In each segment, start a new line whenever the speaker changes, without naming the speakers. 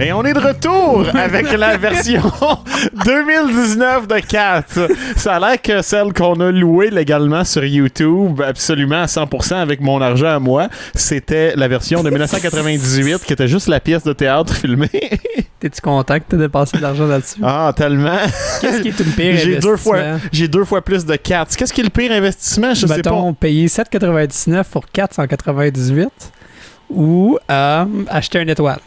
Et on est de retour avec la version 2019 de Cats. Ça a l'air que celle qu'on a louée légalement sur YouTube, absolument à 100% avec mon argent à moi, c'était la version de 1998 qui était juste la pièce de théâtre filmée.
T'es-tu content que t'aies dépensé de l'argent là-dessus?
Ah, tellement.
Qu'est-ce qui est le pire investissement?
J'ai deux fois plus de Cats. Qu'est-ce qui est le pire investissement? Je sais pas.
Payer 7,99 pour 498 ou acheter une étoile.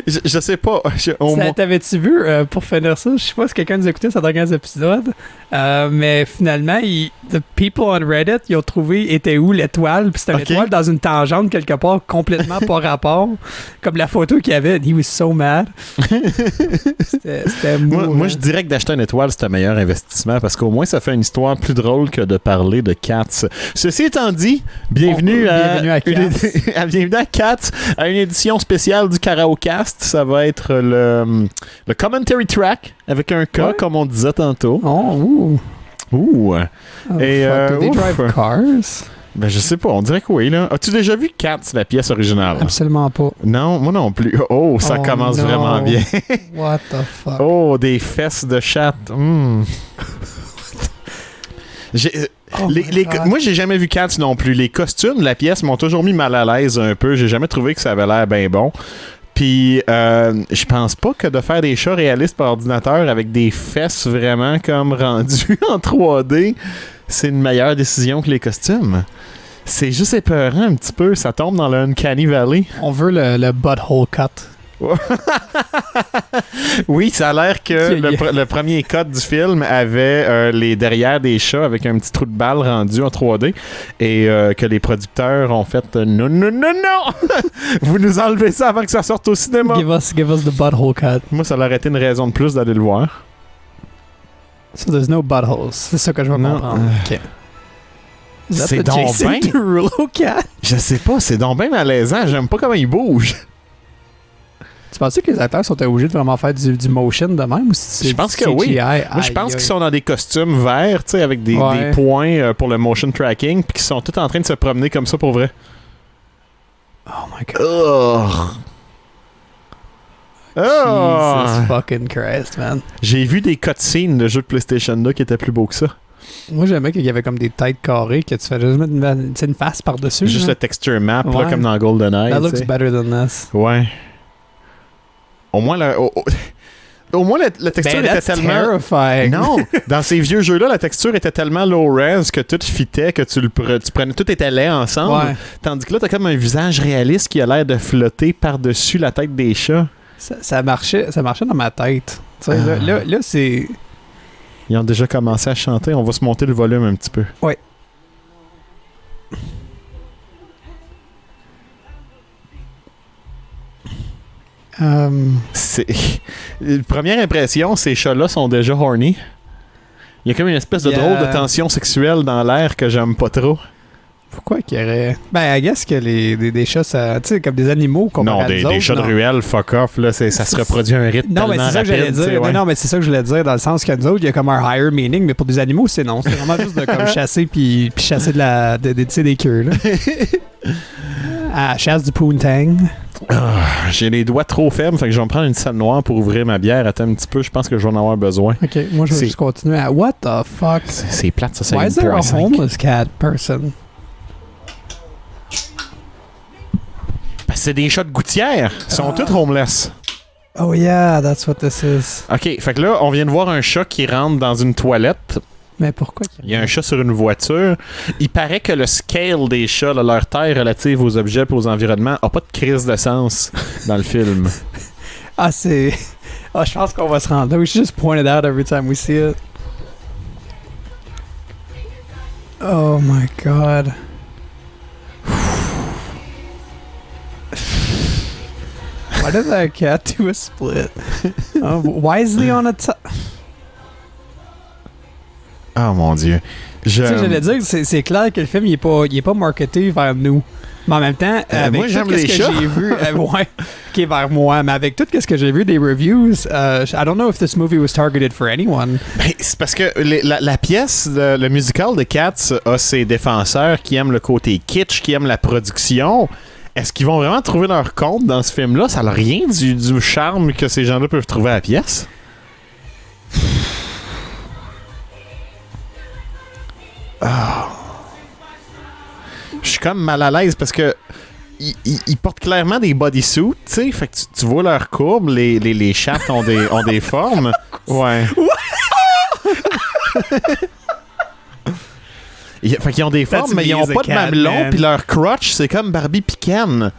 Je sais pas.
T'avais-tu vu, pour finir ça, je sais pas si quelqu'un nous écoutait ces derniers épisodes, mais finalement, the people on Reddit, ils ont trouvé était où l'étoile, puis c'était une étoile dans une tangente quelque part, complètement pas rapport, comme la photo qu'il y avait, he was so mad. C'était
moi, je dirais que d'acheter une étoile, c'est un meilleur investissement, parce qu'au moins, ça fait une histoire plus drôle que de parler de Cats. Ceci étant dit, bienvenue à Cats. Bienvenue à Cats, à une édition spéciale du Karaokast. Ça va être le commentary track avec un K, comme on disait tantôt.
Oh,
ouh. Et
do they drive cars?
Ben, je sais pas, on dirait que oui, là. As-tu déjà vu Cats, la pièce originale?
Absolument pas.
Non, moi non plus. Oh, ça commence vraiment bien.
What the fuck?
Oh, des fesses de chatte. Moi, j'ai jamais vu Cats non plus. Les costumes de la pièce m'ont toujours mis mal à l'aise un peu. J'ai jamais trouvé que ça avait l'air bien bon. Puis, je pense pas que de faire des chats réalistes par ordinateur avec des fesses vraiment comme rendues en 3D, c'est une meilleure décision que les costumes. C'est juste épeurant un petit peu. Ça tombe dans le Uncanny Valley.
On veut le butthole cut.
Oui, ça a l'air que le premier cut du film avait les derrière des chats avec un petit trou de balle rendu en 3D et que les producteurs ont fait non, vous nous enlevez ça avant que ça sorte au cinéma.
Give us the butthole cut.
Moi, ça leur a été une raison de plus d'aller le voir.
So there's no buttholes. C'est ça que je veux comprendre. OK.
C'est donc bien. Je sais pas, c'est donc bien malaisant. J'aime pas comment il bouge.
Tu pensais que les acteurs sont obligés de vraiment faire du motion de même ou si
je pense que oui. Moi, je pense qu'ils sont dans des costumes verts, tu sais, avec des points pour le motion tracking, puis qu'ils sont tous en train de se promener comme ça pour vrai.
Oh my god. Jesus fucking Christ, man.
J'ai vu des cutscenes de jeux de PlayStation 2 qui étaient plus beaux que ça.
Moi, j'aimais qu'il y avait comme des têtes carrées que tu fais juste mettre une face par-dessus.
Juste le texture map, là, comme dans GoldenEye.
That looks better than this.
Ouais. Au moins, la texture était tellement...
terrifying.
Non, dans ces vieux jeux-là, la texture était tellement low-res que tout fitait, que tu prenais, tout était laid ensemble. Ouais. Tandis que là, t'as comme un visage réaliste qui a l'air de flotter par-dessus la tête des chats.
Ça marchait dans ma tête. Là, c'est...
Ils ont déjà commencé à chanter. On va se monter le volume un petit peu.
Oui.
Première impression, ces chats-là sont déjà horny. Il y a comme une espèce de drôle de tension sexuelle dans l'air que j'aime pas trop.
Pourquoi qu'il y aurait... Ben, I guess que des chats, ça... Tu sais, comme des animaux
non, des chats de ruelle, fuck off, là, ça se reproduit à un rythme tellement rapide.
Ça que j'allais dire. Ouais. Non, mais c'est ça que je voulais dire, dans le sens que nous autres, il y a comme un higher meaning, mais pour des animaux, c'est non. C'est vraiment juste de comme chasser puis chasser des queues, là. Chasse du poontang.
J'ai les doigts trop faibles, fait que je vais me prendre une scène noire pour ouvrir ma bière. Attends un petit peu, je pense que je vais en avoir besoin.
Ok, moi je vais juste continuer à... What the fuck?
C'est plate, ça.
Why is there a homeless cat person?
C'est des chats de gouttière. Ils sont tous homeless.
Oh yeah, that's what this is.
OK, fait que là, on vient de voir un chat qui rentre dans une toilette.
Mais pourquoi?
Il y a un chat sur une voiture. Il paraît que le scale des chats, là, leur taille relative aux objets et aux environnements, n'a pas de crise de sens dans le film.
Je pense qu'on va se rendre là. We should just point it out every time we see it. Oh my god. Why did that cat do a split? Why is he on a top?
Oh mon Dieu.
Tu sais, j'allais dire, c'est clair que le film, il est pas marketé vers nous. Mais en même temps, avec
moi,
tout
j'aime
ce
les
que
chats.
j'ai vu, qui est vers moi, mais avec tout ce que j'ai vu des reviews, I don't know if this movie was targeted for anyone.
Ben, c'est parce que la pièce, le musical de Cats a ses défenseurs qui aiment le côté kitsch, qui aiment la production. Est-ce qu'ils vont vraiment trouver leur compte dans ce film-là? Ça n'a rien du charme que ces gens-là peuvent trouver à la pièce? Je suis comme mal à l'aise parce que ils portent clairement des bodysuits, tu sais, fait que tu vois leurs courbes, les chattes ont des formes. Ouais. Fait qu'ils ont des formes, mais ils ont pas de mamelons, puis leur crotch, c'est comme Barbie pis Ken.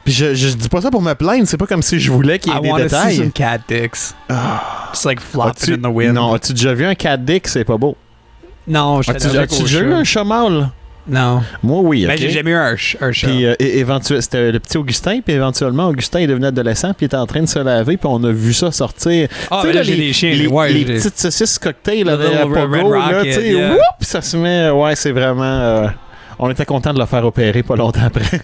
Puis je dis pas ça pour me plaindre, c'est pas comme si je voulais qu'il y ait des détails.
I want to see some cat dicks. Just like flopping in the wind.
Non, as-tu déjà vu un cat dick? C'est pas beau.
Non,
As-tu déjà eu un chat mâle?
Non.
Moi, oui.
Mais j'ai jamais eu un chat.
Puis c'était le petit Augustin, puis éventuellement, Augustin est devenu adolescent, puis il était en train de se laver, puis on a vu ça sortir.
Ah, mais là, j'ai des chiens.
Les petites saucisses cocktails, là,
Red Rocket,
tu sais, ça se met. Ouais, c'est vraiment. On était content de le faire opérer pas longtemps après.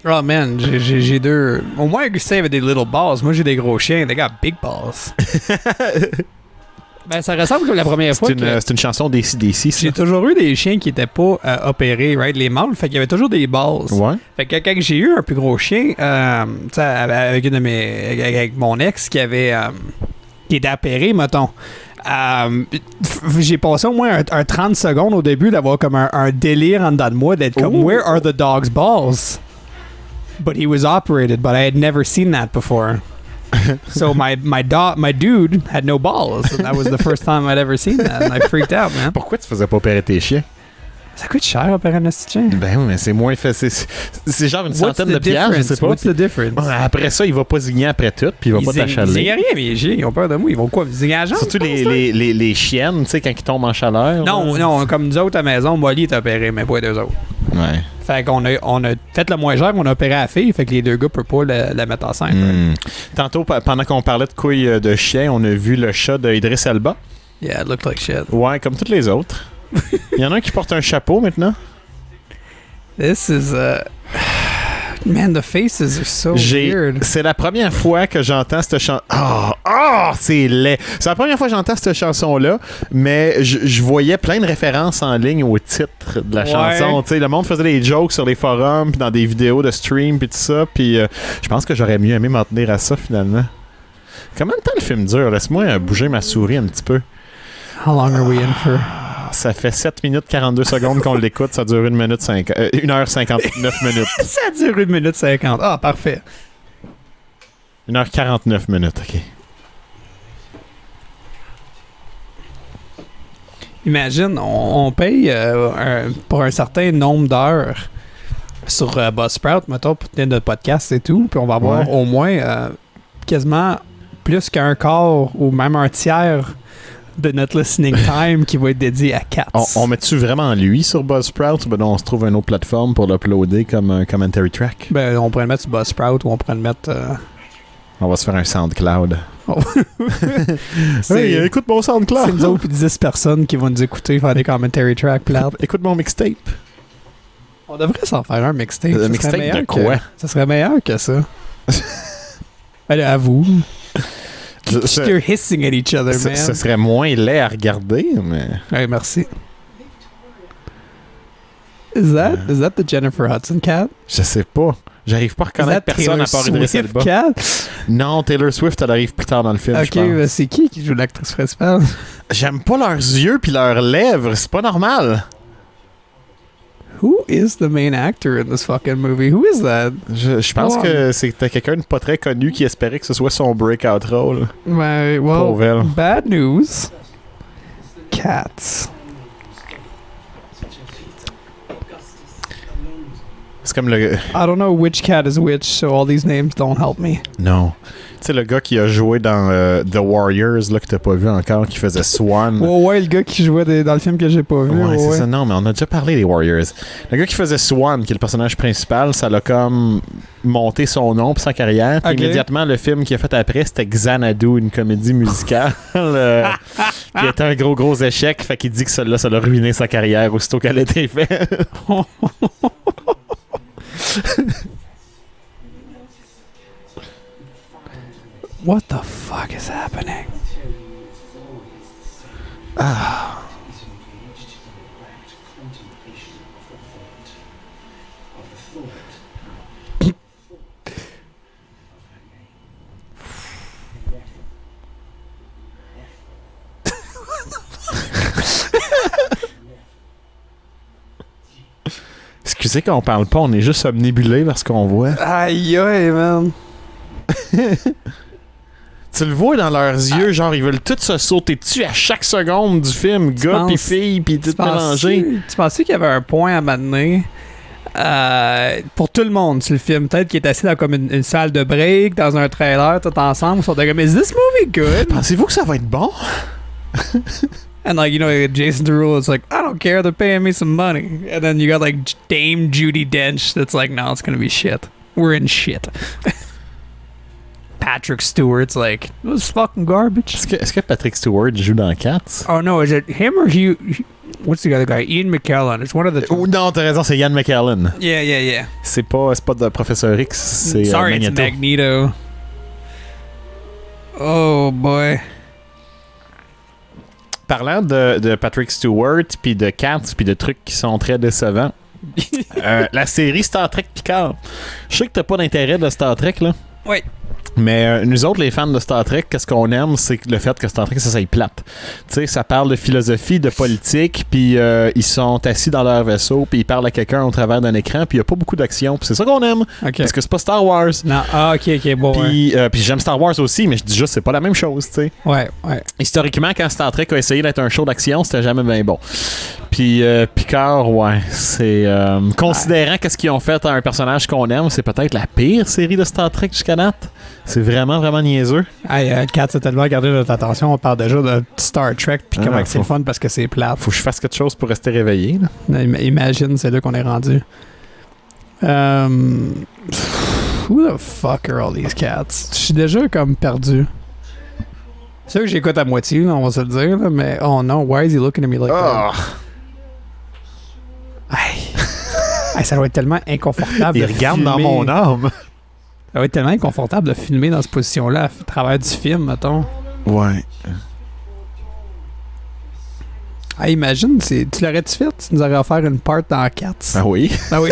Oh man, j'ai deux. Au moins, Augustin avait des little balls. Moi, j'ai des gros chiens. They got big balls. Ben, ça ressemble comme la première fois.
C'est une chanson DC.
J'ai toujours eu des chiens qui étaient pas opérés, right? Les mâles, fait qu'il y avait toujours des balls.
Ouais.
Fait que quand j'ai eu un plus gros chien, avec avec mon ex qui était opéré, mettons. J'ai passé au moins un 30 secondes au début d'avoir comme un délire en dedans de moi d'être comme Where are the dog's balls? But he was operated, but I had never seen that before. So my dude had no balls, and that was the first time I'd ever seen that, and I freaked out, man.
Pourquoi tu faisais pas opérer tes chiens?
Ça coûte cher opérer un petit chien.
Ben oui, mais c'est moins fait. C'est genre une centaine de piastres, je sais pas.
What's the difference?
Après ça, il va pas zigner après tout, puis il va pas t'achaler.
Ils zignent rien, mes chiens. Ils ont peur de moi. Ils vont quoi? Zigner à la jambe?
Surtout les chiennes, tu sais, quand ils tombent en chaleur.
Non, comme nous autres à la maison, Molly est opéré, mais pas les deux autres.
Ouais.
Fait qu'on a fait le moins cher, on a opéré à la fille, fait que les deux gars peuvent pas la mettre enceinte.
Tantôt, pendant qu'on parlait de couilles de chien, on a vu le chat de Idris Elba.
Yeah, it looked like shit.
Ouais, comme toutes les autres. Il y en a un qui porte un chapeau maintenant.
This is man, the faces are so weird.
C'est la première fois que j'entends cette chanson. C'est laid. C'est la première fois que j'entends cette chanson-là, mais je voyais plein de références en ligne au titre de la chanson. Tu sais, le monde faisait des jokes sur les forums, puis dans des vidéos de stream, puis tout ça. Puis je pense que j'aurais mieux aimé m'en tenir à ça finalement. Combien de temps le film dure? Laisse-moi bouger ma souris un petit peu.
How long are we in for?
Ça fait 7 minutes 42 secondes qu'on l'écoute. Ça dure 1h59 minutes.
Ça dure 1 minute 50. Ah, parfait.
1h49 minutes, OK.
Imagine, on paye pour un certain nombre d'heures sur Buzzsprout, mettons, pour tenir notre podcast et tout, puis on va avoir au moins quasiment plus qu'un quart ou même un tiers de notre listening time qui va être dédié à Cats.
On met-tu vraiment lui sur Buzzsprout ou ben non, on se trouve une autre plateforme pour l'uploader comme un commentary track?
Ben, on pourrait le mettre sur Buzzsprout ou on pourrait le mettre...
On va se faire un SoundCloud.
Oh.
Hey, écoute mon SoundCloud!
C'est nous autres 10 personnes qui vont nous écouter faire des commentary tracks plates.
Écoute mon mixtape.
On devrait s'en faire un mixtape.
Un mixtape de quoi?
Ça serait meilleur que ça. Allez, à vous. You're hissing at each other, man.
Ce serait moins laid à regarder, mais...
Ouais, merci. Is that the Jennifer Hudson cat?
Je sais pas. J'arrive pas à reconnaître personne à part Idris Elba.
Cat?
Non, Taylor Swift, elle arrive plus tard dans le film, je pense.
Ok, c'est qui joue l'actrice principale?
J'aime pas leurs yeux puis leurs lèvres. C'est pas normal.
Who is the main actor in this fucking movie? Who is that?
Je pense que c'était quelqu'un de pas très connu qui espérait que ce soit son breakout role.
Well,
pauvre elle.
Bad news. Cats.
C'est comme le...
I don't know which cat is which, so all these names don't help me.
Non. Tu sais, le gars qui a joué dans The Warriors, là, que t'as pas vu encore, qui faisait Swan.
Ouais, le gars qui jouait dans le film que j'ai pas vu.
Ouais, c'est ça. Non, mais on a déjà parlé des Warriors. Le gars qui faisait Swan, qui est le personnage principal, ça l'a comme monté son nom pour sa carrière. Puis immédiatement, le film qu'il a fait après, c'était Xanadu, une comédie musicale. qui était un gros échec. Fait qu'il dit que celle-là, ça l'a ruiné sa carrière aussitôt qu'elle a été faite.
What the fuck is happening? Ah.
Excusez qu'on parle pas, on est juste omnibulé parce qu'on voit.
Aïe aïe, man.
Tu le vois dans leurs yeux, genre ils veulent tous se sauter dessus à chaque seconde du film, gars pis filles pis tout mélangé.
Tu pensais qu'il y avait un point à m'amener pour tout le monde sur le film? Peut-être qu'il est assis dans comme une salle de break, dans un trailer, tout ensemble. Ils sont comme, is this movie good?
Pensez-vous que ça va être bon?
And like, you know, Jason Derulo is like, I don't care, they're paying me some money. And then you got like Dame Judi Dench that's like, no, it's gonna be shit. We're in shit. Patrick Stewart's like, it was fucking garbage.
Est-ce que Patrick Stewart joue dans Cats?
Oh no, is it him or Hugh? What's the other guy? Ian McKellen. It's one of the two.
Oh non, t'as raison, c'est Ian McKellen.
Yeah.
C'est pas de Professeur X, c'est
Sorry,
Magneto.
it's Magneto. Oh boy.
Parlant de Patrick Stewart, puis de Cats, puis de trucs qui sont très décevants, la série Star Trek Picard. Je sais que t'as pas d'intérêt de Star Trek, là.
Oui.
Mais nous autres, les fans de Star Trek, qu'est-ce qu'on aime, c'est le fait que Star Trek, ça s'aille plate. Tu sais, ça parle de philosophie, de politique, puis ils sont assis dans leur vaisseau, puis ils parlent à quelqu'un au travers d'un écran, puis il y a pas beaucoup d'action, puis c'est ça qu'on aime.
Okay.
Parce que c'est pas Star Wars.
Non, ok, bon,
puis j'aime Star Wars aussi, mais je dis juste, c'est pas la même chose, tu sais.
Ouais.
Historiquement, quand Star Trek a essayé d'être un show d'action, c'était jamais bien bon. Puis Picard, ouais, c'est... considérant qu'est-ce qu'ils ont fait à un personnage qu'on aime, c'est peut-être la pire série de Star Trek jusqu'à date. C'est vraiment niaiseux.
Hey, Kat, c'est tellement gardé notre attention. On parle déjà de Star Trek, puis comment c'est le fun parce que c'est plate.
Faut que je fasse quelque chose pour rester réveillé. Là.
Imagine, c'est là qu'on est rendu. Who the fuck are all these cats? Je suis déjà comme perdu. C'est sûr que j'écoute à moitié, là, on va se le dire, là, mais oh non, why is he looking at me like that? Hey, ça doit être tellement inconfortable.
Il regarde dans mon âme.
Ça va être tellement inconfortable de filmer dans cette position-là à travers du film, mettons.
Ouais.
Ah, imagine, tu l'aurais-tu fait? Tu nous aurais offert une part dans Cats.
Ah oui.
Ah oui.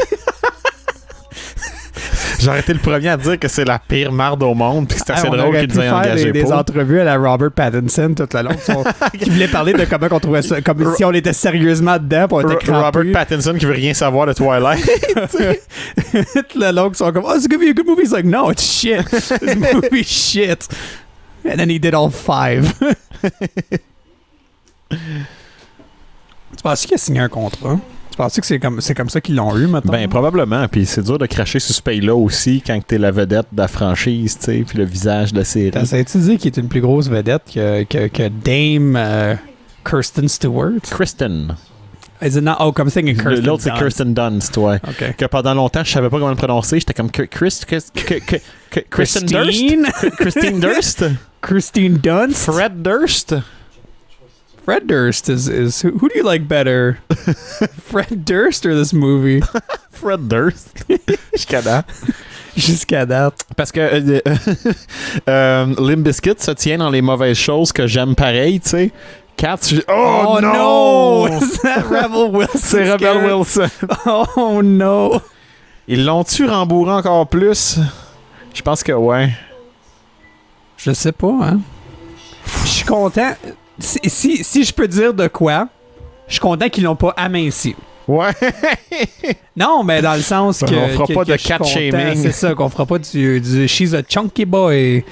J'aurais été le premier à dire que c'est la pire marde au monde, puis que c'est assez drôle qu'ils nous aient engagé
des entrevues à la Robert Pattinson tout le long, qui voulait parler de comment on trouvait ça, comme si on était sérieusement dedans, puis on était crampés.
Robert Pattinson qui veut rien savoir de Twilight.
Tout le long, ils sont comme, oh, it's gonna be a good movie. He's like, no, it's shit. This movie's shit. And then he did all 5. Tu penses qu'il a signé un contrat? Tu penses que c'est comme ça qu'ils l'ont eu, maintenant?
Ben, probablement. Puis c'est dur de cracher sur ce pays-là aussi quand t'es la vedette de la franchise, tu sais, puis le visage de la série.
T'as-tu dit qu'il est une plus grosse vedette que Dame Kirsten Stewart?
Kristen.
Is it not? Oh, comme c'est Kirsten Dunst.
L'autre, c'est Kirsten Dunst, ouais.
Okay.
Que pendant longtemps, je savais pas comment le prononcer. J'étais comme Kristen Durst? Christine Durst?
Christine Dunst?
Fred Durst?
Fred Durst is who do you like better? Fred Durst or this movie?
Fred Durst.
Jusqu'à date.
Parce que Limp Bizkit se tient dans les mauvaises choses que j'aime pareil, tu sais. Cats, oh non!
C'est Rebel Wilson.
C'est Rebel Wilson.
Oh no!
Ils l'ont-tu rembourré encore plus? Je pense que ouais.
Je sais pas, hein. Je suis content. Si je peux dire de quoi, je suis content qu'ils l'ont pas aminci.
Ouais.
Non, mais dans le sens que...
On fera pas de cat shaming.
C'est ça, qu'on fera pas du she's a chunky boy.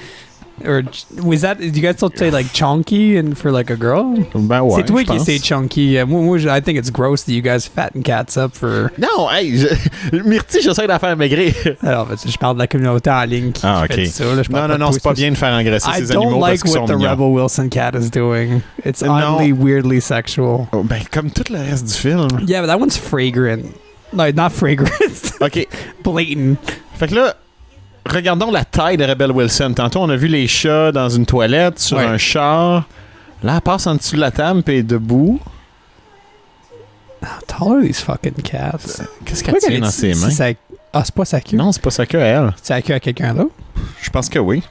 Or was that? Do you guys still say like chunky and for like a girl?
Ben ouais.
C'est toi qui say chunky. Moi, I think it's gross that you guys fatten cats up for.
Non, hey, Myrtille, j'essaie d'en faire maigrir.
Alors, je parle de la communauté en ligne qui fait ça. Là,
non, c'est pas bien de faire engraisser ces animaux parce qu'ils sont mignons.
I don't like what the Rebel Wilson cat is doing. It's oddly, weirdly sexual.
Oh, ben, comme tout le reste du film.
Yeah, but that one's fragrant. No, not fragrant.
OK.
Blatant.
Fait que là, regardons la taille de Rebel Wilson. Tantôt, on a vu les chats dans une toilette, sur un char. Là, elle passe en dessous de la table et est debout.
How tall are these fucking cats?
Qu'est-ce qu'elle tient dans ses mains?
C'est pas sa queue.
Non, c'est pas sa queue à elle.
C'est la queue à quelqu'un d'autre?
Je pense que oui.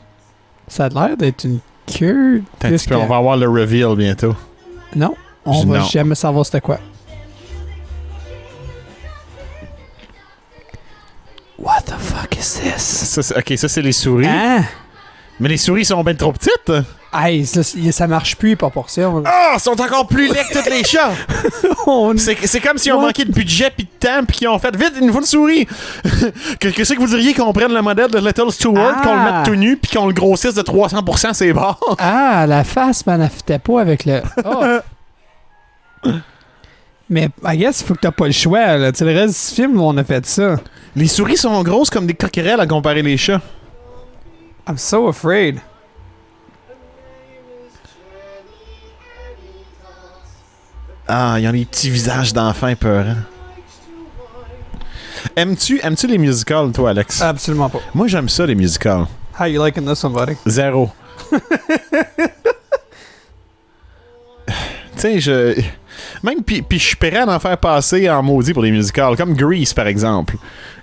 Ça a l'air d'être une queue.
On va avoir le reveal bientôt.
Non, on va jamais savoir c'était quoi. What the fuck is this?
Ok, ça c'est les souris.
Ah!
Mais les souris sont bien trop petites.
Hey, ça marche plus, les proportions.
Ah, sont encore plus laids que tous les chats. C'est comme s'ils ont manqué de budget pis de temps pis qu'ils ont fait vite, il nous faut une souris. Qu'est-ce que vous diriez qu'on prenne le modèle de Little Stewart, qu'on le mette tout nu pis qu'on le grossisse de 300%, c'est bon.
Ah, la face, mais elle fitait pas avec le... Oh. Mais, I guess, il faut que t'as pas le choix, là. Tu sais, le reste du film, on a fait ça.
Les souris sont grosses comme des coquerelles à comparer les chats.
I'm so afraid.
Ah, ils ont des petits visages d'enfants peurants. Aimes-tu les musicals, toi, Alex?
Absolument pas.
Moi, j'aime ça, les musicals.
How you liking this one, buddy?
0. Tu sais, même puis je suis prêt à en faire passer en maudit pour les musicals, comme Grease par exemple.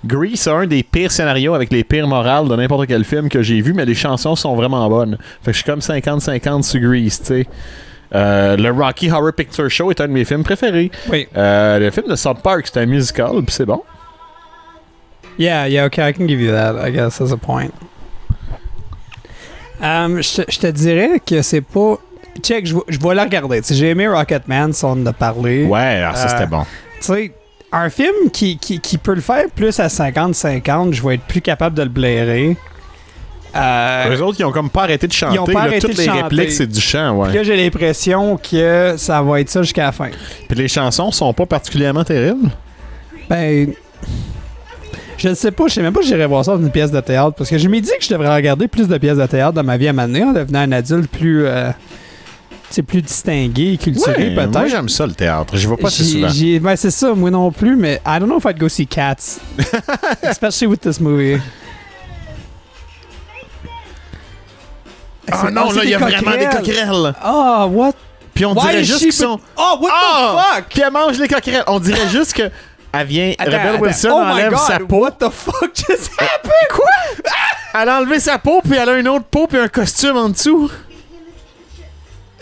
Grease a un des pires scénarios avec les pires morales de n'importe quel film que j'ai vu, mais les chansons sont vraiment bonnes. Fait que je suis comme 50-50 sur Grease, tu sais. Le Rocky Horror Picture Show est un de mes films préférés.
Oui.
Le film de South Park, c'est un musical, puis c'est bon.
Yeah, okay, I can give you that, I guess, as a point. Je te dirais que c'est pas... Check, je vais la regarder. T'sais, j'ai aimé Rocketman, ça on en a parlé.
Ouais, alors ça c'était bon.
Tu sais, un film qui peut le faire plus à 50-50, je vais être plus capable de le blairer.
Les autres, ils ont comme pas arrêté de chanter.
Ils ont pas arrêté
toutes
de
les
chanter.
répliques, c'est du chant, ouais.
Puis là, j'ai l'impression que ça va être ça jusqu'à la fin.
Puis les chansons sont pas particulièrement terribles.
Ben... Je ne sais pas, je sais même pas si j'irais voir ça dans une pièce de théâtre, parce que je m'ai dit que je devrais regarder plus de pièces de théâtre dans ma vie à m'amener en devenant un adulte plus... plus distingué et culturé, peut-être.
Moi, j'aime ça, le théâtre. J'y vais pas si souvent.
Ben, c'est ça, moi non plus, mais I don't know if I'd go see Cats. Especially with this movie.
Ah non, là, il y a vraiment des coquerelles.
Ah, what?
Puis on dirait juste qu'ils sont...
Oh, what the fuck?
Puis elle mange les coquerelles. On dirait juste que... Elle vient... Rebel Wilson
oh
enlève sa peau.
What the fuck just happened?
Quoi? Elle a enlevé sa peau, puis elle a une autre peau, puis un costume en dessous.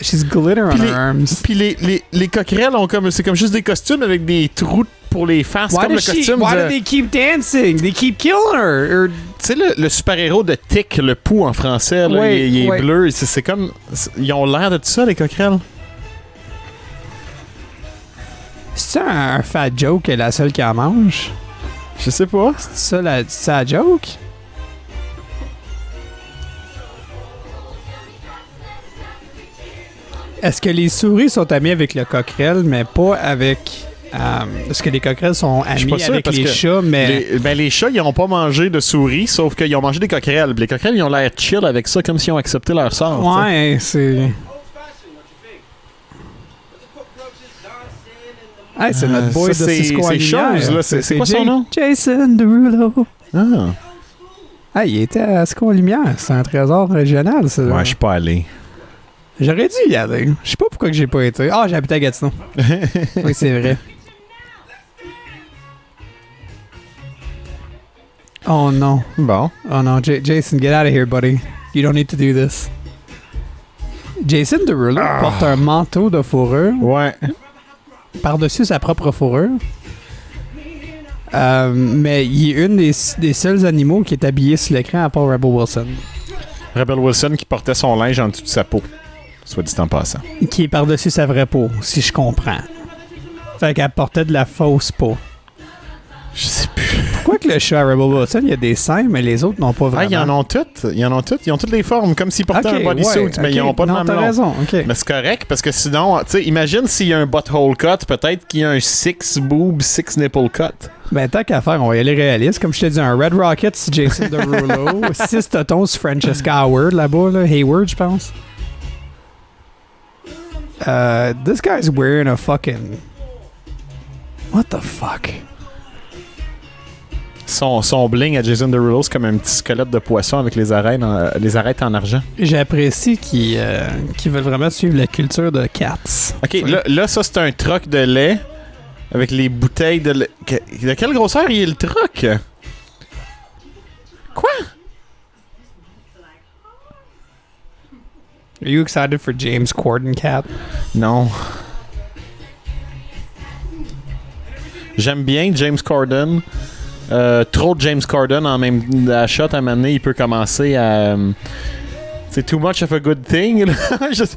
She's glitter on her arms.
Puis les coquerelles ont comme... C'est comme juste des costumes avec des trous pour les faces, comme le costume
Why do they keep dancing? They keep killing her.
Tu sais, le super-héros de Tick, le pou en français, là, il est bleu. C'est comme... Ils ont l'air de tout ça, les coquerelles.
C'est un fat joke qui est la seule qui en mange?
Je sais pas.
C'est ça la joke? Est-ce que les souris sont amies avec le coquerel, mais pas avec... est-ce que les coquerelles sont amies avec les chats, mais...
Les chats, ils n'ont pas mangé de souris, sauf qu'ils ont mangé des coquerelles. Les coquerelles, ils ont l'air chill avec ça, comme s'ils ont accepté leur sort.
Ouais, c'est... Hey, c'est notre boy de Cisco à Lumière.
C'est quoi son nom?
Jason Derulo.
Ah.
Hey, il était à Cisco à Lumière. C'est un trésor régional, ça.
Ouais, je suis pas allé.
J'aurais dû y aller. Je sais pas pourquoi que j'ai pas été. Ah, j'habitais à Gatineau. Oui, c'est vrai. Oh non.
Bon.
Oh non, Jason, get out of here, buddy. You don't need to do this. Jason Derulo porte un manteau de fourrure.
Ouais.
Par-dessus sa propre fourrure. Mais il est une des seuls animaux qui est habillé sur l'écran à part Rebel Wilson.
Rebel Wilson qui portait son linge en dessous de sa peau. Soit dit en passant.
Qui est par-dessus sa vraie peau, si je comprends. Fait qu'elle portait de la fausse peau.
Je sais plus.
Pourquoi que le chat à Rebel Wilson, il y a des seins, mais les autres n'ont pas vraiment?
Ah, ils en ont toutes. Ils ont toutes les formes, comme s'ils portaient un bodysuit, mais ils n'ont pas de mamelon.
T'as raison, ok.
Mais c'est correct, parce que sinon, tu sais, imagine s'il y a un butthole cut, peut-être qu'il y a un 6 boob, 6 nipple cut.
Ben, tant qu'à faire, on va y aller réaliste. Comme je t'ai dit, un Red Rocket, c'est Jason Derulo. 6 totons, c'est Francesca Howard, là-bas, là. Hayward, je pense. This guy's wearing a fucking... What the fuck?
Son bling à Jason Derulo, c'est comme un petit squelette de poisson avec les arêtes en argent.
J'apprécie qu'ils veulent vraiment suivre la culture de Cats.
Ok, là, ça, c'est un troc de lait avec les bouteilles de lait. De quelle grosseur il est le troc? Quoi?
Are you excited for James Corden Cat?
Non. J'aime bien James Corden. Trop de James Corden en même shot à un moment donné, il peut commencer à. C'est too much of a good thing. Je sais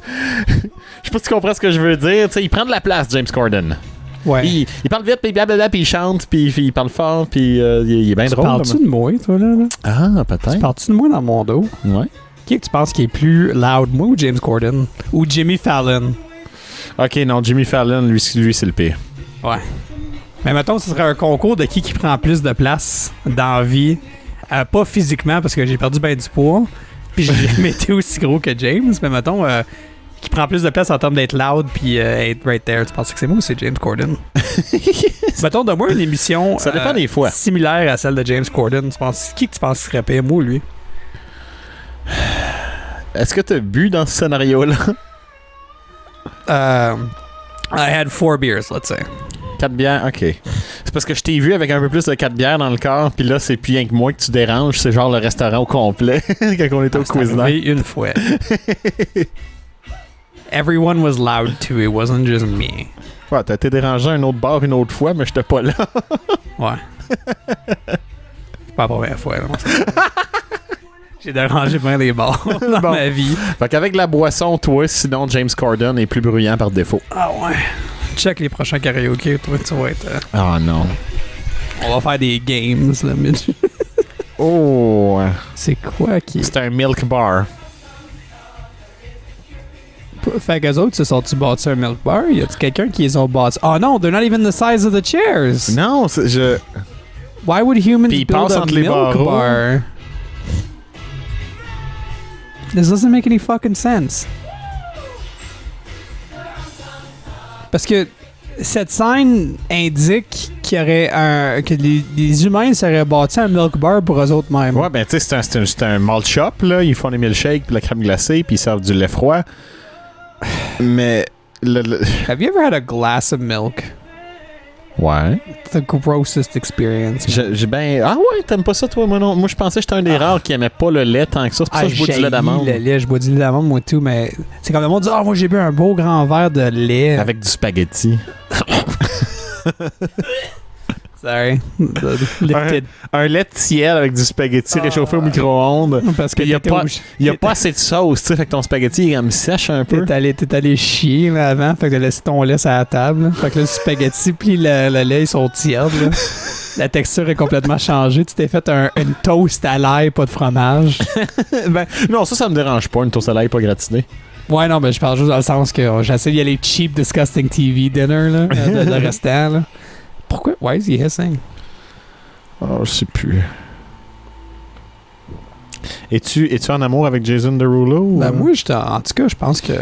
pas si tu comprends ce que je veux dire. T'sais, il prend de la place, James Corden.
Ouais.
Il parle vite, puis blablabla, puis il chante, puis il parle fort, puis il est bien drôle.
Parles-tu de moi, toi, là?
Ah, peut-être.
Parles-tu de moi dans mon dos?
Ouais.
Qui est que tu penses qui est plus loud, moi ou James Corden? Ou Jimmy Fallon?
Ok, non, Jimmy Fallon, lui c'est le pire.
Ouais. Mais mettons, ce serait un concours de qui prend plus de place dans la vie. Pas physiquement, parce que j'ai perdu bien du poids. Puis j'ai jamais été aussi gros que James. Mais mettons, qui prend plus de place en termes d'être loud puis être right there. Tu penses que c'est moi ou c'est James Corden? Mettons, donne-moi une émission
ça dépend des fois.
Similaire à celle de James Corden. Qui tu penses serait pire, moi ou lui?
Est-ce que t'as bu dans ce scénario-là?
I had 4 beers, let's say.
4 bières, ok. C'est parce que je t'ai vu avec un peu plus de 4 bières dans le corps, puis là, c'est plus rien que moi que tu déranges, c'est genre le restaurant au complet quand on était au Cuisinart.
Une fois. Everyone was loud too, it wasn't just me.
Ouais, t'as été dérangé à un autre bar une autre fois, mais j'étais pas là.
Ouais. C'est pas la première fois, là. J'ai dérangé bien des bars dans ma vie.
Fait qu'avec la boisson, toi, sinon James Corden est plus bruyant par défaut.
Ah ouais. Check les prochains karaokés, toi, tu vas être...
Ah non.
On va faire des games, là, Mitch.
Oh.
C'est quoi qui...
C'est un milk bar.
Fait qu'eux autres, se sont-tu bâtis un milk bar? Y a-tu quelqu'un qui les ont bâtis? Oh non, they're not even the size of the chairs!
Non,
Why would humans
Puis ils
build
passent
a
entre les
milk
barreaux.
bar? This doesn't make any fucking sense. Parce que cette scène indique qu'il y aurait que les humains seraient bâtis un milk bar pour eux autres mêmes.
Ouais, ben tu sais, c'est un malt shop, là. Ils font des milkshakes, puis la crème glacée, puis ils servent du lait froid. Mais...
Have you ever had a glass of milk?
Ouais.
The grossest experience.
J'ai ben... Ah ouais, t'aimes pas ça, toi? Moi, non. Moi, je pensais que j'étais un des rares qui aimait pas le lait tant que ça. C'est pour ça que je bois du lait d'amande.
Le lait, je bois du lait d'amande, moi, tout, mais c'est comme le monde dit « Ah, moi, j'ai bu un beau grand verre de lait. »
Avec du spaghetti.
Sorry.
Un lait tiède avec du spaghetti réchauffé au micro-ondes.
Parce que
il y a pas assez de sauce, tu sais, fait que ton spaghetti il me sèche un peu.
T'es allé chier là, avant, fait que t'as laissé ton lait sur la table. Là. Fait que là, le spaghetti puis le lait, ils sont tièdes. Là. La texture est complètement changée. Tu t'es fait une toast à l'ail, pas de fromage.
Ben, non, ça me dérange pas, une toast à l'ail pas gratinée.
Ouais, non, mais je parle juste dans le sens que j'essaie d'y aller cheap, disgusting TV dinner, là, de restant, là. Pourquoi? Why is he hissing?
Oh, je sais plus. Es-tu en amour avec Jason Derulo?
Ben, moi, en tout cas, je pense que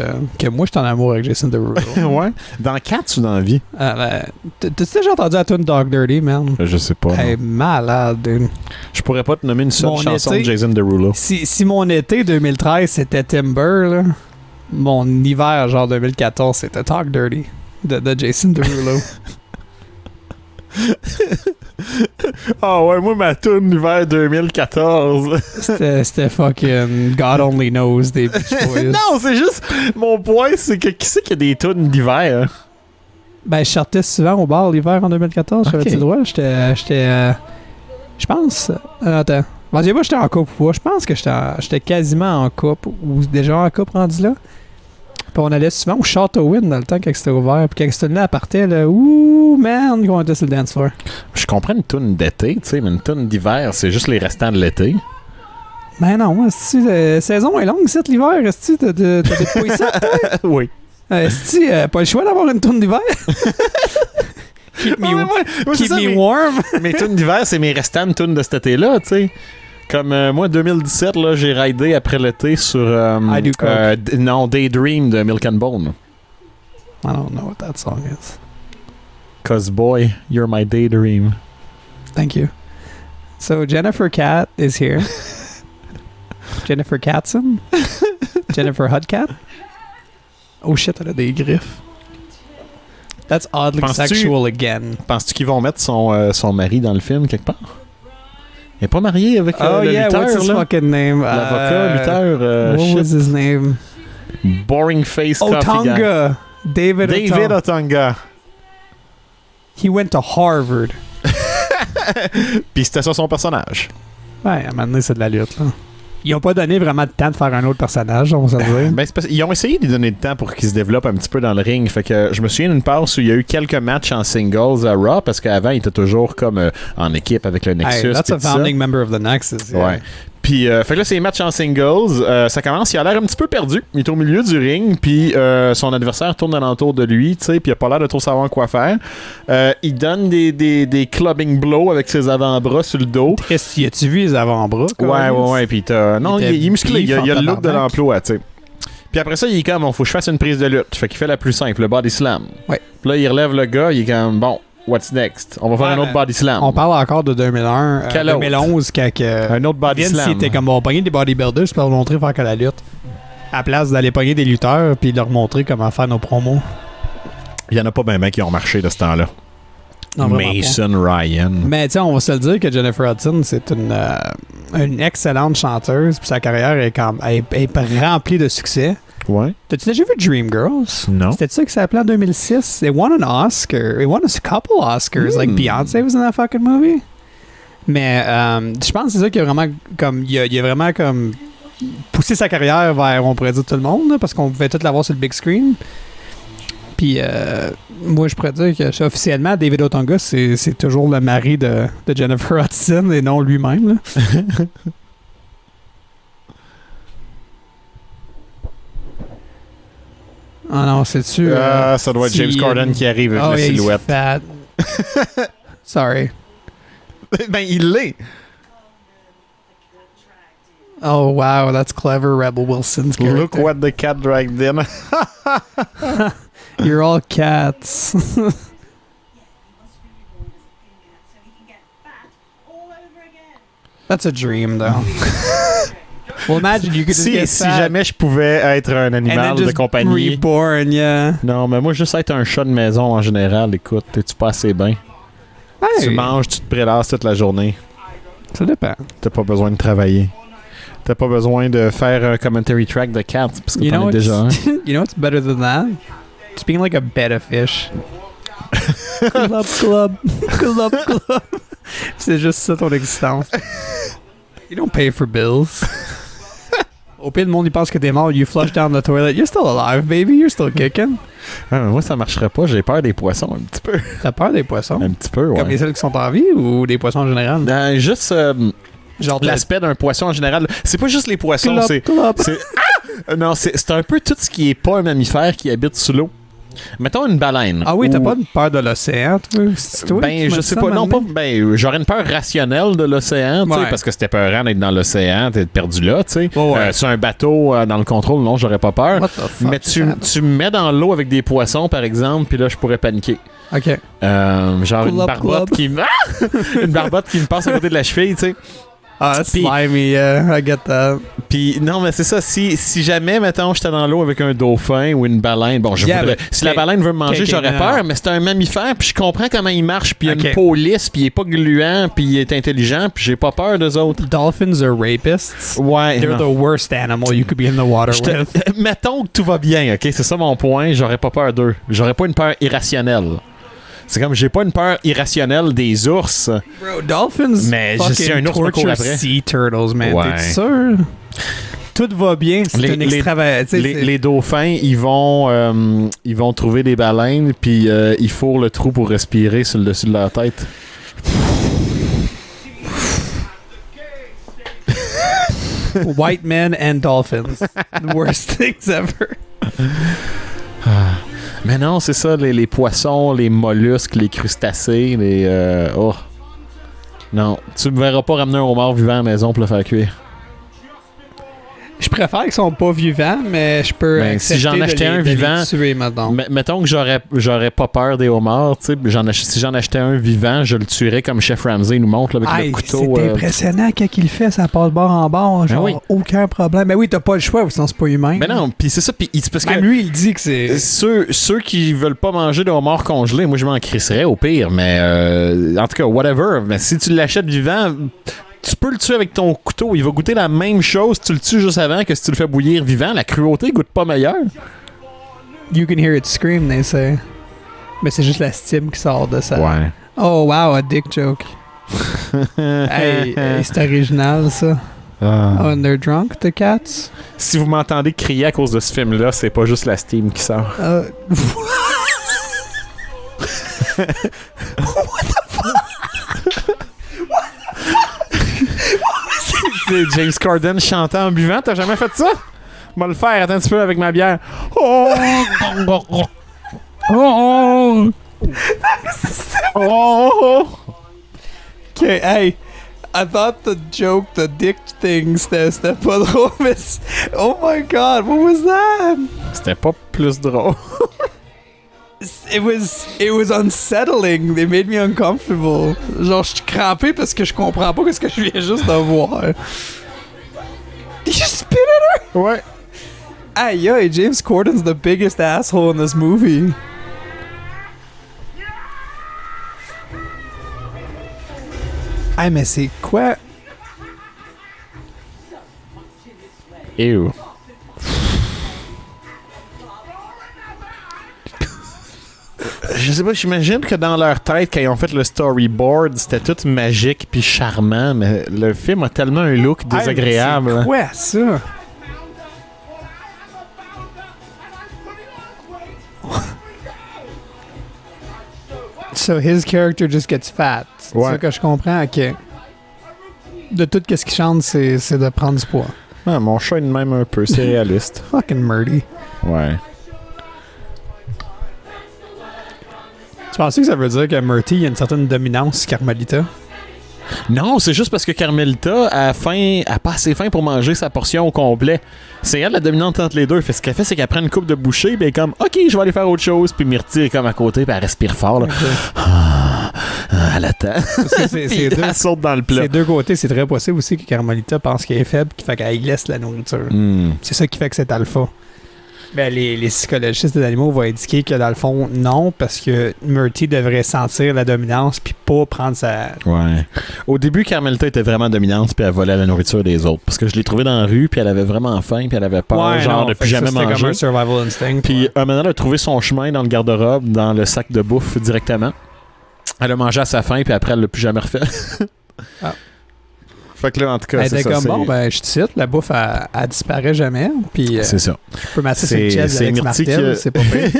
moi, je suis en amour avec Jason Derulo.
Ouais. Dans Cats ou dans la vie?
T'as-tu déjà entendu la tune Dog Dirty, man?
Je sais pas.
Hey, malade, dude.
Je pourrais pas te nommer une seule chanson
été,
de Jason Derulo.
Si mon été 2013, c'était Timber, là, mon hiver, genre 2014, c'était Talk Dirty de Jason Derulo.
Ah ouais, moi, ma tune l'hiver 2014.
C'était fucking God Only Knows des Beach Boys.
Non, c'est juste... Mon point, c'est que qui c'est qui a des tunes d'hiver?
Ben, je sortais souvent au bar l'hiver en 2014.
Okay.
J'avais-tu le droit? J'étais... je pense... attends. Bon, dis-moi, j'étais en couple ou pas. Je pense que j'étais quasiment en couple ou déjà en couple rendu là. Puis on allait souvent au Châteauwin dans le temps quand c'était ouvert. Puis quand c'était là, partait, là, ouh, man, on était sur le dance floor.
Je comprends une toune d'été, tu sais, mais une toune d'hiver, c'est juste les restants de l'été.
Ben non, la saison est longue, c'est l'hiver. Est-ce que t'as pas ça, toi?
Oui.
Est-ce que pas le choix d'avoir une toune d'hiver? Keep me warm.
Mes tunes d'hiver, c'est mes restants de tunes de cet été-là, tu sais. Comme moi, 2017, là, j'ai ridé après l'été sur Daydream de Milk and Bone.
I don't know what that song is.
'Cause boy, you're my daydream.
Thank you. So Jennifer Cat is here. Jennifer Katzen? Jennifer Hudcat? Oh shit, elle a des griffes. That's oddly sexual again.
Penses-tu qu'ils vont mettre son mari dans le film quelque part? Il n'est pas marié avec le lutteur,
what's his fucking name?
L'avocat, lutteur.
What was his name?
Boring face coffee guy.
Otunga. David
Otunga.
He went to Harvard.
Puis c'était ça son personnage.
Ouais, à un moment donné, c'est de la lutte, là. Ils n'ont pas donné vraiment de temps de faire un autre personnage, on va se dire.
Ben, ils ont essayé de lui donner du temps pour qu'il se développe un petit peu dans le ring. Fait que je me souviens d'une passe où il y a eu quelques matchs en singles à Raw parce qu'avant, il était toujours comme en équipe avec le Nexus.
Hey, that's a founding member of the Nexus.
Yeah. Ouais. Puis, fait que là, c'est les matchs en singles. Ça commence, il a l'air un petit peu perdu. Il est au milieu du ring, puis son adversaire tourne alentour de lui, tu sais, puis il a pas l'air de trop savoir quoi faire. Il donne des clubbing blows avec ses avant-bras sur le dos.
As-tu vu les avant-bras?
Ouais, puis non, il est musclé, il a le look de l'emploi, tu sais. Puis après ça, il est comme, faut que je fasse une prise de lutte. Fait qu'il fait la plus simple, le body slam.
Ouais.
Puis là, il relève le gars, il est comme, bon, what's next? On va faire un autre body slam.
On parle encore de 2001, 2011, quand
un autre body
Vince
slam.
était comme, on pogner des bodybuilders pour leur montrer faire que la lutte. À la place d'aller pogner des lutteurs puis leur montrer comment faire nos promos.
Il y en a pas bien qui ont marché de ce temps-là.
Non,
Mason Ryan.
Mais tu sais, on va se le dire que Jennifer Hudson, c'est une excellente chanteuse, puis sa carrière est remplie de succès.
Ouais.
T'as-tu déjà vu Dreamgirls?
Non.
C'était ça qui s'appelait en 2006? They won an Oscar. They won a couple Oscars. Like Beyoncé was in that fucking movie. Mais je pense que c'est ça qui a vraiment comme... Il a vraiment comme poussé sa carrière vers, on pourrait dire, tout le monde, là, parce qu'on pouvait tout l'avoir sur le big screen. Puis moi, je pourrais dire que officiellement, David Otunga, c'est toujours le mari de Jennifer Hudson et non lui-même. Là. Ah non, c'est-tu...
ça doit être James Corden qui arrive avec la silhouette.
Fat. Sorry.
Ben, il l'est.
Oh, wow, that's clever, Rebel Wilson's character.
Look what the cat dragged in.
You're all cats. That's a dream, though. Well, imagine you could just get
si jamais je pouvais être un animal de compagnie.
Reborn, yeah.
Non, mais moi, juste être un chat de maison en général, écoute, t'es-tu pas assez bien?
Hey.
Tu manges, tu te prélasses toute la journée.
Ça dépend.
T'as pas besoin de travailler. T'as pas besoin de faire un commentary track de Cats, parce que t'en es déjà un.
You know what's better than that? Just being like a betta fish. Club. C'est juste ça ton existence. You don't pay for bills. Au pire, le monde, il pense que t'es mort. You flush down the toilet. You're still alive, baby. You're still kicking.
Moi, ça marcherait pas. J'ai peur des poissons, un petit peu.
T'as peur des poissons?
Un petit peu, ouais.
Comme les seuls qui sont en vie ou des poissons en général?
Juste
genre
l'aspect d'un poisson en général. C'est pas juste les poissons. Non, c'est un peu tout ce qui est pas un mammifère qui habite sous l'eau. Mettons une baleine.
Ah oui, t'as pas une peur de l'océan, toi?
Ben, je sais pas. Non, pas. Ben, j'aurais une peur rationnelle de l'océan, tu sais, parce que c'était peurant d'être dans l'océan, t'es perdu là, tu sais. Sur un bateau dans le contrôle, non, j'aurais pas peur. Mais tu me mets dans l'eau avec des poissons, par exemple, puis là, je pourrais paniquer.
OK.
Genre une barbotte qui me... une barbotte qui me passe à côté de la cheville, tu sais.
Ah, slimy, I get that.
Puis, non, mais c'est ça. Si jamais, mettons, j'étais dans l'eau avec un dauphin ou une baleine, bon, si la baleine veut me manger, j'aurais peur, mais c'est un mammifère, puis je comprends comment il marche, puis il a une peau lisse, puis il est pas gluant, puis il est intelligent, puis j'ai pas peur d'eux autres.
Dolphins are rapists.
Ouais.
They're the worst animal you could be in the water with.
Mettons que tout va bien, OK? C'est ça mon point. J'aurais pas peur d'eux. J'aurais pas une peur irrationnelle. C'est comme, j'ai pas une peur irrationnelle des ours.
Bro, dolphins
mais je suis un ours me court après.
Sea turtles, man. T'es sûr? Tout va bien, c'est une extravagance.
Les dauphins, ils vont trouver des baleines, puis ils fourrent le trou pour respirer sur le dessus de leur tête.
White men and dolphins. The worst things ever.
Mais non, c'est ça, les poissons, les mollusques, les crustacés, oh. Non, tu me verras pas ramener un homard vivant à la maison pour le faire cuire.
Je préfère qu'ils sont pas vivants, mais je peux accepter
si j'en achetais un vivant,
les tuer maintenant.
Mettons que j'aurais pas peur des homards, tu sais, si j'en achetais un vivant, je le tuerais comme Chef Ramsay nous montre là, avec le couteau.
C'est impressionnant quand il le fait, ça passe bord en bord, genre aucun problème. Mais oui, t'as pas le choix, sinon c'est pas humain.
Mais non, puis c'est ça, puis parce que
même lui, il dit que c'est...
Ceux qui veulent pas manger de homard congelé, moi je m'en crisserais au pire, mais en tout cas, whatever. Mais si tu l'achètes vivant... Tu peux le tuer avec ton couteau. Il va goûter la même chose si tu le tues juste avant que si tu le fais bouillir vivant. La cruauté goûte pas meilleur.
You can hear it scream, they say. Mais c'est juste la stime qui sort de ça.
Ouais.
Oh, wow, a dick joke. hey, c'est original, ça. When they're drunk, the cats.
Si vous m'entendez crier à cause de ce film-là, c'est pas juste la steam qui sort.
What the fuck?
C'est James Corden chantant en buvant. T'as jamais fait ça? On va le faire. Attends un petit peu avec ma bière. Oh! Oh! Oh!
OK, hey. I thought the joke, the dick thing, c'était pas drôle, mais... Oh my God, what was that?
C'était pas plus drôle.
It was unsettling. They made me uncomfortable. Genre, je suis crampé parce que je comprends pas ce que je viens juste de voir. Did you spit at her?
Ouais.
Aïe, aïe, James Corden's the biggest asshole in this movie. Hey, mais c'est quoi?
Ew. Je sais pas, j'imagine que dans leur tête, quand ils ont fait le storyboard, c'était tout magique puis charmant, mais le film a tellement un look désagréable.
C'est quoi ça? So his character just gets fat. C'est ça que je comprends? Ok. De tout ce qu'il chante, c'est de prendre du poids.
Ah, mon chat est de même un peu, c'est réaliste.
Fucking Murdy.
Ouais.
Tu penses que ça veut dire que Murty a une certaine dominance sur Carmelita?
Non, c'est juste parce que Carmelita a pas assez faim pour manger sa portion au complet. C'est elle la dominante entre les deux. Fait ce qu'elle fait, c'est qu'elle prend une coupe de bouchée, puis elle est comme, OK, je vais aller faire autre chose. Puis Myrtille est comme à côté, puis elle respire fort. Là. Okay. Elle attend. Puis elle saute dans le plat.
Ces deux côtés, c'est très possible aussi que Carmelita pense qu'elle est faible, qui fait qu'elle laisse la nourriture. C'est ça qui fait que c'est alpha. Ben, les psychologistes des animaux vont indiquer que dans le fond, non, parce que Murty devrait sentir la dominance puis pas prendre sa...
Ouais. Au début, Carmelita était vraiment dominante puis elle volait la nourriture des autres. Parce que je l'ai trouvée dans la rue puis elle avait vraiment faim puis elle avait peur, de plus jamais manger.
C'était comme un survival instinct.
Puis maintenant, elle a trouvé son chemin dans le garde-robe, dans le sac de bouffe directement. Elle a mangé à sa faim puis après, elle l'a plus jamais refait. Fait que là, en tout cas, c'est ça.
Comme bon, ben, je te cite, la bouffe, elle disparaît jamais. Puis,
c'est ça.
Je peux masser ses chaises avec martel, c'est pas pire.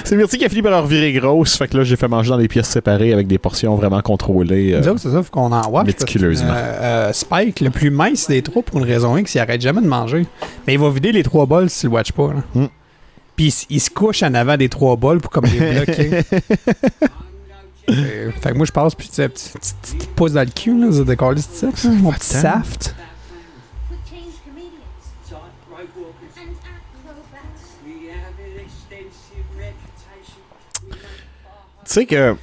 C'est Myrtille qui a fini par leur virer grosse. Fait que là, j'ai fait manger dans des pièces séparées avec des portions vraiment contrôlées.
C'est ça, faut qu'on en watch.
Méticuleusement.
Spike, le plus mince des trois, pour une raison X, il arrête jamais de manger. Mais il va vider les 3 bols s'il le watch pas. Puis il se couche en avant des 3 bols pour comme les bloquer. Fait que moi je passe puis tu petite pouce dans le cul là, ça décolle ça, mon petit saft.
Tu sais que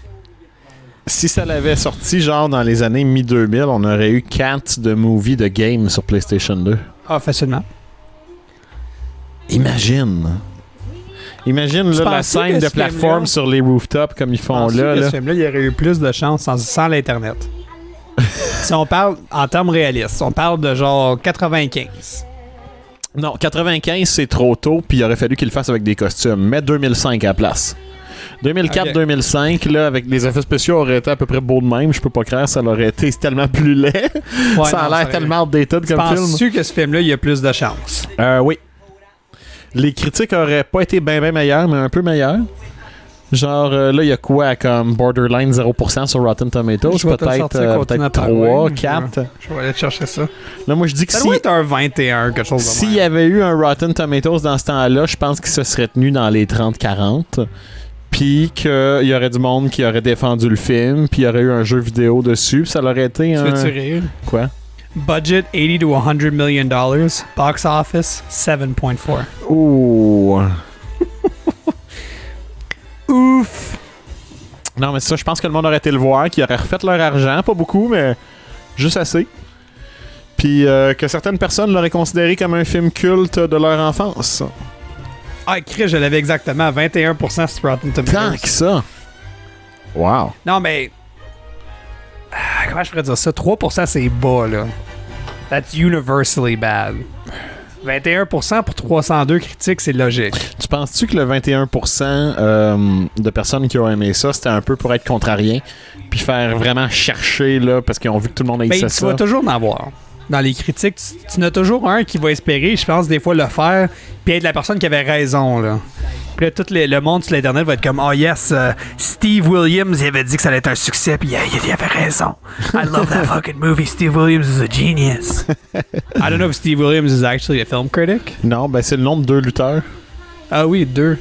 si ça l'avait sorti genre dans les années mi-2000, on aurait eu 4 de movies de games sur PlayStation 2.
Ah, facilement.
Imagine là, la scène de plateforme sur les rooftops comme ils font là.
Ce film-là, il y aurait eu plus de chance sans l'Internet. Si on parle en termes réalistes, on parle de genre 95.
Non, 95 c'est trop tôt, puis il aurait fallu qu'il le fasse avec des costumes. Mets 2005 à la place. 2004-2005, là, avec les effets spéciaux auraient été à peu près beaux de même. Je peux pas croire, ça aurait été tellement plus laid. Ça a l'air tellement outdated comme film.
Penses-tu que ce film-là, il y a plus de chance?
Oui. Les critiques auraient pas été bien meilleures, mais un peu meilleures. Genre, là, il y a quoi comme borderline 0% sur Rotten Tomatoes? Peut-être 3, 4.
Je vais aller chercher ça.
Là, moi, je dis que
ça doit être un 21, quelque chose de
s'il y avait eu un Rotten Tomatoes dans ce temps-là, je pense qu'il se serait tenu dans les 30-40. Puis qu'il y aurait du monde qui aurait défendu le film, puis il y aurait eu un jeu vidéo dessus, puis ça aurait été
Tu veux-tu rire?
Quoi?
Budget $80 to $100 million. Box office 7.4.
Ouh.
Ouf.
Non, mais ça, je pense que le monde aurait été le voir, qu'ils auraient refait leur argent, pas beaucoup, mais juste assez. Puis que certaines personnes l'auraient considéré comme un film culte de leur enfance.
Ah, Chris, je l'avais exactement. 21% sur Rotten Tomatoes.
Tant que ça. Wow.
Non, mais... comment je pourrais dire ça? 3% c'est bas, là. That's universally bad. 21% pour 302 critiques, c'est logique.
Tu penses-tu que le 21% de personnes qui ont aimé ça, c'était un peu pour être contrarien, puis faire vraiment chercher, là, parce qu'ils ont vu que tout le monde haïssait
Ben,
ça?
tu vas toujours en avoir. Dans les critiques, tu en as toujours un qui va espérer, je pense, des fois le faire, puis être la personne qui avait raison, là. Puis là, tout le monde sur l'Internet va être comme « Oh yes, Steve Williams, il avait dit que ça allait être un succès, puis il avait raison. I love that fucking movie. Steve Williams is a genius. » I don't know if Steve Williams is actually a film critic.
Non, ben c'est le nom de 2 lutteurs.
Ah oui, 2.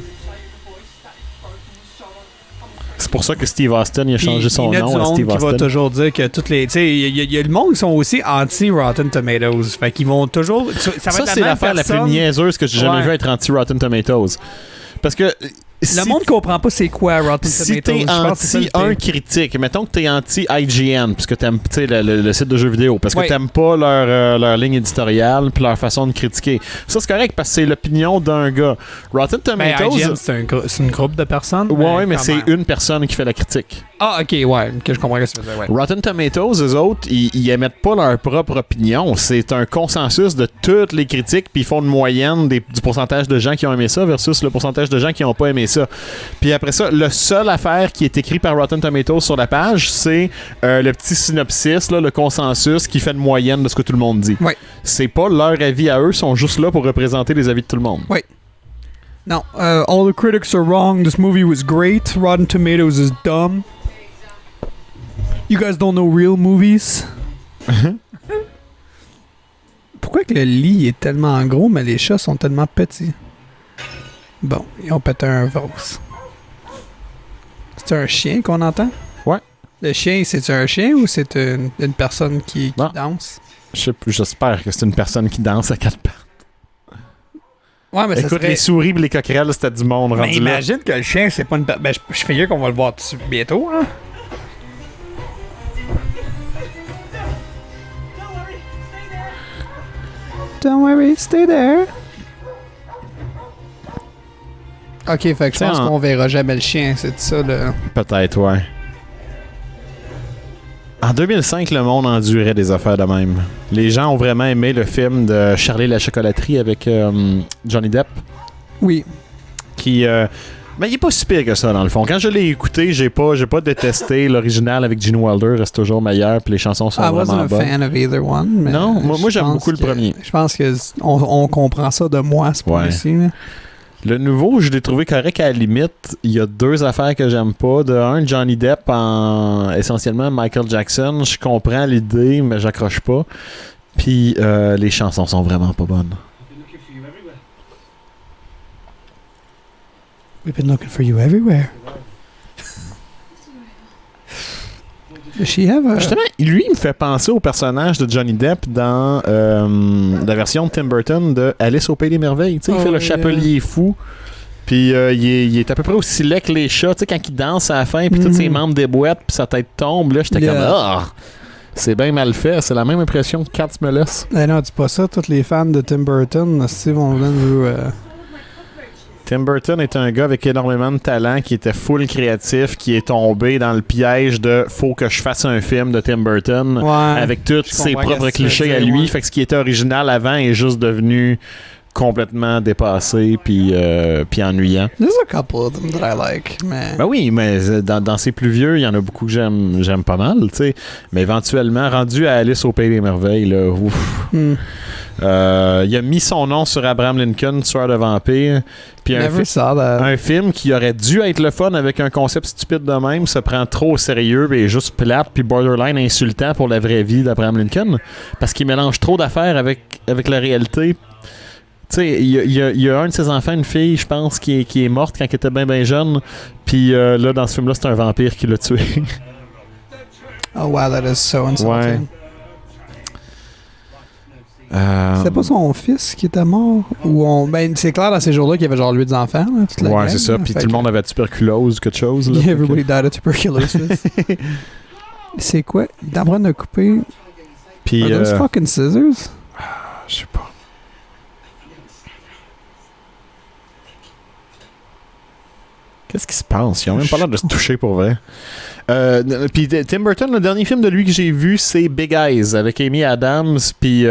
C'est pour ça que Steve Austin il a changé son
nom
à Steve Austin.
Il va toujours dire que toutes les... Tu sais, il y a le monde qui sont aussi anti-Rotten Tomatoes. Fait qu'ils vont toujours... Ça
c'est l'affaire la plus niaiseuse que j'ai jamais vue être anti-Rotten Tomatoes. Parce que...
Le monde comprend pas c'est quoi Rotten Tomatoes.
Si t'es anti un critique, mettons que t'es anti IGN, puisque t'aimes le site de jeux vidéo, parce que t'aimes pas leur ligne éditoriale puis leur façon de critiquer. Ça, c'est correct parce que c'est l'opinion d'un gars. Rotten Tomatoes...
IGN, c'est une groupe de personnes.
Ouais, mais c'est une personne qui fait la critique.
Ah, ok, ouais. Que je comprends ce que tu veux dire, ouais.
Rotten Tomatoes, eux autres, ils émettent pas leur propre opinion. C'est un consensus de toutes les critiques, puis ils font une moyenne du pourcentage de gens qui ont aimé ça versus le pourcentage de gens qui ont pas aimé ça. Puis après ça, le seul affaire qui est écrit par Rotten Tomatoes sur la page, c'est le petit synopsis, là, le consensus qui fait une moyenne de ce que tout le monde dit.
Oui.
C'est pas leur avis à eux, ils sont juste là pour représenter les avis de tout le monde.
Oui. Non, all the critics are wrong. This movie was great. Rotten Tomatoes is dumb. You guys don't know real movies. Pourquoi que le lit est tellement gros, mais les chats sont tellement petits? Bon, ils ont pété un vase. C'est un chien qu'on entend?
Ouais.
Le chien, c'est un chien ou c'est une personne qui danse?
J'espère que c'est une personne qui danse à 4 pattes.
Ouais, mais
écoute,
ça serait...
les souris et les coquerelles, c'était du monde rendu là.
Mais imagine que le chien, c'est pas une... Ben, je fais qu'on va le voir bientôt, hein? Don't worry, stay there. Ok, fait que je pense qu'on verra jamais le chien, c'est ça, le...
Peut-être, ouais. En 2005, le monde endurait des affaires de même. Les gens ont vraiment aimé le film de Charlie la chocolaterie avec Johnny Depp.
Oui.
Qui... mais il est pas si pire que ça, dans le fond. Quand je l'ai écouté, j'ai pas détesté l'original avec Gene Wilder. Reste toujours meilleur, puis les chansons sont vraiment bonnes.
I wasn't a fan of either one. Mais
non, moi j'aime beaucoup le premier.
Je pense qu'on comprend ça de moi, ce point-ci.
Le nouveau, je l'ai trouvé correct à la limite. Il y a 2 affaires que j'aime pas. De un, Johnny Depp en essentiellement Michael Jackson. Je comprends l'idée, mais j'accroche pas. Puis les chansons sont vraiment pas bonnes.
We've been looking for you everywhere. Does she have a...
Justement, lui, il me fait penser au personnage de Johnny Depp dans la version de Tim Burton de Alice au Pays des Merveilles. Il fait le chapelier fou. Puis il est à peu près aussi laid que les chats. Quand il danse à la fin, puis tous ses membres déboîtent, puis sa tête tombe. Là, j'étais comme... Ah! C'est bien mal fait. C'est la même impression que Katz me laisse.
Non, dis pas ça. Tous les fans de Tim Burton, vont venir...
Tim Burton est un gars avec énormément de talent qui était full créatif, qui est tombé dans le piège de faut que je fasse un film de Tim Burton avec tous ses propres clichés à lui. Fait que ce qui était original avant est juste devenu complètement dépassé puis ennuyant.
There's a couple of them that I like. Mais...
Ben oui, mais dans ses plus vieux, il y en a beaucoup que j'aime pas mal, tu sais. Mais éventuellement, rendu à Alice au Pays des Merveilles, là, ouf. Il a mis son nom sur Abraham Lincoln, tueur de vampires. Puis un film qui aurait dû être le fun avec un concept stupide de même se prend trop au sérieux et est juste plate puis borderline insultant pour la vraie vie d'Abraham Lincoln parce qu'il mélange trop d'affaires avec la réalité. Tu sais, il y a un de ses enfants, une fille, je pense, qui est morte quand il était bien jeune. Puis là, dans ce film-là, c'est un vampire qui l'a tué.
Oh wow, that is so insulting.
Ouais.
C'était pas son fils qui était mort? Ben, c'est clair dans ces jours-là qu'il y avait genre 8 enfants. Là, toute la gang,
c'est ça. Puis tout le monde avait tuberculose ou quelque chose. Là,
everybody died of tuberculosis. C'est quoi? Il est en train de couper...
Puis...
Are those fucking scissors?
Je sais pas. Qu'est-ce qui se passe? Ils ont même pas l'air de se toucher pour vrai. Puis Tim Burton, le dernier film de lui que j'ai vu, c'est Big Eyes avec Amy Adams. Puis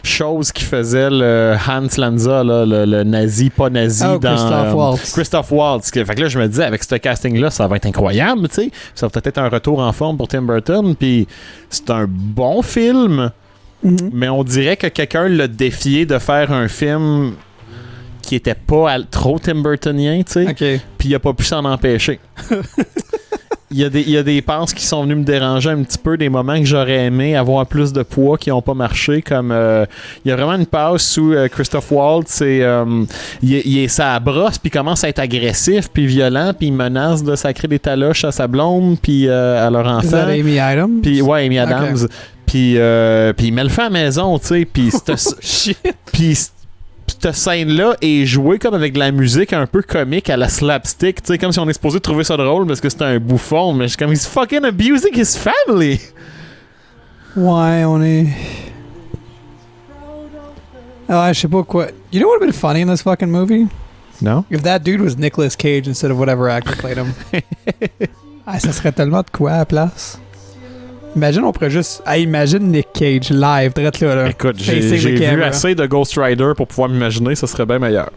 chose qui faisait le Hans Lanza, là, le nazi, pas nazi dans
Christoph Waltz.
Christoph Waltz. Fait que là, je me disais, avec ce casting-là, ça va être incroyable, tu sais. Ça va peut-être être un retour en forme pour Tim Burton. Puis c'est un bon film, mais on dirait que quelqu'un l'a défié de faire un film qui était pas trop Tim Burtonien, tu sais.
Okay.
Puis il a pas pu s'en empêcher. Il y a des passes qui sont venues me déranger un petit peu, des moments que j'aurais aimé avoir plus de poids qui n'ont pas marché, comme il y a vraiment une passe où Christoph Waltz il est sa brosse puis commence à être agressif puis violent puis il menace de sacrer des taloches à sa blonde puis à leur enfant.
Is that Amy Adams?
Puis ouais, Amy Adams.
Okay.
Puis il met le feu à la maison, tu sais, puis cette scène-là est jouée comme avec de la musique un peu comique à la slapstick, tu sais, comme si on est supposé trouver ça drôle parce que c'est un bouffon, mais je suis comme, he's fucking abusing his family!
Ouais, on est... je sais pas quoi... You know what would have been funny in this fucking movie?
Non?
If that dude was Nicolas Cage instead of whatever actor played him. Ça serait tellement de quoi à la place. Imagine, on pourrait juste... imagine Nick Cage live, direct là.
Écoute, j'ai vu assez de Ghost Rider pour pouvoir m'imaginer, ça serait bien meilleur.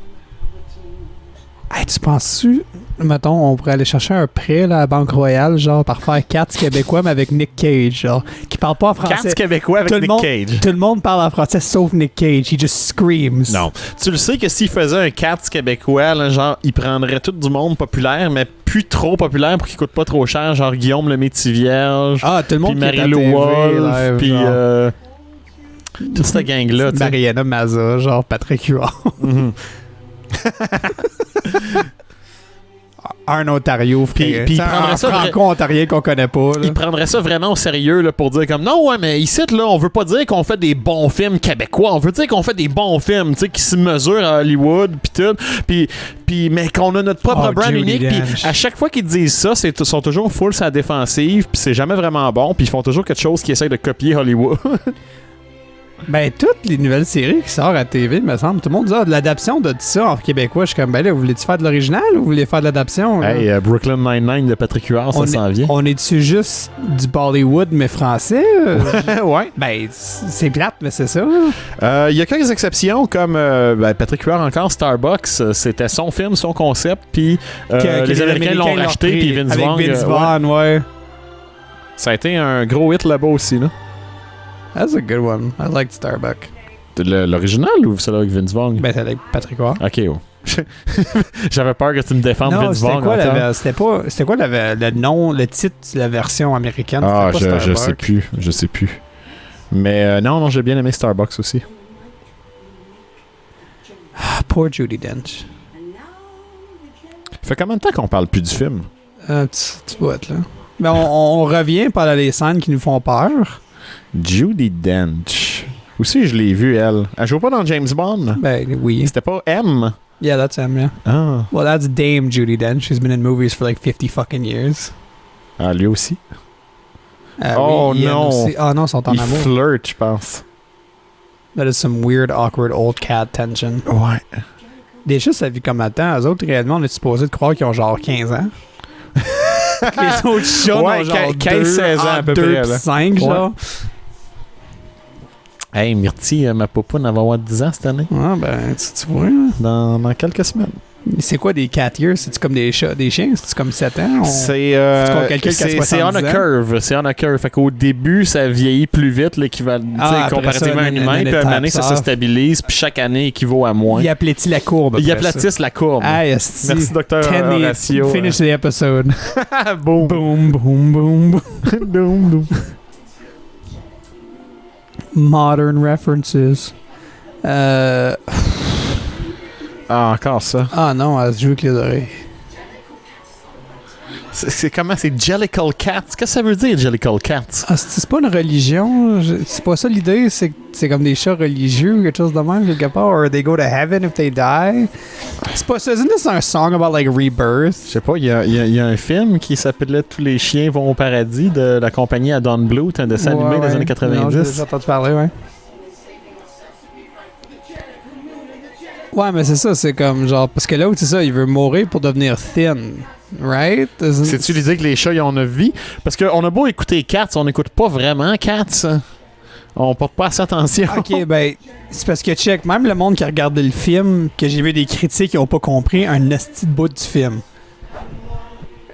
Tu penses-tu... Mettons, on pourrait aller chercher un prêt là, à la Banque Royale, genre, par faire Cats québécois, mais avec Nick Cage, genre, qui parle pas en français.
Cats québécois avec Nick Cage.
Tout le monde parle en français, sauf Nick Cage. He just screams.
Non. Tu le sais que s'il faisait un Cats québécois, là, genre, il prendrait tout du monde populaire, mais plus trop populaire pour qu'il coûte pas trop cher, genre Guillaume le Métivier.
Tout le monde
puis Marie-Lou Wolfe, puis toute cette gang-là.
Mariana Maza, genre Patrick Huard. Un Ontario, frère.
Puis il prendrait ça
franco-ontarien qu'on connaît pas. Là.
Il prendrait ça vraiment au sérieux là, pour dire comme non, ouais, mais ici, là, on veut pas dire qu'on fait des bons films québécois. On veut dire qu'on fait des bons films, tu sais, qui se mesurent à Hollywood, puis tout. Puis mais qu'on a notre propre brand unique. Puis à chaque fois qu'ils disent ça, ils sont toujours full sur la défensive, puis c'est jamais vraiment bon. Puis ils font toujours quelque chose qui essaie de copier Hollywood.
Ben, toutes les nouvelles séries qui sortent à la TV, me semble, tout le monde dit de l'adaptation de ça en québécois. Je suis comme, ben là, vous voulez-tu faire de l'original ou vous voulez faire de l'adaptation?
Hey, Brooklyn Nine-Nine de Patrick Huard, ça s'en vient.
On est-tu juste du Bollywood, mais français?
Ouais.
Ben, c'est plate, mais c'est ça.
Il y a quelques exceptions, comme Patrick Huard encore, Starbucks, c'était son film, son concept, puis les Américains l'ont racheté, puis Vince Vaughn.
Avec Vince Vaughn, ouais.
Ça a été un gros hit là-bas aussi, là.
That's a good one. I liked Starbucks.
L'original ou celle avec Vince Vaughn?
Ben, c'est avec Patrick Huard.
Ok, oh. J'avais peur que tu me défendes Vince Vaughn.
C'était quoi le nom, le titre de la version américaine?
Ah, je sais plus. Mais non, j'ai bien aimé Starbucks aussi.
Poor Judi Dench.
Fait combien de temps qu'on parle plus du film?
Tu dois être là. Mais on revient par les scènes qui nous font peur.
Judi Dench. Aussi, je l'ai vue, elle. Elle joue pas dans James Bond?
Ben oui.
C'était pas M?
Yeah, that's M, yeah.
Ah.
Well, that's Dame Judi Dench. She's been in movies for like 50 fucking years.
Ah, lui aussi?
Oh oui,
non!
Aussi. Oh non, ils sont en amour.
Ils flirtent, je pense.
That is some weird, awkward old cat tension.
Ouais.
Déjà, ça vit comme attends. Eux autres, réellement, on est supposé de croire qu'ils ont genre 15 ans. Les autres chats ont genre
15-16 ans à peu près.
5, genre.
Hey, Myrtille, ma popoune, elle va avoir 10 ans cette année.
Ah, ben, tu vois.
Dans quelques semaines.
C'est quoi des cat years? C'est-tu comme des chats, des chiens? C'est-tu comme 7 ans?
C'est on a curve. C'est on a curve. Fait qu'au début, ça vieillit plus vite, l'équivalent, comparativement à un humain. Puis à un année, ça se stabilise. Puis chaque année équivaut à moins.
Il aplatit la courbe.
Il aplatisse la courbe.
Ah,
merci, Dr. Horacio.
Finish the episode.
Boom.
Boom, boom, boom.
Boom, boom.
Modern references.
Ah, encore ça.
Ah non, elle se joue avec les oreilles.
C'est comment? C'est Jellicle Cats. Qu'est-ce que ça veut dire, Jellicle Cats?
Ah, c'est pas une religion. C'est pas ça l'idée. C'est comme des chats religieux ou quelque chose de même, quelque part. Or they go to heaven if they die. C'est pas ça. Isn't this a song about like rebirth?
Je sais pas, il y a un film qui s'appelait Tous les chiens vont au paradis de la compagnie Adon Blue, un dessin animé des années 90.
Non, j'ai entendu parler, ouais. Ouais, mais c'est ça, c'est comme genre. Parce que l'autre, c'est ça, il veut mourir pour devenir thin. Right?
C'est-tu l'idée que les chats, ils ont 9 vies? Parce qu'on a beau écouter Cats, on n'écoute pas vraiment Cats. On porte pas assez attention.
Ok, ben, c'est parce que check, même le monde qui a regardé le film, que j'ai vu des critiques qui ont pas compris un esti de bout du film.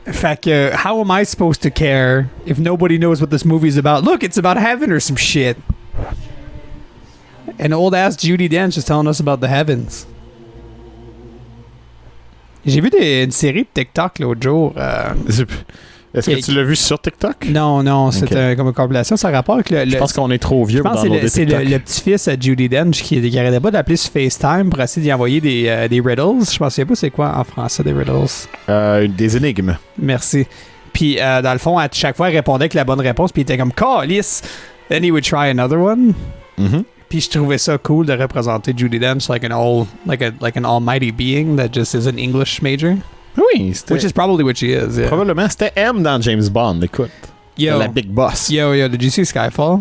Fait que, how am I supposed to care if nobody knows what this movie is about? Look, it's about heaven or some shit. And old ass Judi Dench is telling us about the heavens. J'ai vu une série de TikTok l'autre jour.
Est-ce que tu l'as vu sur TikTok?
Non, c'est comme une compilation. Ça a rapport avec le...
Je pense qu'on est trop vieux pour downloader TikTok.
C'est le petit-fils à Judi Dench qui arrêtait pas d'appeler sur FaceTime pour essayer d'y envoyer des riddles. Je pense pas c'est quoi en français des riddles.
Des énigmes.
Merci. Puis dans le fond, à chaque fois, il répondait avec la bonne réponse puis il était comme « Calice! » Then he would try another one.
Mm-hmm.
Puis je trouvais ça cool de représenter Judi Dench like an almighty being that just is an English major.
Oui, c'était...
Which is probably what she is, yeah.
Probablement. C'était M dans James Bond, écoute.
Yo.
La Big Boss.
Yo, did you see Skyfall?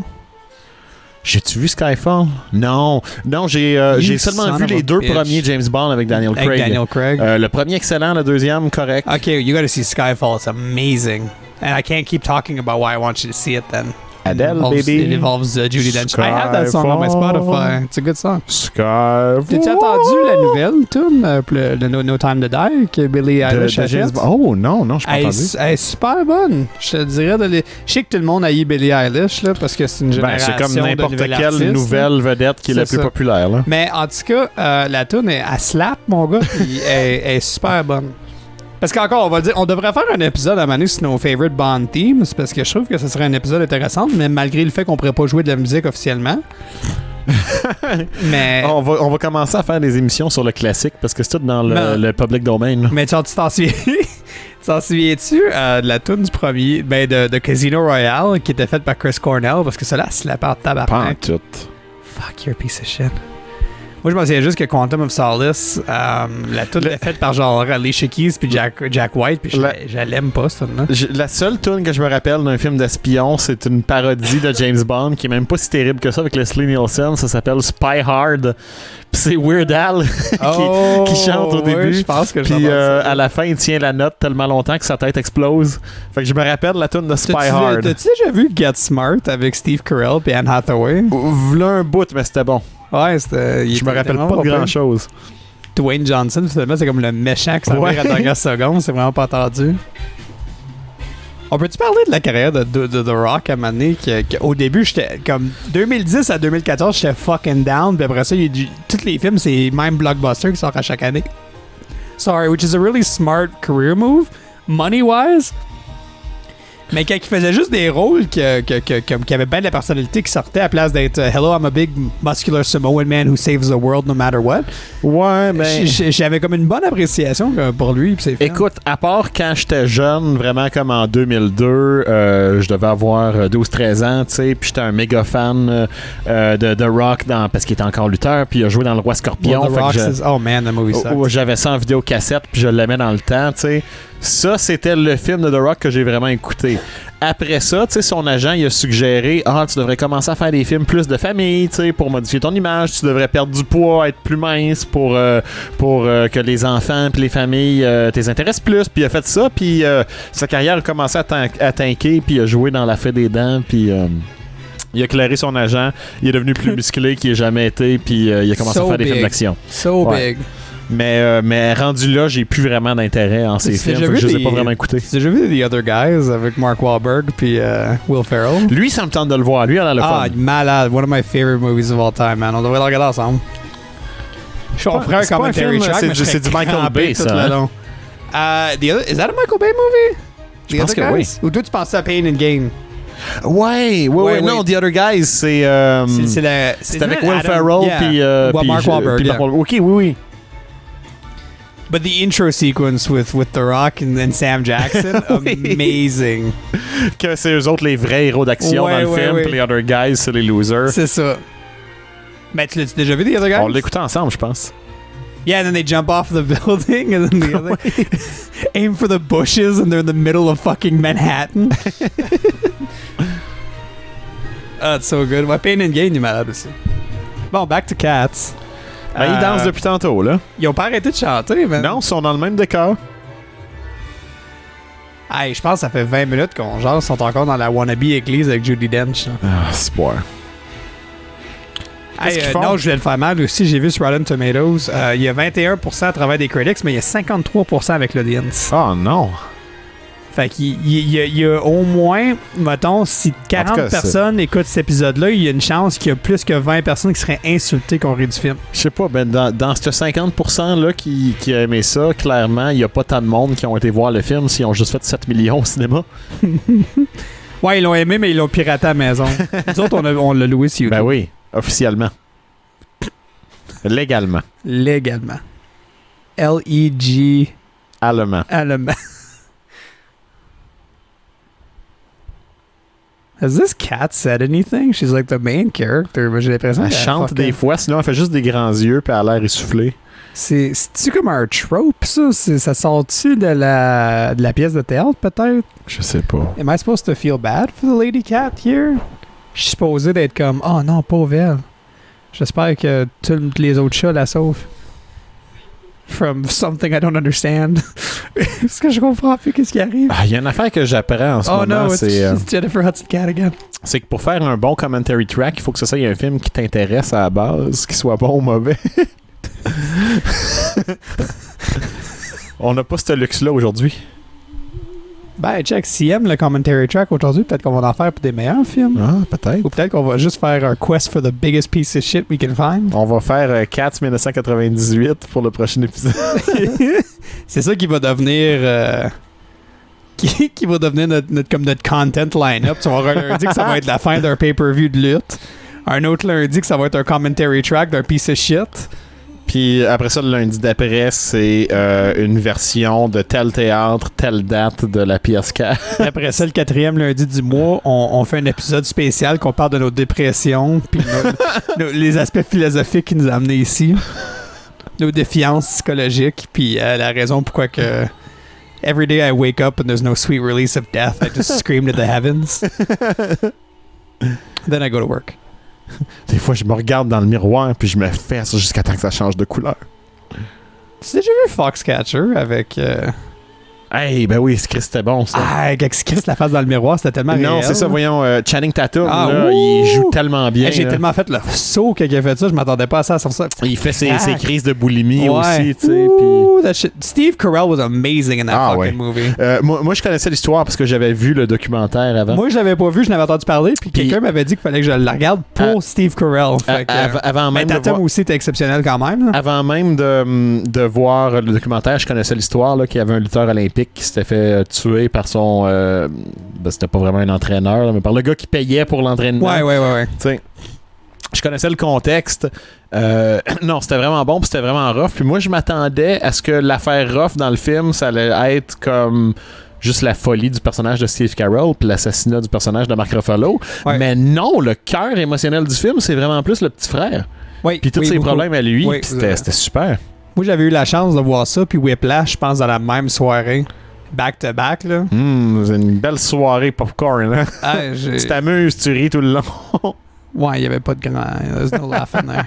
J'ai-tu vu Skyfall? Non, j'ai seulement vu les deux premiers James Bond avec Daniel Craig. Le premier excellent, le deuxième correct.
Okay, you gotta see Skyfall. It's amazing. And I can't keep talking about why I want you to see it then.
Adele, baby.
It involves Judi Dench. I have that song on my Spotify. It's a good song.
Skyfall.
T'as-tu entendu la nouvelle tune, No Time to Die, que Billie Eilish a fait?
Oh non, je pas entendu.
Elle est super bonne. Je te dirais Je sais que tout le monde haït Billie Eilish, là, parce que c'est une génération
c'est comme n'importe quelle
artistes,
nouvelle vedette qui est la plus populaire. Là.
Mais en tout cas, la tune, elle slap, mon gars, puis elle est super bonne. Parce qu'encore, on va dire, on devrait faire un épisode à Manu sur nos favorite Bond themes, parce que je trouve que ce serait un épisode intéressant, mais malgré le fait qu'on pourrait pas jouer de la musique officiellement. Mais
on va commencer à faire des émissions sur le classique, parce que c'est tout dans le public domain.
Mais tu t'en souviens? T'en souviens-tu de la tune du premier, de Casino Royale, qui était faite par Chris Cornell, parce que cela se la part de tabarnak.
Pas en tout.
Fuck, you're a piece of shit. Moi, je me souviens juste que Quantum of Solace, la tune est faite par genre Alicia Keys puis Jack White, puis je l'aime pas, cette tune-là.
La seule tune que je me rappelle d'un film d'espion, c'est une parodie de James Bond qui est même pas si terrible que ça avec Leslie Nielsen. Ça s'appelle Spy Hard. Puis c'est Weird Al qui chante au début.
Je pense que
puis à la fin, il tient la note tellement longtemps que sa tête explose. Fait que je me rappelle la tune de Spy Hard.
T'as-tu déjà vu Get Smart avec Steve Carell et Anne Hathaway?
V'là un bout, mais c'était bon.
Ouais, c'était...
Je me rappelle pas de grand-chose.
Dwayne Johnson, finalement, c'est comme le méchant qui s'en vient à la dernière seconde. C'est vraiment pas attendu. On peut-tu parler de la carrière de The Rock à un moment donné, qu'au début, j'étais comme 2010 à 2014, j'étais fucking down, puis après ça, tous les films, c'est même blockbuster qui sort à chaque année. Sorry, which is a really smart career move, money-wise. Mais quand il faisait juste des rôles qui avaient bien de la personnalité qui sortait à la place d'être Hello, I'm a big muscular Samoan man who saves the world no matter what.
Ouais, mais...
J'avais comme une bonne appréciation pour lui.
Écoute, à part quand j'étais jeune, vraiment comme en 2002, je devais avoir 12-13 ans, tu sais, puis j'étais un méga fan de The Rock parce qu'il était encore lutteur, puis il a joué dans Le Roi Scorpion.
Well, The Rock says, oh man, the movie sucks.
J'avais ça en vidéocassette, puis je l'aimais dans le temps, tu sais. Ça, c'était le film de The Rock que j'ai vraiment écouté. Après ça, tu sais, son agent, il a suggéré tu devrais commencer à faire des films plus de famille, tu sais, pour modifier ton image. Tu devrais perdre du poids, être plus mince pour que les enfants puis les familles t'intéressent plus. Puis il a fait ça, puis sa carrière a commencé à tanker, puis il a joué dans La Fée des Dents, puis... il a éclairé son agent, il est devenu plus musclé qu'il n'a jamais été, puis il a commencé à faire des films d'action.
Big.
Mais rendu là, j'ai plus vraiment d'intérêt en ces films, je les ai pas vraiment écoutés.
J'ai déjà vu The Other Guys avec Mark Wahlberg puis Will Ferrell.
Lui, ça me tente de le voir. Lui, elle a le fun.
Malade. One of my favorite movies of all time, man. On devrait le regarder ensemble. Je suis frère commentary track, mais
c'est du Michael Bay, ça.
Is that a Michael Bay movie?
Je pense que oui.
Ou toi, tu pensais à Pain and Gain?
Ouais. Non, The Other Guys, c'est avec Will Ferrell puis
Mark Wahlberg.
OK, oui.
But the intro sequence with The Rock and Sam Jackson, amazing.
Que c'est eux autres les vrais héros d'action dans le film, puis les other guys, c'est les losers.
C'est ça. Mais tu l'as déjà vu, The Other Guys?
On l'écoutait ensemble, je pense.
Yeah, and then they jump off the building, and then the other aim for the bushes, and they're in the middle of fucking Manhattan. That's so good. Ouais, Pain and Gain est malade aussi. Bon, back to Cats.
Ils dansent depuis tantôt, là.
Ils ont pas arrêté de chanter, man.
Non, ils sont dans le même décor.
Hey, je pense que ça fait 20 minutes qu'on genre, ils sont encore dans la wannabe église avec Judi Dench.
Ah, sport.
Hey, non, je voulais le faire mal aussi. J'ai vu sur Rotten Tomatoes. Il y a 21% à travers des critics, mais il y a 53% avec l'audience.
Oh non.
Fait qu'il y a au moins, mettons, si 40 personnes écoutent cet épisode-là, il y a une chance qu'il y a plus que 20 personnes qui seraient insultées qu'on rit du film.
Je sais pas, ben dans ce 50%-là qui a aimé ça, clairement, il y a pas tant de monde qui ont été voir le film s'ils ont juste fait 7 millions au cinéma.
Ouais, ils l'ont aimé, mais ils l'ont piraté à la maison. Nous autres, on l'a loué sur YouTube.
Ben oui, officiellement. Légalement.
Légalement. L-E-G...
Allemand.
Allemand. Has this cat said anything? She's like the main character, mais j'ai l'impression
Elle chante des fois, sinon elle fait juste des grands yeux puis elle a l'air essoufflée.
C'est-tu comme un trope, ça? Ça sort-tu de la pièce de théâtre, peut-être?
Je sais pas.
Am I supposed to feel bad for the lady cat here? Je suis supposé d'être comme, oh non, pauvre elle. J'espère que tous les autres chats la sauvent. From something I don't understand. Parce que je comprends plus qu'est-ce qui arrive.
Il y a une affaire que j'apprends en ce moment.
Oh non, it's Jennifer Hudson Cat again.
C'est que pour faire un bon commentary track, il faut que ce soit un film qui t'intéresse à la base, qu'il soit bon ou mauvais. On n'a pas ce luxe-là aujourd'hui.
Ben, check, s'il aime le commentary track aujourd'hui, peut-être qu'on va en faire pour des meilleurs films.
Ah, peut-être.
Ou peut-être qu'on va juste faire un quest for the biggest piece of shit we can find.
On va faire Cats 1998 pour le prochain épisode.
C'est ça qui va devenir... qui va devenir notre content line-up. Tu vas avoir un lundi que ça va être la fin d'un pay-per-view de lutte. Un autre lundi que ça va être un commentary track d'un piece of shit.
Puis après ça, le lundi d'après, c'est une version de tel théâtre, telle date de la pièce 4.
Après ça, le 4e lundi du mois, on fait un épisode spécial qu'on parle de nos dépressions puis les aspects philosophiques qui nous ont amenés ici. Nos défiances psychologiques puis la raison pourquoi que every day I wake up and there's no sweet release of death, I just scream to the heavens. Then I go to work.
Des fois, je me regarde dans le miroir puis je me fesse jusqu'à temps que ça change de couleur.
Tu as déjà vu Foxcatcher avec...
Hey, ben oui, c'était bon, ça.
Ah, quand Chris la face dans le miroir, c'était tellement réel.
Non, c'est ça, voyons, Channing Tatum, là, il joue tellement bien.
Hey, j'ai tellement fait le saut quand il a fait ça, je m'attendais pas à ça sur ça.
Il fait ses crises de boulimie aussi, tu sais.
Steve Carell was amazing in that fucking movie.
Moi, je connaissais l'histoire parce que j'avais vu le documentaire avant.
Moi, je l'avais pas vu, je n'avais entendu parler, puis quelqu'un m'avait dit qu'il fallait que je le regarde pour Steve Carell.
Avant même
mais Tatum aussi était exceptionnel quand même. Là.
Avant même de voir le documentaire, je connaissais l'histoire qu'il y avait un lutteur olympique qui s'était fait tuer par son... c'était pas vraiment un entraîneur, là, mais par le gars qui payait pour l'entraînement.
Ouais.
T'sais, je connaissais le contexte. Non, c'était vraiment bon, puis c'était vraiment rough. Puis moi, je m'attendais à ce que l'affaire rough dans le film, ça allait être comme... juste la folie du personnage de Steve Carell puis l'assassinat du personnage de Mark Ruffalo. Ouais. Mais non, le cœur émotionnel du film, c'est vraiment plus le petit frère. Puis tous ses problèmes à lui, c'était super.
Moi, j'avais eu la chance de voir ça, puis Whiplash, je pense, dans la même soirée. Back-to-back, là.
C'est une belle soirée popcorn, hein? Tu t'amuses, tu ris tout le long.
Ouais, il n'y avait pas de grand... There's no laughing there.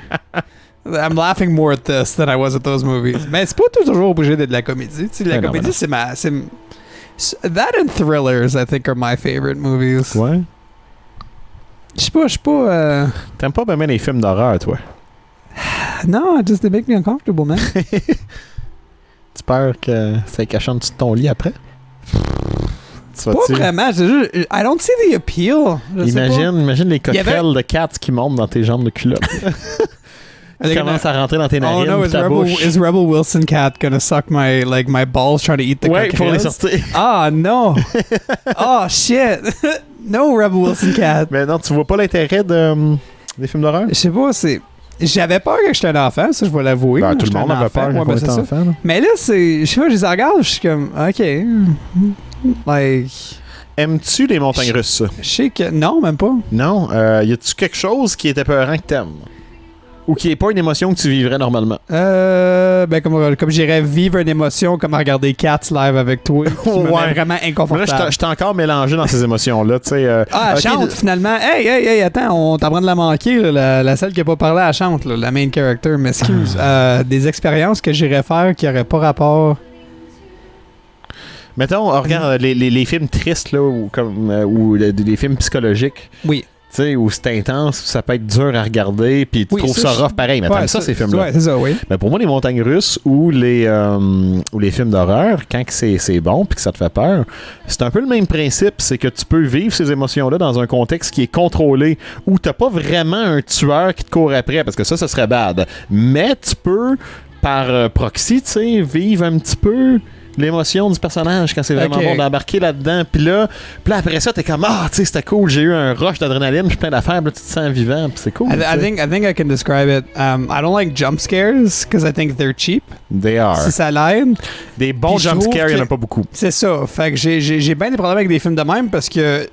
I'm laughing more at this than I was at those movies. Mais c'est pas toujours obligé d'être de la comédie. Tu sais, la comédie, c'est ma... That and Thrillers, I think, are my favorite movies.
Ouais.
Je sais pas...
T'aimes pas même les films d'horreur, toi?
Non, just they make me uncomfortable, man.
Tu peur que ça cache en dessous de ton lit après?
Pas vraiment, c'est juste... I don't see the appeal.
Imagine les coquerelles de cats qui montent dans tes jambes de culotte. Ils commencent à rentrer dans tes narines.
Oh no, is Rebel Wilson Cat gonna suck my balls trying to eat the coquerelles?
Pour les sortir.
Ah, no. Oh, shit. No, Rebel Wilson Cat.
Mais non, tu vois pas l'intérêt des films d'horreur?
Je sais pas, c'est... J'avais peur que j'étais un enfant, ça, je vais l'avouer.
Ben, tout le monde avait peur quand on était enfant. Là.
Mais là, je sais pas, je les regarde, je suis comme, OK. Like...
Aimes-tu les montagnes russes?
Je sais que... Non, même pas.
Non? Y a-tu quelque chose qui était peurant que t'aimes? Ou qui n'est pas une émotion que tu vivrais normalement?
Ben comme j'irais vivre une émotion comme à regarder Cats live avec toi, qui me met vraiment inconfortable.
Là, j'étais encore mélangé dans ces émotions-là, tu sais.
Elle chante, finalement. Hey, attends, on t'apprend de la manquer, là, la celle qui n'a pas parlé, elle chante, là, la main character, m'excuse. Des expériences que j'irais faire qui n'auraient pas rapport...
Mettons, regarde les films tristes, là, ou les films psychologiques.
Oui.
Tu sais, où c'est intense, ça peut être dur à regarder, puis tu trouves ça rough pareil. Mais t'aimes ça, ces films-là.
Ouais, c'est ça, oui.
Mais pour moi, les montagnes russes ou les films d'horreur, quand c'est bon puis que ça te fait peur, c'est un peu le même principe. C'est que tu peux vivre ces émotions-là dans un contexte qui est contrôlé, où t'as pas vraiment un tueur qui te court après, parce que ça serait bad. Mais tu peux, par proxy, tu sais, vivre un petit peu l'émotion du personnage quand c'est vraiment bon d'embarquer là-dedans. Puis là, après ça, t'es comme, tu sais, c'était cool, j'ai eu un rush d'adrénaline, j'ai plein d'affaires, là, tu te sens vivant, puis c'est cool.
I think I can describe it. I don't like jump scares because I think they're cheap.
They are.
Si ça l'aide.
Des bons jump scares, il n'y en a pas beaucoup.
C'est ça. Fait que j'ai bien des problèmes avec des films de même parce que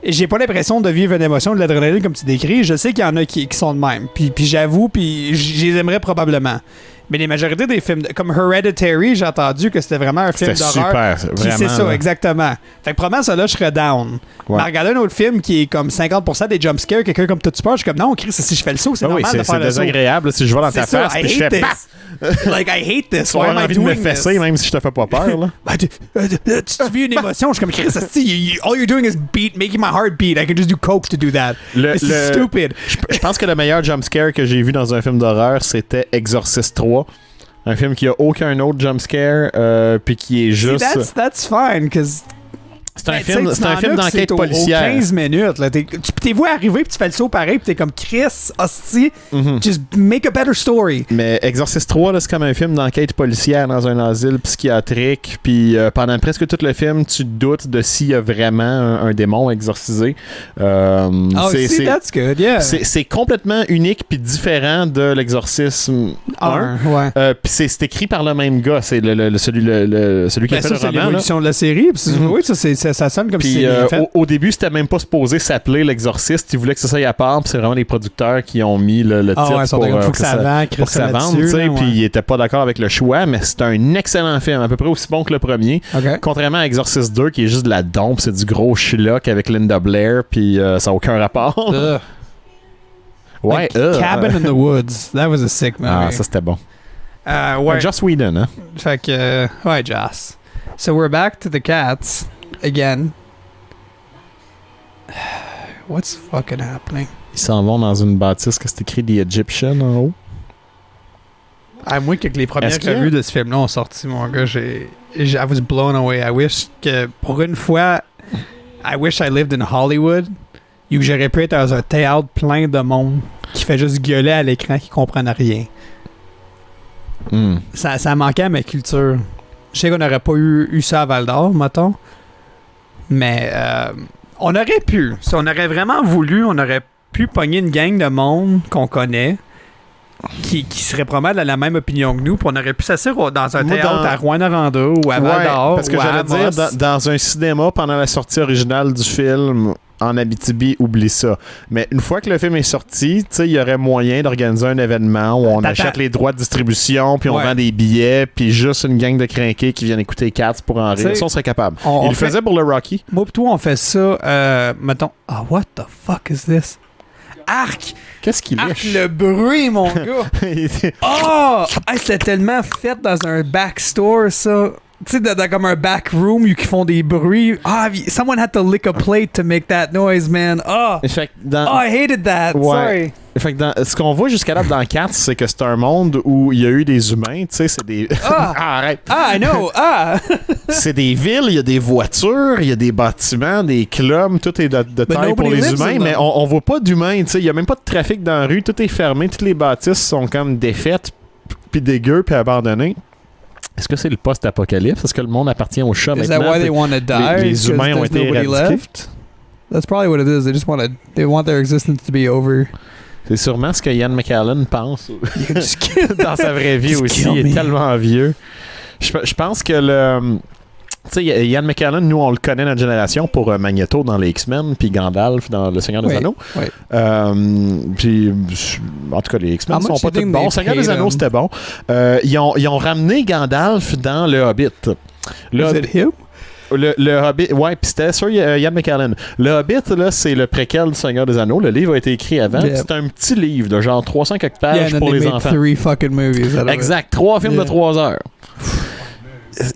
j'ai pas l'impression de vivre une émotion de l'adrénaline comme tu décris. Je sais qu'il y en a qui sont de même. Puis j'avoue, puis je les aimerais probablement. Mais les majorités des films, comme Hereditary, j'ai entendu que c'était vraiment un film d'horreur.
C'était super, vraiment.
C'est ça, exactement. Fait que probablement, ça là, je serais down. Ouais. Mais regarder un autre film qui est comme 50% des jumpscares, quelqu'un comme tout peur, je suis comme, non, Chris, si je fais le saut, c'est normal de faire le saut.
C'est désagréable si je vais dans ta face puis je fais paf!
Like, I hate this.
Tu as envie de me fesser, même si je te fais pas peur, là.
Tu vis une émotion, je suis comme, Chris, all you're doing is making my heart beat. I can just do coke to do that. This is stupid.
Je pense que le meilleur jumpscare que j'ai vu dans un film d'horreur, c'était Exorcist 3. Un film qui a aucun autre jumpscare, puis qui est juste...
See, that's fine, because...
C'est un film d'enquête policière.
15 minutes. Là, tu t'es vu arriver, puis tu fais le saut pareil, puis t'es comme Chris, hostie, just make a better story.
Mais Exorcist 3, là, c'est comme un film d'enquête policière dans un asile psychiatrique, puis pendant presque tout le film, tu doutes de s'il y a vraiment un démon exorcisé.
That's good, yeah.
C'est complètement unique puis différent de l'Exorcisme 1.
Ouais.
Puis c'est écrit par le même gars, c'est celui qui a fait le roman.
C'est l'évolution de la série. Oui, ça sonne comme si c'était fait.
Au début, c'était même pas supposé s'appeler L'Exorciste. Ils voulaient que ça soit à part, puis c'est vraiment les producteurs qui ont mis le titre
pour que ça
vende. Puis ils étaient pas d'accord avec le choix, mais c'est un excellent film, à peu près aussi bon que le premier.
Okay.
Contrairement à Exorcist 2, qui est juste de la dompe, c'est du gros schlock avec Linda Blair, puis ça n'a aucun rapport.
Ouais, Cabin in the Woods. That was a sick movie.
Ah, ça c'était bon.
Ouais.
Joss Whedon, hein?
Fait que, ouais, Joss. So we're back to the cats again. What's fucking happening?
Ils s'en vont dans une bâtisse que c'est écrit The Egyptian en haut.
Moi, que les premières revues de ce film-là ont sorti, mon gars, I was blown away. I wish que, pour une fois, I wish I lived in Hollywood, où j'aurais pu être dans un théâtre plein de monde qui fait juste gueuler à l'écran, qui comprennent rien. Ça manquait à ma culture. Je sais qu'on n'aurait pas eu ça à Val-d'Or, mettons. Mais on aurait pu. Si on aurait vraiment voulu, on aurait pu pogner une gang de monde qu'on connaît qui serait probablement de la même opinion que nous, puis on aurait pu s'asseoir dans un théâtre à Rouyn-Noranda ou à Val-d'Or.
Parce que j'allais dire, dans un cinéma, pendant la sortie originale du film, en Abitibi, oublie ça. Mais une fois que le film est sorti, il y aurait moyen d'organiser un événement où on achète les droits de distribution, puis on vend des billets, puis juste une gang de crinqués qui viennent écouter Cats pour en rire. Ça, on serait capable. Il le faisait pour le Rocky.
Moi pis toi, on fait ça, mettons... what the fuck is this? Arc!
Qu'est-ce qu'il
Arc, le bruit, mon gars! C'était tellement fait dans un backstore, ça. Tu sais, dans comme un back room qui font des bruits. Someone had to lick a plate to make that noise, man. I hated that.
Ouais. Sorry. Fait que ce qu'on voit jusqu'à là dans Cats, c'est que c'est un monde où il y a eu des humains, tu sais, c'est des... arrête!
I know!
C'est des villes, il y a des voitures, il y a des bâtiments, des clubs, tout est de taille pour les humains, mais on voit pas d'humains, tu sais, il y a même pas de trafic dans la rue, tout est fermé, toutes les bâtisses sont comme défaites, puis dégueu, puis abandonnées. Est-ce que c'est le post-apocalypse? Est-ce que le monde appartient aux chats maintenant?
Is that why they want to die?
Les humains ont été éradiqués?
That's probably what it is. They want their existence to be over.
C'est sûrement ce que Ian McKellen pense dans sa vraie vie aussi. Il est tellement vieux. Je pense que le... Tu sais, Ian McKellen, nous, on le connaît notre génération pour Magneto dans les X-Men, puis Gandalf dans Le Seigneur des Anneaux.
Oui.
Puis, en tout cas, les X-Men sont pas tous bons. Le Seigneur des Anneaux, c'était bon. Ils ont ramené Gandalf dans Le Hobbit.
Is it him?
Le Hobbit, ouais, puis c'était sur Ian McKellen. Le Hobbit, là, c'est le préquel du Seigneur des Anneaux. Le livre a été écrit avant.
Yeah.
C'est un petit livre de genre 300 quelques pages pour les enfants.
3 fucking movies.
Exact. 3 films de 3 heures.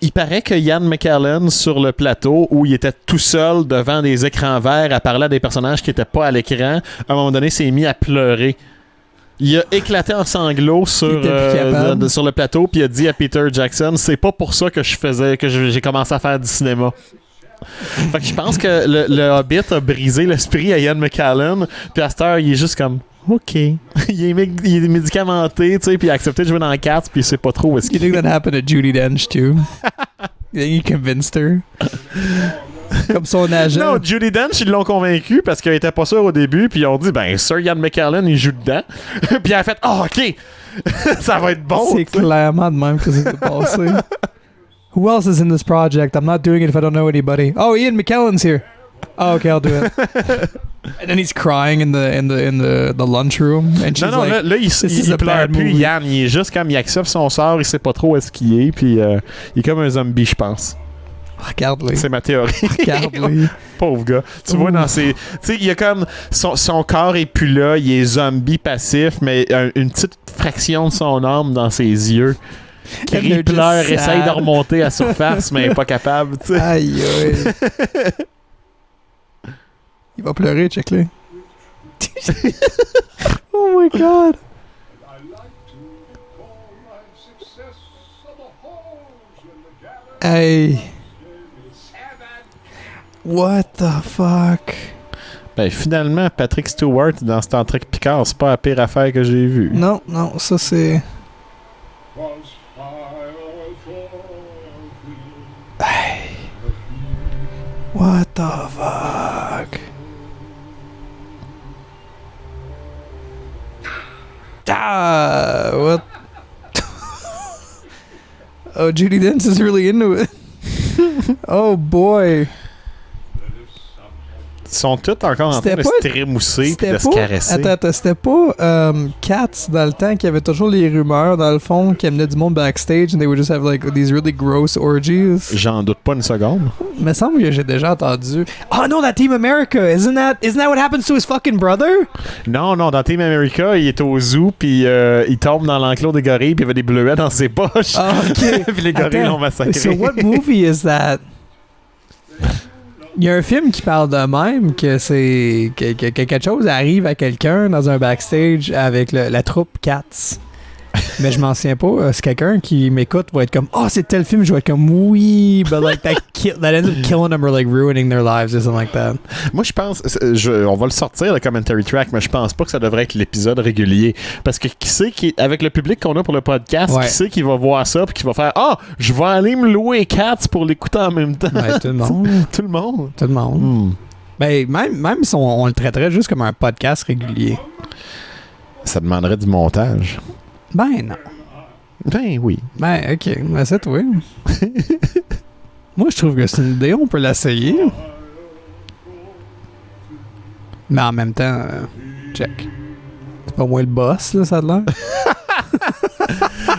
Il paraît que Ian McKellen, sur le plateau, où il était tout seul devant des écrans verts à parler à des personnages qui n'étaient pas à l'écran, à un moment donné, s'est mis à pleurer. Il a éclaté en sanglots sur le plateau, puis il a dit à Peter Jackson, c'est pas pour ça que j'ai commencé à faire du cinéma. Fait que je pense que le Hobbit a brisé l'esprit à Ian McKellen, puis à cette heure, il est juste comme OK. il est médicamenté, tu sais, puis il a accepté de jouer dans Cats, puis il sait pas trop où est-ce
qu'il est. You think that happened to Judi Dench too? You think he convinced her? Comme son agent.
Non, Judi Dench, ils l'ont convaincu parce qu'elle était pas sûre au début, puis ils ont dit, ben, Sir Ian McKellen, il joue dedans. Puis elle a fait, OK, ça va être bon.
C'est clairement de même que ça s'est passé. Who else is in this project? I'm not doing it if I don't know anybody. Oh, Ian McKellen's here. Oh, okay, I'll do it. And then he's crying in the lunchroom. And she's
là, il pleure plus, Yann. Il est juste comme il accepte son sort, il sait pas trop où est-ce qu'il est, puis il est comme un zombie, je pense.
Regarde-le.
C'est ma théorie.
Regarde-le.
Pauvre gars. Tu vois dans ses... Tu sais, il y a comme... Son corps est plus là, il est zombie passif, mais une petite fraction de son âme dans ses yeux. Crie, pleure, essaye de remonter à la surface, mais pas capable, tu sais.
Aïe, aïe. Il va pleurer, check-le. Oh my God. Hey. What the fuck?
Ben, finalement, Patrick Stewart dans Star Trek Picard, c'est pas la pire affaire que j'ai vue.
Non, ça c'est... Hey. What the fuck? Ah, what? Oh, Judi Dench is really into it. Oh boy.
Ils sont tous encore en train de se trémousser et de se caresser.
Attends, c'était pas Cats dans le temps qui avait toujours les rumeurs dans le fond qui amenaient du monde backstage and they would just have like these really gross orgies.
J'en doute pas une seconde.
Il me semble que j'ai déjà entendu. Oh non, that Team America, isn't that what happens to his fucking brother?
Non, dans Team America, il est au zoo puis il tombe dans l'enclos des gorilles puis il y avait des bleuets dans ses poches.
Oh, ok.
Puis les gorilles l'ont massacré.
So what movie is that? Il y a un film qui parle de même que c'est que quelque chose arrive à quelqu'un dans un backstage avec la troupe Cats. Mais je m'en souviens pas. C'est quelqu'un qui m'écoute va être comme c'est tel film, je vais être comme oui, but like that ends up killing them or like ruining their lives or something like that.
Moi je pense on va le sortir le commentary track, mais je pense pas que ça devrait être l'épisode régulier parce que qui sait avec le public qu'on a pour le podcast, qui sait qui va voir ça puis qui va faire je vais aller me louer Cats pour l'écouter en même temps.
Ouais, tout le monde.
Tout le monde.
Tout le monde. Ben même si on le traiterait juste comme un podcast régulier.
Ça demanderait du montage.
Ben non.
Ben oui.
Ben ok, ben c'est toi. Moi je trouve que c'est une idée, on peut l'essayer. Mais en même temps, check. C'est pas moi le boss, là, ça a l'air.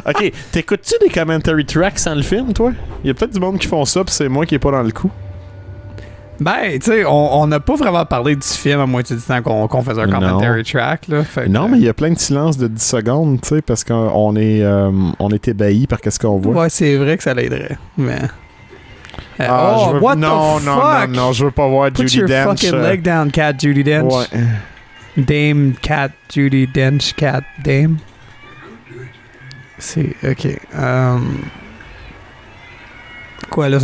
Ok, t'écoutes-tu des commentary tracks sans le film, toi? Il y a peut-être du monde qui font ça, pis c'est moi qui est pas dans le coup.
Ben, tu sais, on n'a pas vraiment parlé du film à moitié du temps qu'on faisait un commentary track, là.
Non, mais il y a plein de silences de 10 secondes, tu sais, parce qu'on est ébahis par qu'est-ce qu'on voit.
Ouais, c'est vrai que ça l'aiderait, mais...
what the fuck? Non, je veux pas voir Judi Dench.
Put your fucking leg down, Cat Judi Dench.
Ouais.
Dame Cat Judi Dench, Cat Dame. C'est... OK. Quoi, là,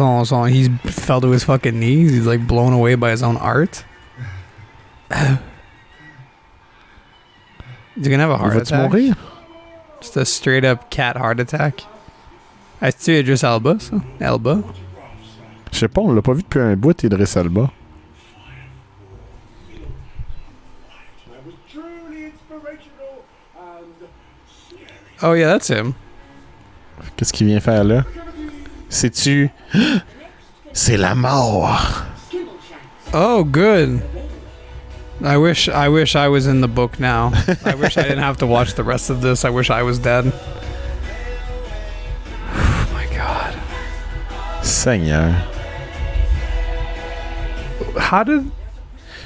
he's fell to his fucking knees. He's like blown away by his own art. He's gonna have a heart attack.
Mourir?
Just a straight up cat heart attack. Est-ce Idris Elba, ça? Elba?
Je sais pas, on l'a pas vu depuis un bout, Idris Elba.
Oh yeah, that's him.
Qu'est-ce qu'il vient faire là? C'est-tu... C'est la mort!
Oh, good. I wish I was in the book now. I wish I didn't have to watch the rest of this. I wish I was dead. Oh my god.
Seigneur.
How did...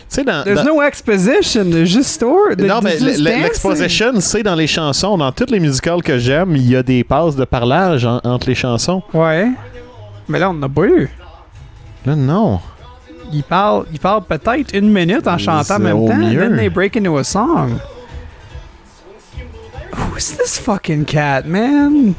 Tu sais,
There's no exposition, there's just story.
Non, mais l'exposition, c'est dans les chansons. Dans toutes les musicals que j'aime, il y a des passes de parlage entre les chansons.
Ouais. Mais là, on n'a pas eu.
Là, non.
Il parle peut-être une minute en chantant en même temps, and then they break into a song. Who's this fucking cat, man?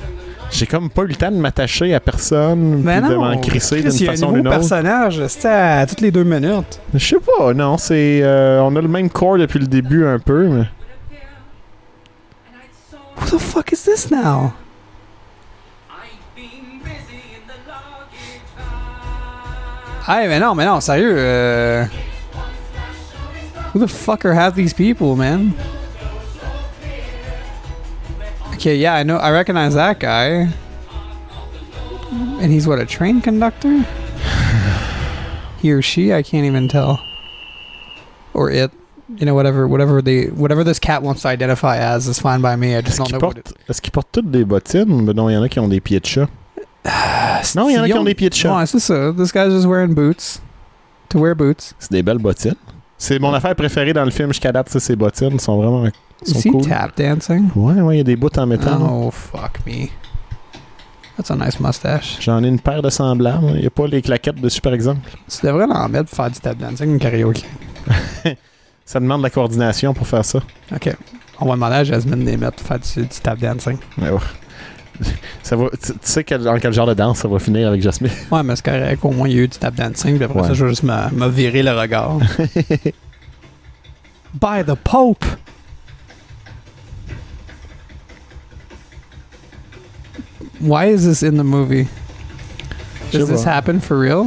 J'ai comme pas eu le temps de m'attacher à personne
Mais
puis de
non,
m'en crisser d'une façon ou
il y a un
d'une
nouveau
autre.
personnage, c'était à toutes les 2 minutes.
Je sais pas, non, c'est... on a le même corps depuis le début un peu, mais...
Who the fuck is this now? Hey, mais non, sérieux. Who the fuck are half these people, man? Okay, yeah, I recognize that guy. And he's what, a train conductor? He or she, I can't even tell. Or it. You know, whatever this cat wants to identify as is fine by me. I just don't know what it...
Est-ce qu'ils portent toutes des bottines? Ben non, il y en a qui ont des pieds de chat. Non, il y en a qui ont des pieds de chat.
Ouais, c'est ça. This guy's just wearing boots. To wear boots.
C'est des belles bottines. C'est mon affaire préférée dans le film jusqu'à date, c'est ces bottines. Ils sont vraiment
Is
cool.
he tap dancing?
Ouais, il y a des bouts en métal.
Oh, fuck me. That's a nice mustache.
J'en ai une paire de semblables. Il n'y a pas les claquettes dessus, par exemple.
Tu devrais en mettre pour faire du tap dancing, une karaoke.
Ça demande de la coordination pour faire ça.
OK. On va demander à Jasmine de les mettre pour faire du tap dancing.
Ouais. Ça va, tu sais dans quel genre de danse ça va finir avec Jasmine?
Ouais, mais c'est correct. Au moins, il y a eu du tap dancing. Puis après ça, je vais juste me virer le regard. By the Pope! Why is this in the movie? Does this happen for real?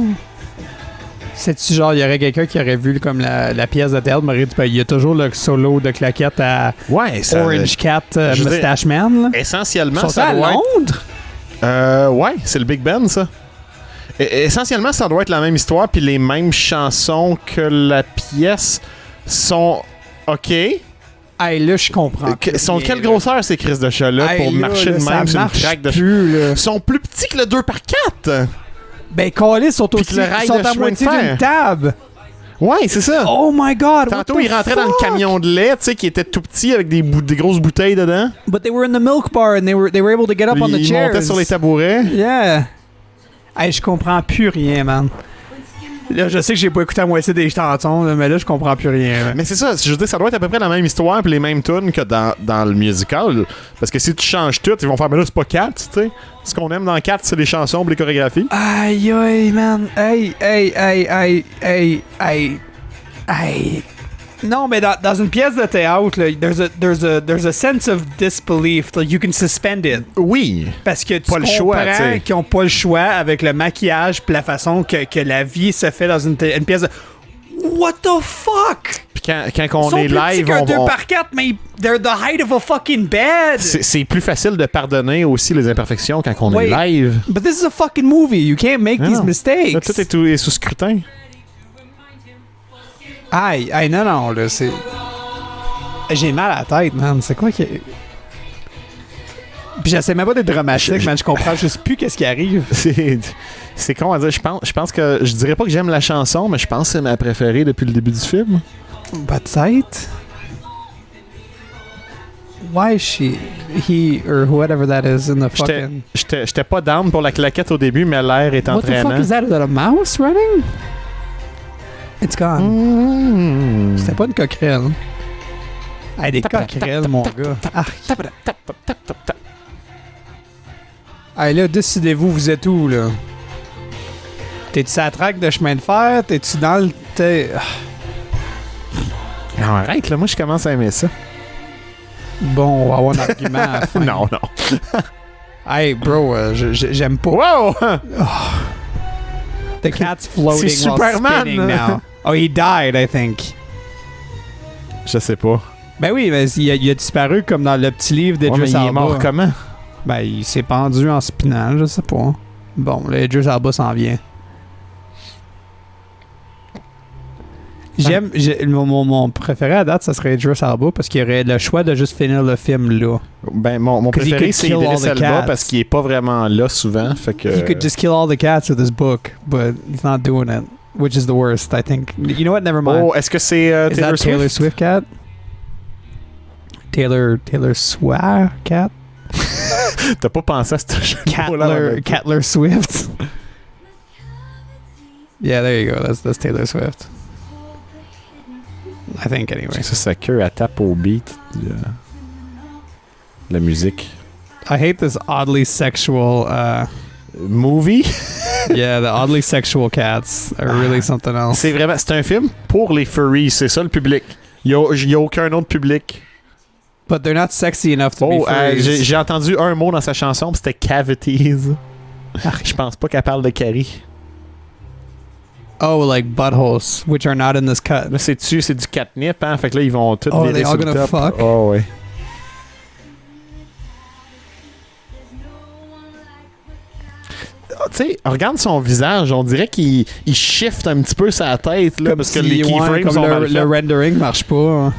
C'est-tu genre, il y aurait quelqu'un qui aurait vu comme la pièce de théâtre, mais il y a toujours le solo de claquette à Orange Cat Mustache Man. Là.
Essentiellement,
ça à Londres?
Ouais, c'est le Big Ben, ça. Essentiellement, ça doit être la même histoire, puis les mêmes chansons que la pièce sont OK.
Hey, là, je comprends.
Sont quelle grosseur ces crises de chat-là pour marcher de même sur une traque de chat? Ils sont plus petits que le 2x4.
Ben, Callis sont aussi sont à moitié d'une table.
Ouais, c'est ça.
Oh my god.
Tantôt, ils rentraient dans le camion de lait, tu sais, qui était tout petit avec des grosses bouteilles dedans.
But they were in the milk bar and they were able to get up on the chairs.
Ils montaient sur les tabourets.
Yeah. Hey, je comprends plus rien, man. Là, je sais que j'ai pas écouté la moitié des chansons, mais là, je comprends plus rien. Là.
Mais c'est ça, je veux dire, ça doit être à peu près la même histoire puis les mêmes tunes que dans le musical. Parce que si tu changes tout, ils vont faire, mais là, c'est pas 4, tu sais. Ce qu'on aime dans 4, c'est les chansons et les chorégraphies.
Aïe, aïe, man. Aïe. Non, mais dans une pièce de théâtre, là, there's a sense of disbelief. Like, you can suspend it.
Oui.
Parce que tu comprends qu'ils n'ont pas le choix avec le maquillage et la façon que la vie se fait dans une pièce de... What the fuck?
Puis quand on est live,
on va... 2x4, mais they're the height of a fucking bed.
C'est plus facile de pardonner aussi les imperfections quand on est live.
But this is a fucking movie. You can't make these mistakes.
Là, tout est sous scrutin.
Aïe, non, là, c'est... J'ai mal à la tête, man. C'est quoi qui... Puis j'essaie même pas d'être dramatique, man. Je comprends juste plus qu'est-ce qui arrive.
C'est con à dire. Je pense que... Je dirais pas que j'aime la chanson, mais je pense que c'est ma préférée depuis le début du film.
Peut-être. Why is he or whoever that is in the fucking...
J'étais pas down pour la claquette au début, mais l'air est entraînant.
What the fuck is that? Is that a mouse running? It's gone. C'était pas une coquerelle. Hey, des coquerelles, mon gars. Hey, là, décidez-vous, vous êtes où, là? T'es-tu à la traque de chemin de fer? T'es-tu dans le...
Non, arrête, là, moi, je commence à aimer ça.
Bon, on va avoir un argument à la fin.
Non.
Hey, bro, j'aime pas.
Wow!
The cat's floating while spinning now. Oh, he died, I think.
Je sais pas.
Ben oui, mais il a disparu comme dans le petit livre d'Idris
mais
Elba.
il est mort comment?
Ben, il s'est pendu en spinant, je sais pas. Bon, là, Idris Elba s'en vient. Mon préféré à date, ça serait Idris Elba parce qu'il y aurait le choix de juste finir le film là.
Ben, mon préféré, c'est Idris Elba parce qu'il est pas vraiment là souvent. Fait que...
He could just kill all the cats with his book, but he's not doing it, which is the worst, I think. You know what? Never mind.
Oh, est-ce que c'est Taylor Swift?
Taylor Swift cat? Taylor Swift cat?
T'as pas pensé à ce
Catler Swift? Yeah, there you go. That's Taylor Swift. I think anyway.
Ça, sa queue, elle tape au beat de la musique.
I hate this oddly sexual
Movie?
Yeah, the oddly sexual cats are really something else.
C'est un film pour les furries, c'est ça le public. Il y a aucun autre public.
But they're not sexy enough to be furries.
J'ai entendu un mot dans sa chanson, c'était cavities. Je pense pas qu'elle parle de caries.
Oh, like buttholes, which are not in this cut.
Là, c'est du catnip, hein? Fait que là, ils vont tout
virer
sur le top.
Fuck?
Oh, ouais. Tu sais, regarde son visage, on dirait qu'il shift un petit peu sa tête, là, parce que les keyframes sont mal faits.
Le rendering marche pas.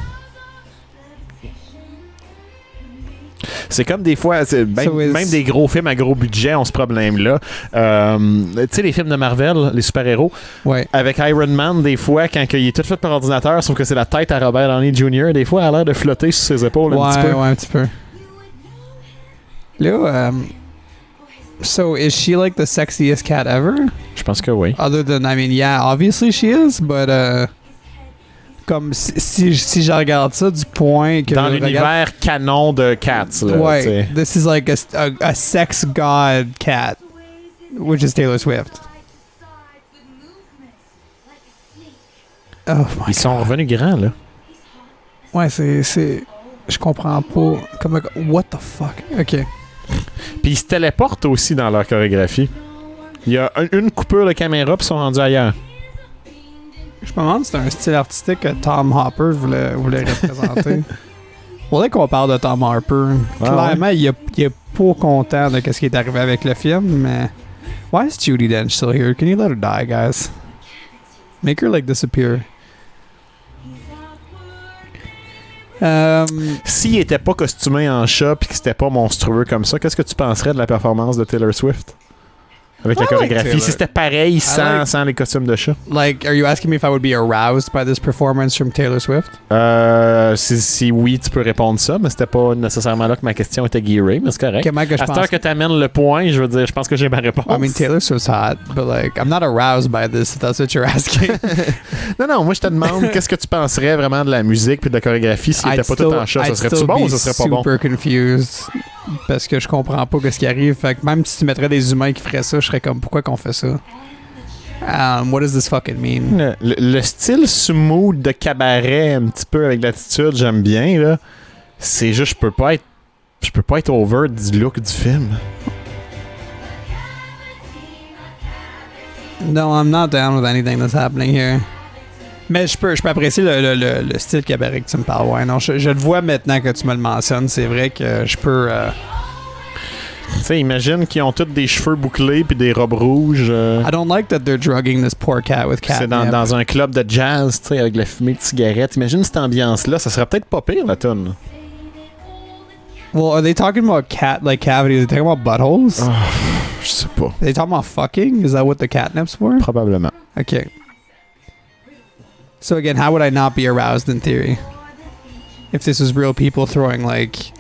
C'est comme des fois, même des gros films à gros budget ont ce problème-là. Tu sais, les films de Marvel, les super-héros,
ouais.
Avec Iron Man, des fois, quand il est tout fait par ordinateur, sauf que c'est la tête à Robert Downey Jr., des fois, elle a l'air de flotter sur ses épaules un petit peu.
Ouais, un petit peu. Là, so is she like the sexiest cat ever?
Je pense que oui.
Other than, I mean, yeah, obviously she is, but comme si je regarde ça du point que
dans l'univers canon de Cats, là,
ouais,
t'sais.
This is like a sex god cat, which is Taylor Swift. Oh my
Ils sont revenus grands, là.
Ouais, c'est je comprends pas. Comme what the fuck. Ok.
Puis ils se téléportent aussi dans leur chorégraphie. Il y a une coupure de caméra puis ils sont rendus ailleurs.
Je me demande si c'est un style artistique que Tom Hopper voulait représenter. Faudrait qu'on parle de Tom Hopper. Clairement, ouais. il est pas content de ce qui est arrivé avec le film, mais... Why is Judi Dench still here? Can you let her die, guys? Make her, like, disappear.
S'il était pas costumé en chat pis que c'était pas monstrueux comme ça, qu'est-ce que tu penserais de la performance de Taylor Swift? Avec la chorégraphie. Si c'était pareil sans les costumes de chat.
Like, are you asking me if I would be aroused by this performance from Taylor Swift?
Si oui, tu peux répondre ça, mais c'était pas nécessairement là que ma question était gearée, mais c'est correct. À cette heure que t'amènes le point, je veux dire, je pense que j'ai ma réponse.
I mean, Taylor Swift's hot, but like, I'm not aroused by this, if that's what you're asking.
non, moi je te demande, qu'est-ce que tu penserais vraiment de la musique puis de la chorégraphie s'il était pas tout en chat? Ça serait-tu bon ou ça serait pas bon?
Super confused. Parce que je comprends pas ce qui arrive. Fait que même si tu mettrais des humains qui feraient ça, je serais comme, pourquoi qu'on fait ça? What does this fucking mean?
Le style smooth de cabaret, un petit peu avec l'attitude, j'aime bien, là. C'est juste, je peux pas être over du look du film.
No, I'm not down with anything that's happening here. Mais je peux apprécier le style cabaret que tu me parles. Ouais, non, je le vois maintenant que tu me le mentionnes. C'est vrai que je peux...
Tu sais, imagine qu'ils ont tous des cheveux bouclés puis des robes rouges.
I don't like that they're drugging this poor cat with catnip.
C'est dans un club de jazz, tu sais, avec la fumée de cigarette. Imagine cette ambiance-là. Ça serait peut-être pas pire, la tune.
Well, are they talking about like cavities? Are they talking about buttholes?
Je sais pas.
Are they talking about fucking? Is that what the catnip's for?
Probablement.
Okay. So again, how would I not be aroused in theory? If this was real people throwing like...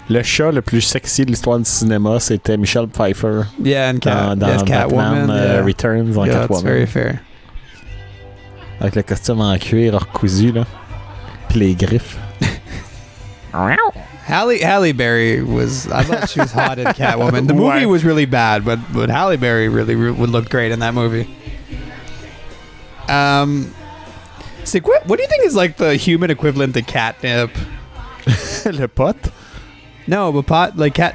Le chat le plus sexy de l'histoire du cinéma, c'était Michelle Pfeiffer.
Yeah, and
dans
Catwoman.
Yeah. Returns en Catwoman.
That's very fair.
Avec le costume en cuir recousu, là. Puis les griffes.
Halle Berry was... I thought she was hot in Catwoman. The movie was really bad, but Halle Berry really would look great in that movie. C'est quoi? What do you think is like the human equivalent to catnip?
Le pote?
No, but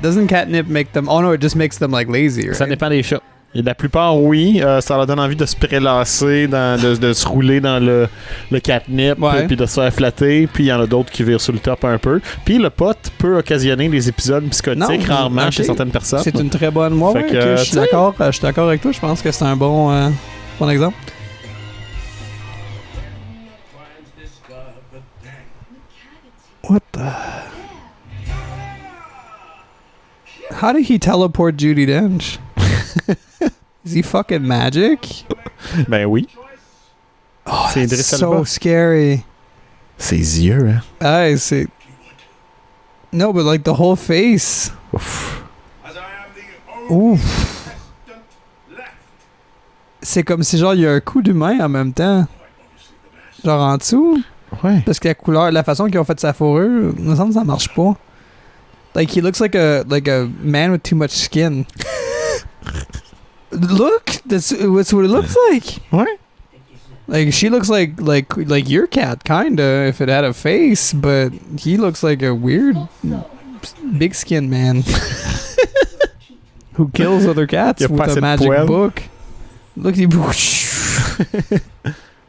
doesn't catnip make them... Oh no, it just makes them like lazy, right?
Ça dépend des chats. Et la plupart, oui. Ça leur donne envie de se prélasser, de se rouler dans le catnip, puis de se faire flatter. Puis il y en a d'autres qui virent sur le top un peu. Puis le pot peut occasionner des épisodes psychotiques rarement chez certaines personnes.
C'est une très bonne... Moi, je suis d'accord avec toi. Je pense que c'est un bon exemple. What the... How did he teleport Judi Dench? Is he fucking magic?
Ben oui.
Oh, c'est so scary.
Ses yeux, hein?
Ah, c'est... No, but like the whole face.
Ouf.
Ouf. C'est comme si genre il y a un coup d'humain en même temps. Genre en dessous.
Ouais.
Parce que la couleur, la façon qu'ils ont fait sa fourrure, il me semble que ça marche pas. Like he looks like a man with too much skin. Look, that's what it looks like.
Ouais.
Like she looks like your cat kinda if it had a face, but he looks like a weird big skin man who kills other cats with a magic book. Look, he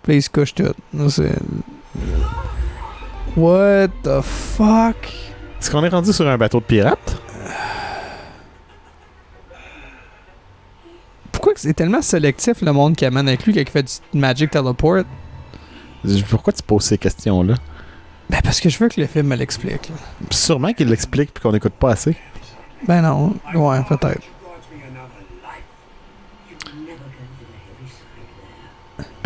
please couche tout. What the fuck?
Est-ce qu'on est rendu sur un bateau de pirates?
Pourquoi c'est tellement sélectif le monde qui amène avec lui quand il fait du Magic Teleport?
Pourquoi tu poses ces questions-là?
Ben parce que je veux que le film me l'explique. Là.
Sûrement qu'il l'explique puis qu'on n'écoute pas assez.
Ben non, ouais, peut-être.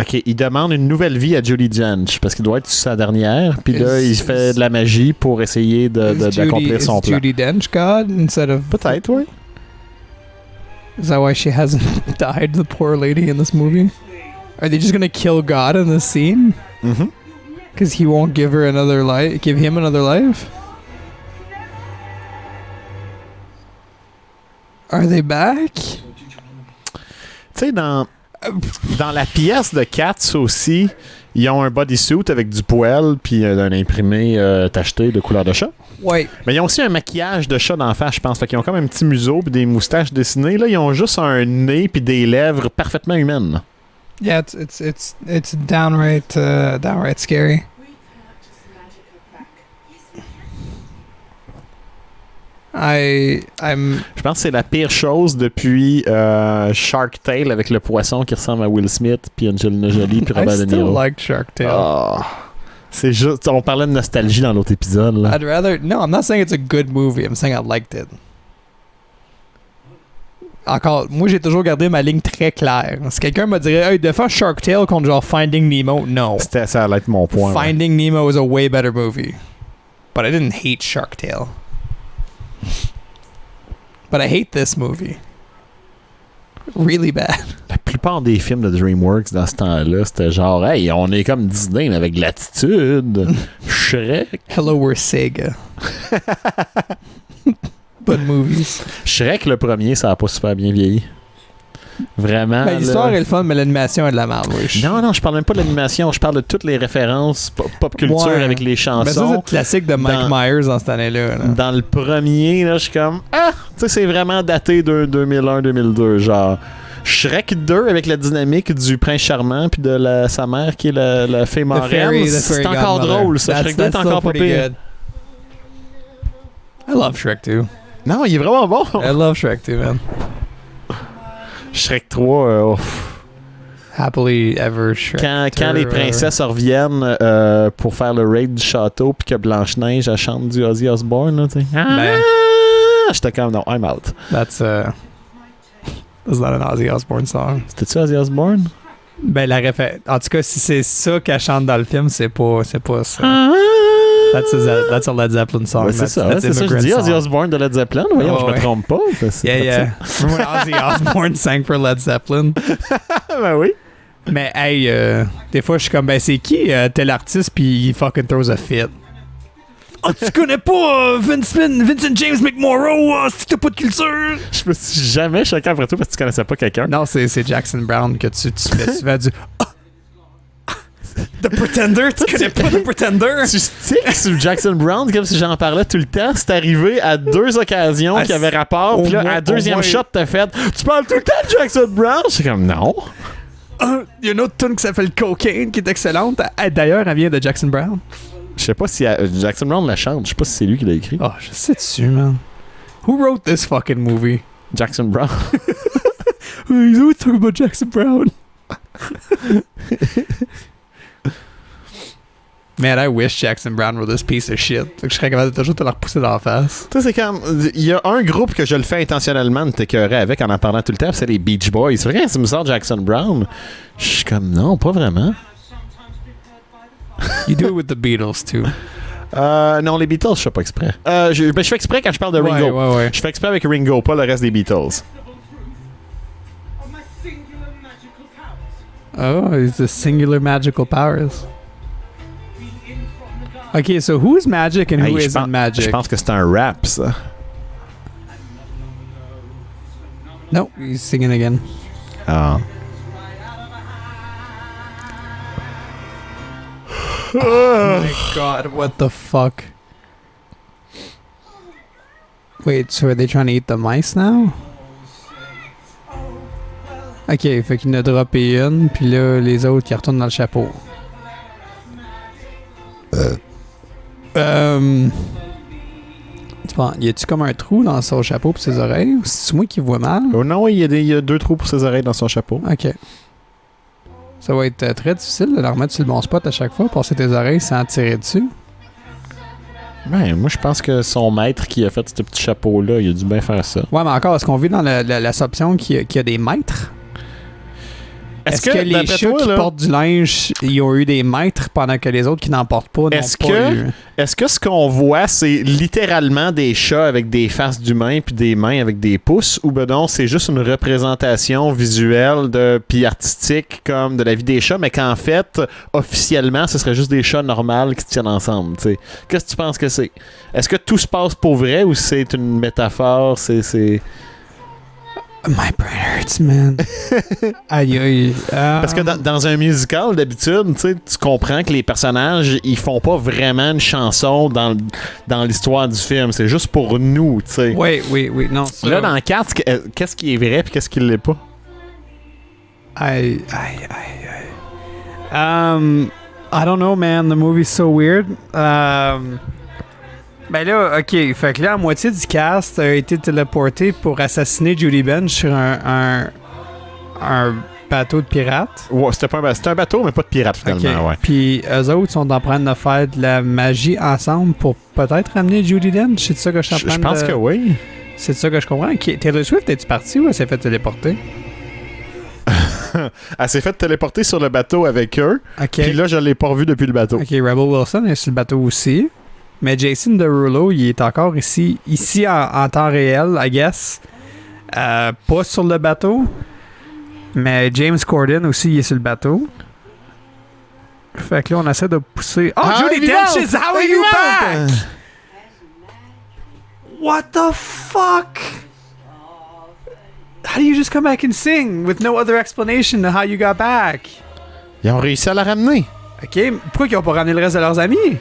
Ok, il demande une nouvelle vie à Judi Dench parce qu'il doit être sa dernière. Puis là, il fait de la magie pour essayer d'accomplir son plan.
Judi Dench God instead of...
Peut-être, oui.
Is that why she hasn't died, the poor lady in this movie? Are they just gonna kill God in this scene?
Mm-hmm.
Because he won't give her another life, give him another life? Are they back?
Tu sais, dans la pièce de Cats aussi, ils ont un bodysuit avec du poêle puis un imprimé tacheté de couleur de chat.
Ouais.
Mais ils ont aussi un maquillage de chat d'en face, je pense. Fait qu'ils ont comme un petit museau puis des moustaches dessinées. Là, ils ont juste un nez puis des lèvres parfaitement humaines.
Yeah, it's downright scary.
Je pense que c'est la pire chose depuis Shark Tale avec le poisson qui ressemble à Will Smith puis Angelina Jolie puis Robert De Niro.
I still like Shark Tale.
Oh, c'est juste, on parlait de nostalgie dans l'autre épisode. Là.
No, I'm not saying it's a good movie. I'm saying I liked it. Encore, moi j'ai toujours gardé ma ligne très claire. Si quelqu'un me dirait, hey, de faire Shark Tale contre genre Finding Nemo, no.
Ça allait être mon point.
Finding Nemo is a way better movie. But I didn't hate Shark Tale. But I hate this movie. Really bad.
La plupart des films de DreamWorks dans ce temps-là, c'était genre, hey, on est comme Disney mais avec l'attitude. Shrek.
Hello, we're Sega. But movies.
Shrek, le premier, ça a pas super bien vieilli. Vraiment.
Ben, l'histoire est le fun, mais l'animation est de la merde. Oui.
Non, je parle même pas de l'animation. Je parle de toutes les références pop culture avec les chansons.
Ben ça, c'est le classique de Mike Myers dans cette année-là. Là.
Dans le premier, là, je suis comme, tu sais, c'est vraiment daté de 2001-2002. Genre, Shrek 2 avec la dynamique du prince charmant puis de sa mère qui est la fée marraine. C'est encore drôle, ça. Shrek 2 est encore pas pire.
I love Shrek 2.
Non, il est vraiment bon.
I love Shrek 2, man.
Shrek 3,
Happily Ever Shrek.
Quand les princesses reviennent pour faire le raid du château puis que Blanche-Neige elle chante du Ozzy Osbourne, là, tu sais. J'étais comme, non, I'm out.
That's not an Ozzy Osbourne song.
C'était-tu Ozzy Osbourne?
Ben, en tout cas, si c'est ça qu'elle chante dans le film, c'est pas ça. That's a Led Zeppelin song.
Ouais, c'est ça, je dis Ozzy Osbourne de Led Zeppelin. Voyons, je me trompe pas.
Yeah. Remember when Ozzy Osbourne sang for Led Zeppelin?
Ben oui.
Mais hey, des fois, je suis comme, ben c'est qui tel artiste, puis il fucking throws a fit. Oh, tu connais pas Vincent James McMorrow, si t'as pas de culture?
Je me suis jamais choqué après tout parce que tu connaissais pas quelqu'un.
Non, c'est Jackson Brown que tu fais du... The Pretender? Tu connais pas The Pretender?
Tu sticks sur Jackson Brown comme si j'en parlais tout le temps. C'est arrivé à 2 occasions qui avaient rapport. Puis là, à la deuxième shot, t'as fait « Tu parles tout le temps de Jackson Brown? » J'étais comme « Non. »
Il y a une autre tune qui s'appelle Cocaine qui est excellente. D'ailleurs, elle vient de Jackson Brown.
Je sais pas si Jackson Brown la chante. Je sais pas si c'est lui qui l'a écrit.
Oh, je sais dessus, man. Who wrote this fucking movie?
Jackson Brown.
He's always talking about Jackson Brown. Man, I wish Jackson Brown were this piece of shit. Je serais capable de toujours te la repousser dans la face.
Tu sais, c'est comme. Il y a un groupe que je le fais intentionnellement de t'écœurer avec en parlant tout le temps, c'est les Beach Boys. C'est vrai, quand tu me sors Jackson Brown, je suis comme non, pas vraiment.
You do it with the Beatles too.
Non, les Beatles, je fais pas exprès. Je fais exprès quand je parle de Ringo.
Ouais.
Je fais exprès avec Ringo, pas le reste des Beatles.
Oh, it's the singular magical powers. Okay, so who's magic and who isn't magic?
Je pense que c'est un rap, ça.
No, he's singing again.
Ah.
Oh my god, what the fuck? Wait, so are they trying to eat the mice now? Ok, fait qu'il en a droppé une, puis là, les autres qui retournent dans le chapeau. Tu penses, y a-tu comme un trou dans son chapeau pour ses oreilles? Ou c'est moi qui vois mal?
Oh non, il y a 2 trous pour ses oreilles dans son chapeau.
Ok. Ça va être très difficile de la remettre sur le bon spot à chaque fois, passer tes oreilles sans tirer dessus.
Ben, moi, je pense que son maître qui a fait ce petit chapeau-là, il a dû bien faire ça.
Ouais, mais encore, est-ce qu'on vit dans l'assumption qu'il y a des maîtres? Est-ce que les chats qui portent du linge, ils ont eu des maîtres pendant que les autres qui n'en portent pas n'ont pas eu?
Est-ce que ce qu'on voit, c'est littéralement des chats avec des faces d'humains puis des mains avec des pouces, ou ben non, c'est juste une représentation visuelle puis artistique comme de la vie des chats, mais qu'en fait, officiellement, ce serait juste des chats normaux qui se tiennent ensemble, tu sais? Qu'est-ce que tu penses que c'est? Est-ce que tout se passe pour vrai ou c'est une métaphore?
My brain hurts, man. Aïe, aïe.
Parce que dans un musical, d'habitude, tu comprends que les personnages, ils font pas vraiment une chanson dans l'histoire du film. C'est juste pour nous, tu sais.
Oui. Non, ça...
Là, dans Cats, qu'est-ce qui est vrai et qu'est-ce qui l'est pas?
Aïe. I don't know, man. The movie's so weird. Ben là, ok, fait que là, la moitié du cast a été téléporté pour assassiner Judi Dench sur un bateau de pirates.
Ouais, c'était un bateau, mais pas de pirates, finalement, ouais.
Puis eux autres sont en train de faire de la magie ensemble pour peut-être ramener Judi Dench. C'est ça que je suis en train de...
Je pense que oui.
C'est ça que je comprends. Taylor Swift, es-tu partie ou elle s'est fait téléporter?
Elle s'est fait téléporter sur le bateau avec eux.
Okay.
Puis là, je l'ai pas revu depuis le bateau.
Ok, Rebel Wilson est sur le bateau aussi. Mais Jason Derulo, il est encore ici en temps réel, I guess. Pas sur le bateau. Mais James Corden aussi, il est sur le bateau. Fait que là, on essaie de pousser... Oh, Judi Dench is how are you back? What the fuck? How do you just come back and sing with no other explanation to how you got back?
Ils ont réussi à la ramener.
OK, pourquoi ils ont pas ramené le reste de leurs amis?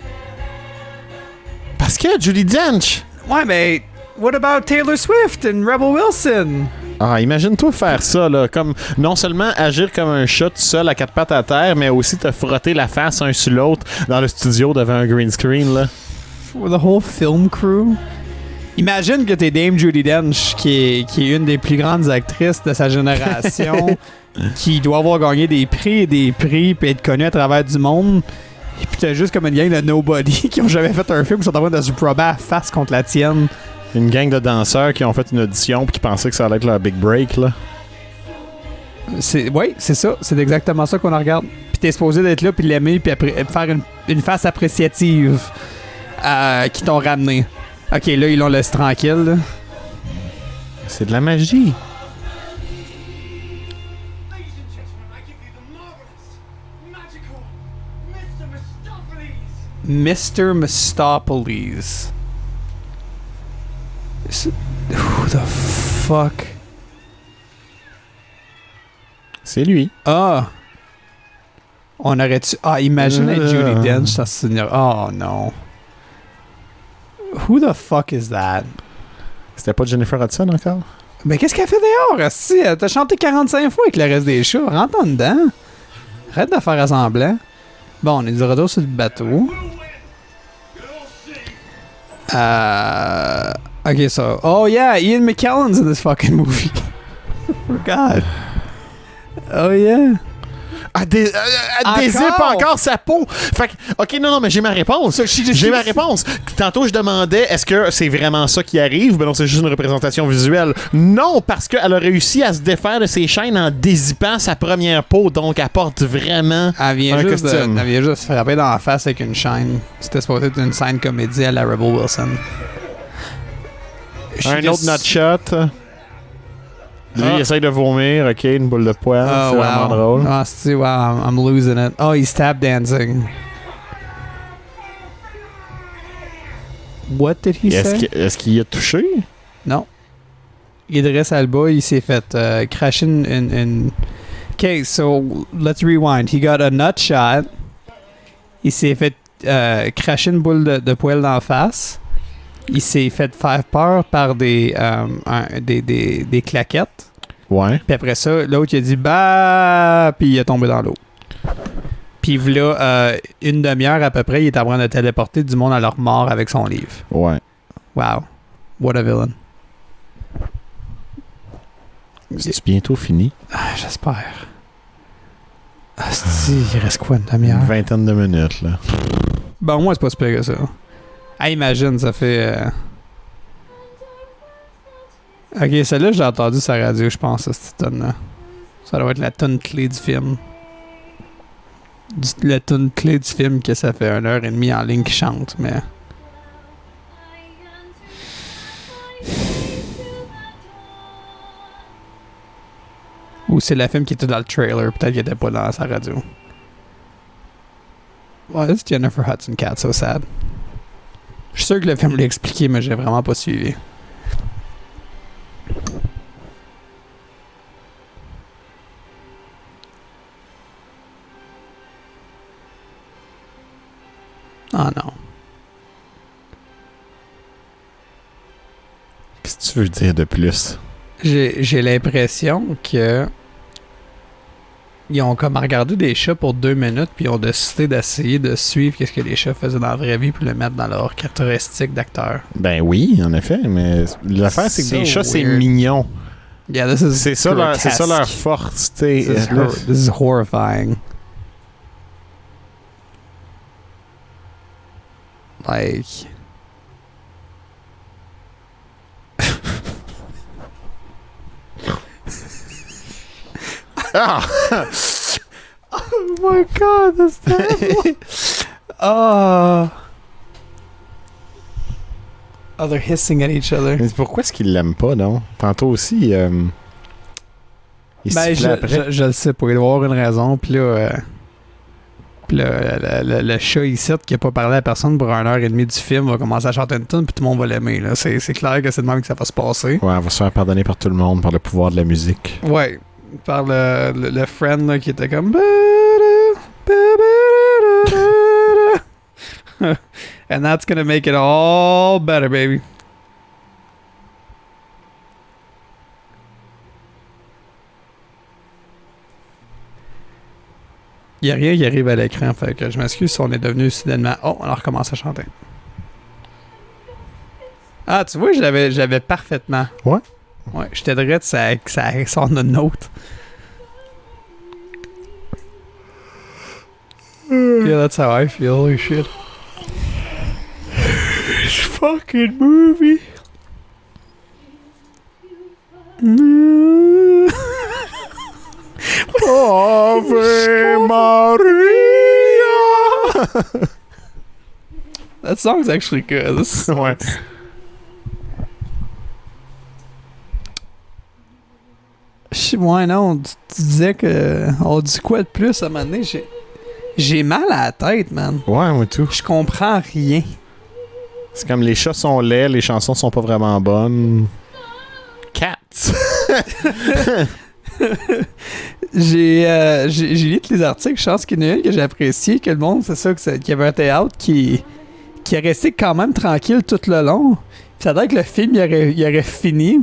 Parce que Judi Dench.
Ouais, mais what about Taylor Swift and Rebel Wilson?
Ah, imagine-toi faire ça, là. Comme, non seulement agir comme un chat tout seul à 4 pattes à terre, mais aussi te frotter la face un sur l'autre dans le studio devant un green screen, là.
For the whole film crew? Imagine que t'es Dame Judi Dench, qui est une des plus grandes actrices de sa génération, qui doit avoir gagné des prix, puis être connue à travers du monde. Et puis t'as juste comme une gang de nobody qui ont jamais fait un film, qui sont en train de se prober à face contre la tienne.
Une gang de danseurs qui ont fait une audition puis qui pensaient que ça allait être leur big break, là.
Oui, c'est ça. C'est exactement ça qu'on regarde. Puis t'es supposé d'être là, puis l'aimer, puis faire une face appréciative qui t'ont ramené. Ok, là, ils l'ont laissé tranquille. Là.
C'est de la magie.
Mr. Mistopheles. Who the fuck?
C'est lui.
Ah! On aurait-tu... Ah, imagine Judi Dench, ça se souvenir. Oh non. Who the fuck is that?
C'était pas Jennifer Hudson encore?
Mais qu'est-ce qu'elle fait dehors, si t'as chanté 45 fois avec le reste des chats. Rentre en dedans. Arrête de faire semblant. Bon, on est de retour sur le bateau. Okay, so... Oh yeah, Ian McKellen's in this fucking movie. God. Oh yeah.
Elle dézippe encore sa peau. Fait que, OK, non, mais j'ai ma réponse. J'ai ma réponse. Tantôt, je demandais, est-ce que c'est vraiment ça qui arrive? Ben non, c'est juste une représentation visuelle. Non, parce qu'elle a réussi à se défaire de ses chaînes en dézippant sa première peau. Donc, elle porte vraiment
un costume. Elle vient juste se frapper dans la face avec une chaîne. C'était supposé être une scène comédie à la Rebel Wilson.
Un autre nutshot. Lui, il essaye de vomir, ok, une boule de poil. C'est vraiment drôle.
Ah, c'est wow, I'm losing it. Oh, he's tap dancing. What did he say?
Est-ce qu'il a touché?
Non. Idris Elba, il s'est fait cracher une... Okay, so let's rewind. He got a nut shot. Il s'est fait cracher une boule de poil dans la face. Il s'est fait faire peur par des claquettes.
Ouais.
Puis après ça, l'autre, il a dit bah, puis il est tombé dans l'eau. Puis là, une demi-heure à peu près, il est en train de téléporter du monde à leur mort avec son livre.
Ouais.
Wow. What a villain.
C'est bientôt fini?
Ah, j'espère. Il reste quoi, une demi-heure?
Une vingtaine de minutes, là.
Bon, moi, c'est pas super que ça. Ah, imagine, ça fait... Ok, celle-là, j'ai entendu sa radio, je pense, cette tonne-là. Ça doit être la tonne clé du film. La tonne clé du film que ça fait 1h30 en ligne qui chante, mais... Ou c'est la film qui était dans le trailer, peut-être qu'il était pas dans sa radio. Why is Jennifer Hudson cat so sad? Je suis sûr que le film l'a expliqué, mais j'ai vraiment pas suivi. Oh non.
Qu'est-ce que tu veux dire de plus?
J'ai l'impression que ils ont comme regardé des chats pour 2 minutes puis ils ont décidé d'essayer de suivre qu'est-ce que les chats faisaient dans la vraie vie puis le mettre dans leur caractéristique d'acteur.
Ben oui, en effet, mais l'affaire c'est que des chats c'est mignon.
Yeah, c'est
ça leur force, tu sais.
This is horrifying. Like
Ah!
Oh my god, that's terrible. Oh, they're hissing at each other.
Mais pourquoi est-ce qu'ils l'aiment pas, non? Tantôt aussi, il
je le sais pas. Il doit y avoir une raison. Puis là, le chat ici qui a pas parlé à personne pour 1h30 du film va commencer à chanter une tune puis tout le monde va l'aimer. Là. C'est clair que c'est de même que ça va se passer.
Ouais, elle va se faire pardonner par tout le monde par le pouvoir de la musique.
Ouais. Par le friend là, qui était comme and that's gonna make it all better, baby. Il n'y a rien qui arrive à l'écran, fait que je m'excuse si on est devenu soudainement. Oh, on recommence à chanter. Ah, tu vois, je l'avais parfaitement.
Ouais.
Ouais, j'étais drette, ça sort de note. Yeah, that's how I feel. Holy shit. This fucking movie.
Ave Maria.
That song's actually good.
Ouais.
Ouais, non, tu disais que on dit quoi de plus à un moment donné? J'ai mal à la tête, man.
Ouais, moi tout.
Je comprends rien.
C'est comme les chats sont laids, les chansons sont pas vraiment bonnes. Cats.
j'ai lu tous les articles. Je pense qu'il y en a une que j'ai apprécié, que le monde, c'est ça, qu'il y avait un théâtre qui est resté quand même tranquille tout le long. Puis ça a l'air que le film, il aurait fini.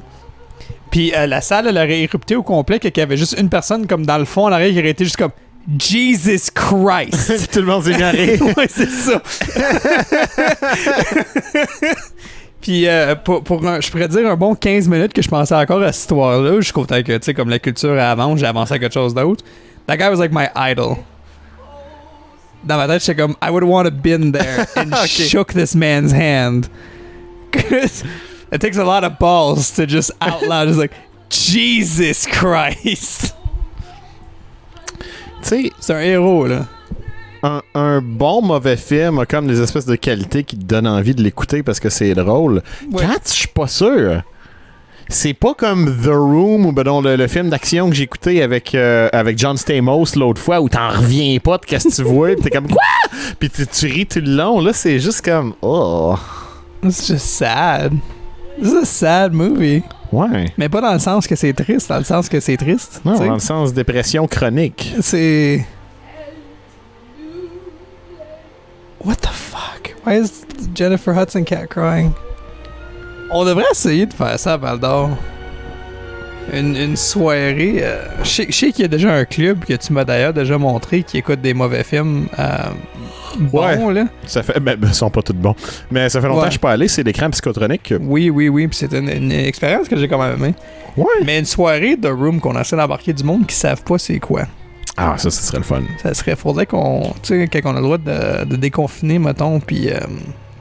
Puis la salle, elle aurait érupté au complet, qu'il y avait juste une personne comme dans le fond, en arrière, qui aurait été juste comme Jesus Christ!
Tout le monde s'est mis à rire.
Ouais, c'est ça. Puis je pourrais dire un bon 15 minutes que je pensais encore à cette histoire-là, jusqu'au temps que, tu sais, comme la culture avance, j'ai avancé à quelque chose d'autre. That guy was like my idol. Dans ma tête, j'étais comme, I would want to been there and shook this man's hand. Cause it takes a lot of balls to just out loud, just like, Jesus Christ!
Tu sais,
c'est un héros, là.
Un bon mauvais film a comme des espèces de qualités qui te donnent envie de l'écouter parce que c'est drôle.
Ouais.
Cats, je suis pas sûr. C'est pas comme The Room ou le film d'action que j'ai écouté avec John Stamos l'autre fois où t'en reviens pas de qu'est-ce que tu vois pis t'es comme quoi? Pis tu ris tout le long. Là, c'est juste comme oh.
It's just sad. This is a sad movie.
Ouais.
Mais pas dans le sens que c'est triste, dans le sens que c'est triste.
Non,
t'sais.
dans le sens dépression chronique.
C'est... What the fuck? Why is Jennifer Hudson Cat crying? On devrait essayer de faire ça à Val d'Or. Une soirée. Je sais qu'il y a déjà un club que tu m'as d'ailleurs déjà montré qui écoute des mauvais films bons, là.
Ça fait, ils sont pas tous bons. Mais ça fait longtemps que je suis pas allé, c'est l'écran psychotronique.
Oui. Puis c'est une expérience que j'ai quand même aimée.
Ouais.
Mais une soirée de room qu'on essaie d'embarquer du monde qui savent pas c'est quoi.
Ah, ça serait le fun.
Ça serait, faudrait qu'on, tu sais, quand on a le droit de déconfiner, mettons, puis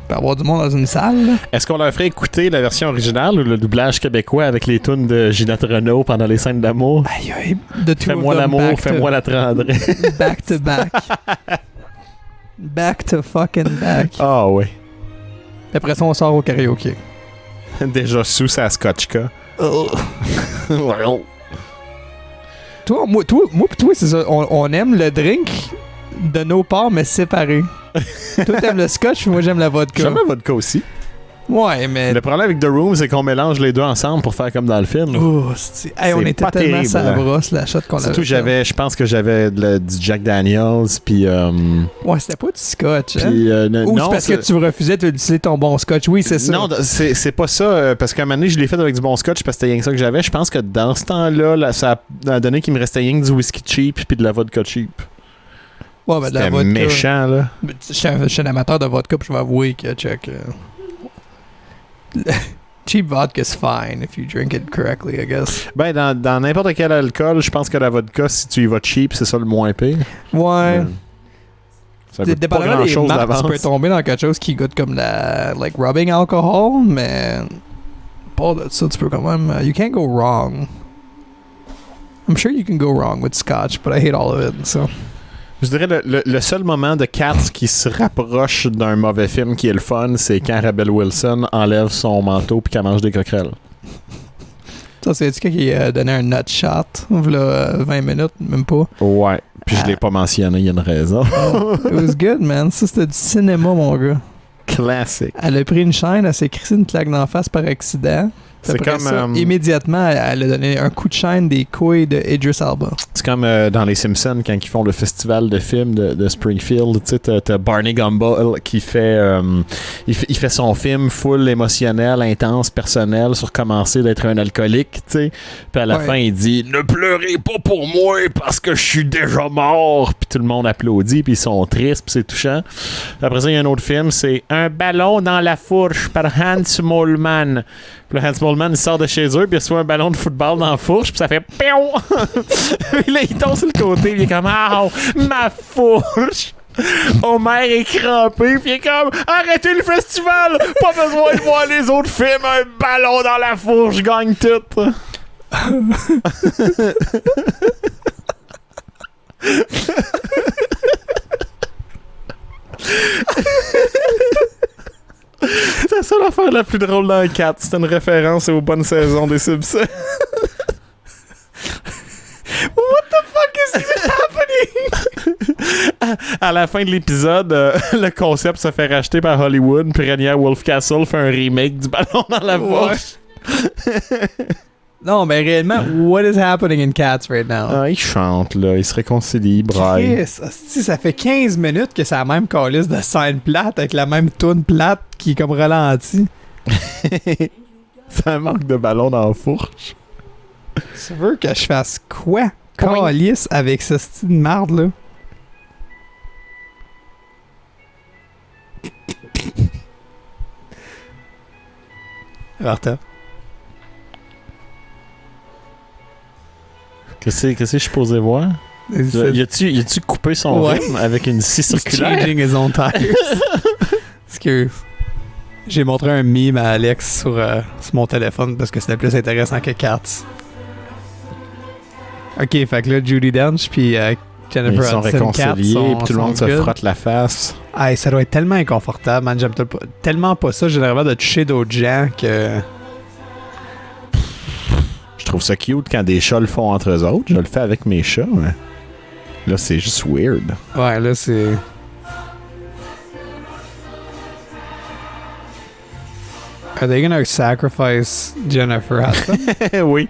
avoir du monde dans une salle. Là.
Est-ce qu'on leur ferait écouter la version originale ou le doublage québécois avec les tunes de Ginette Renault pendant les scènes d'amour?
Aïe, aïe, de tout.
Fais-moi l'amour, fais-moi la tendresse.
Back to back. Back to fucking back.
Ah oui.
Après ça, on sort au karaoké.
Déjà sous sa scotchka.
Toi, c'est ça. On aime le drink de nos parts, mais séparés. Toi, t'aimes le scotch, moi, j'aime la vodka.
J'aime la vodka aussi.
Ouais, mais...
Le problème avec The Room, c'est qu'on mélange les deux ensemble pour faire comme dans le film.
Oh, hey, on était tellement
terrible,
sur la brosse, la shot qu'on avait.
Surtout, je pense que j'avais du Jack Daniels, puis...
Ouais, c'était pas du scotch, hein?
Puis,
Ou
non,
c'est parce que tu refusais de utiliser ton bon scotch. Oui, c'est ça.
Non, c'est pas ça, parce qu'à un moment donné, je l'ai fait avec du bon scotch parce que c'était rien que ça que j'avais. Je pense que dans ce temps-là, ça a donné qu'il me restait rien que du whisky cheap puis de la vodka cheap.
Ouais, ben de la
C'était
vodka.
méchant, là.
Je suis un amateur de vodka, puis je vais avouer que, check... cheap vodka is fine if you drink it correctly, I guess.
Ben, dans n'importe quel alcool, je pense que la vodka, si tu y vas cheap, c'est ça le moins pire.
Ouais.
Ça goûte pas
Dépendamment des
grand-chose
marques,
d'avance.
tu peux tomber dans quelque chose qui goûte comme la... like rubbing alcohol, mais... pas de ça, tu peux quand même... you can't go wrong. I'm sure you can go wrong with scotch, but I hate all of it, so...
Je dirais le seul moment de Cats qui se rapproche d'un mauvais film qui est le fun, c'est quand Rebel Wilson enlève son manteau puis qu'elle mange des coquerelles.
Ça, c'est-tu qui a donné un nut shot, là, 20 minutes, même pas?
Ouais. Puis je l'ai pas mentionné, il y a une raison.
It was good, man. Ça, c'était du cinéma, mon gars.
Classique.
Elle a pris une chaîne, elle s'est crissée une claque d'en face par accident.
C'est
Après
comme...
ça, immédiatement, elle a donné un coup de chaîne des couilles de Idris Elba.
C'est comme dans Les Simpsons, quand ils font le festival de films de Springfield, tu sais, t'as Barney Gumble qui fait... il fait son film full émotionnel, intense, personnel, sur commencer d'être un alcoolique, tu sais. Puis à la fin, il dit « Ne pleurez pas pour moi parce que je suis déjà mort! » Puis tout le monde applaudit, puis ils sont tristes, puis c'est touchant. Après ça, il y a un autre film, c'est « Un ballon dans la fourche » par Hans Moleman. Puis là, Hans Moleman, il sort de chez eux, puis il reçoit un ballon de football dans la fourche, puis ça fait pion! Puis là, il tombe sur le côté, puis il est comme ah, ma fourche! Homer est crampé, puis il est comme arrêtez le festival! Pas besoin de voir les autres films, un ballon dans la fourche, je gagne tout! C'est ça l'affaire la plus drôle dans le 4. C'est une référence aux bonnes saisons des Simpsons.
What the fuck is even happening?
À la fin de l'épisode, le concept se fait racheter par Hollywood, puis Rainier Wolfcastle fait un remake du ballon dans la fourche.
Non, mais réellement, what is happening in Cats right now?
Ah, ils chantent, là. Ils se réconcilient, ils braillent.
Chris, hostie, ça fait 15 minutes que c'est la même calice de scène plate avec la même toune plate qui est comme ralentie.
Ça manque de ballon dans la fourche.
Tu veux que je fasse quoi? Calice avec ce style de marde, là? Martha.
Qu'est-ce que je suis supposé voir? Y a-tu coupé son rythme avec une scie circulaire?
Changing his own tires. Excuse. J'ai montré un meme à Alex sur mon téléphone parce que c'était plus intéressant que Cats. Ok, fait que là, Judi Dench puis Jennifer
Ils sont réconciliés puis tout le monde se frotte la face.
Hey, ça doit être tellement inconfortable, man. J'aime tellement pas ça, généralement, de toucher d'autres gens que...
Je trouve ça cute quand des chats le font entre eux autres. Je le fais avec mes chats, mais là, c'est juste weird.
Ouais, là, c'est... Are they gonna sacrifice Jennifer Hudson?
Oui.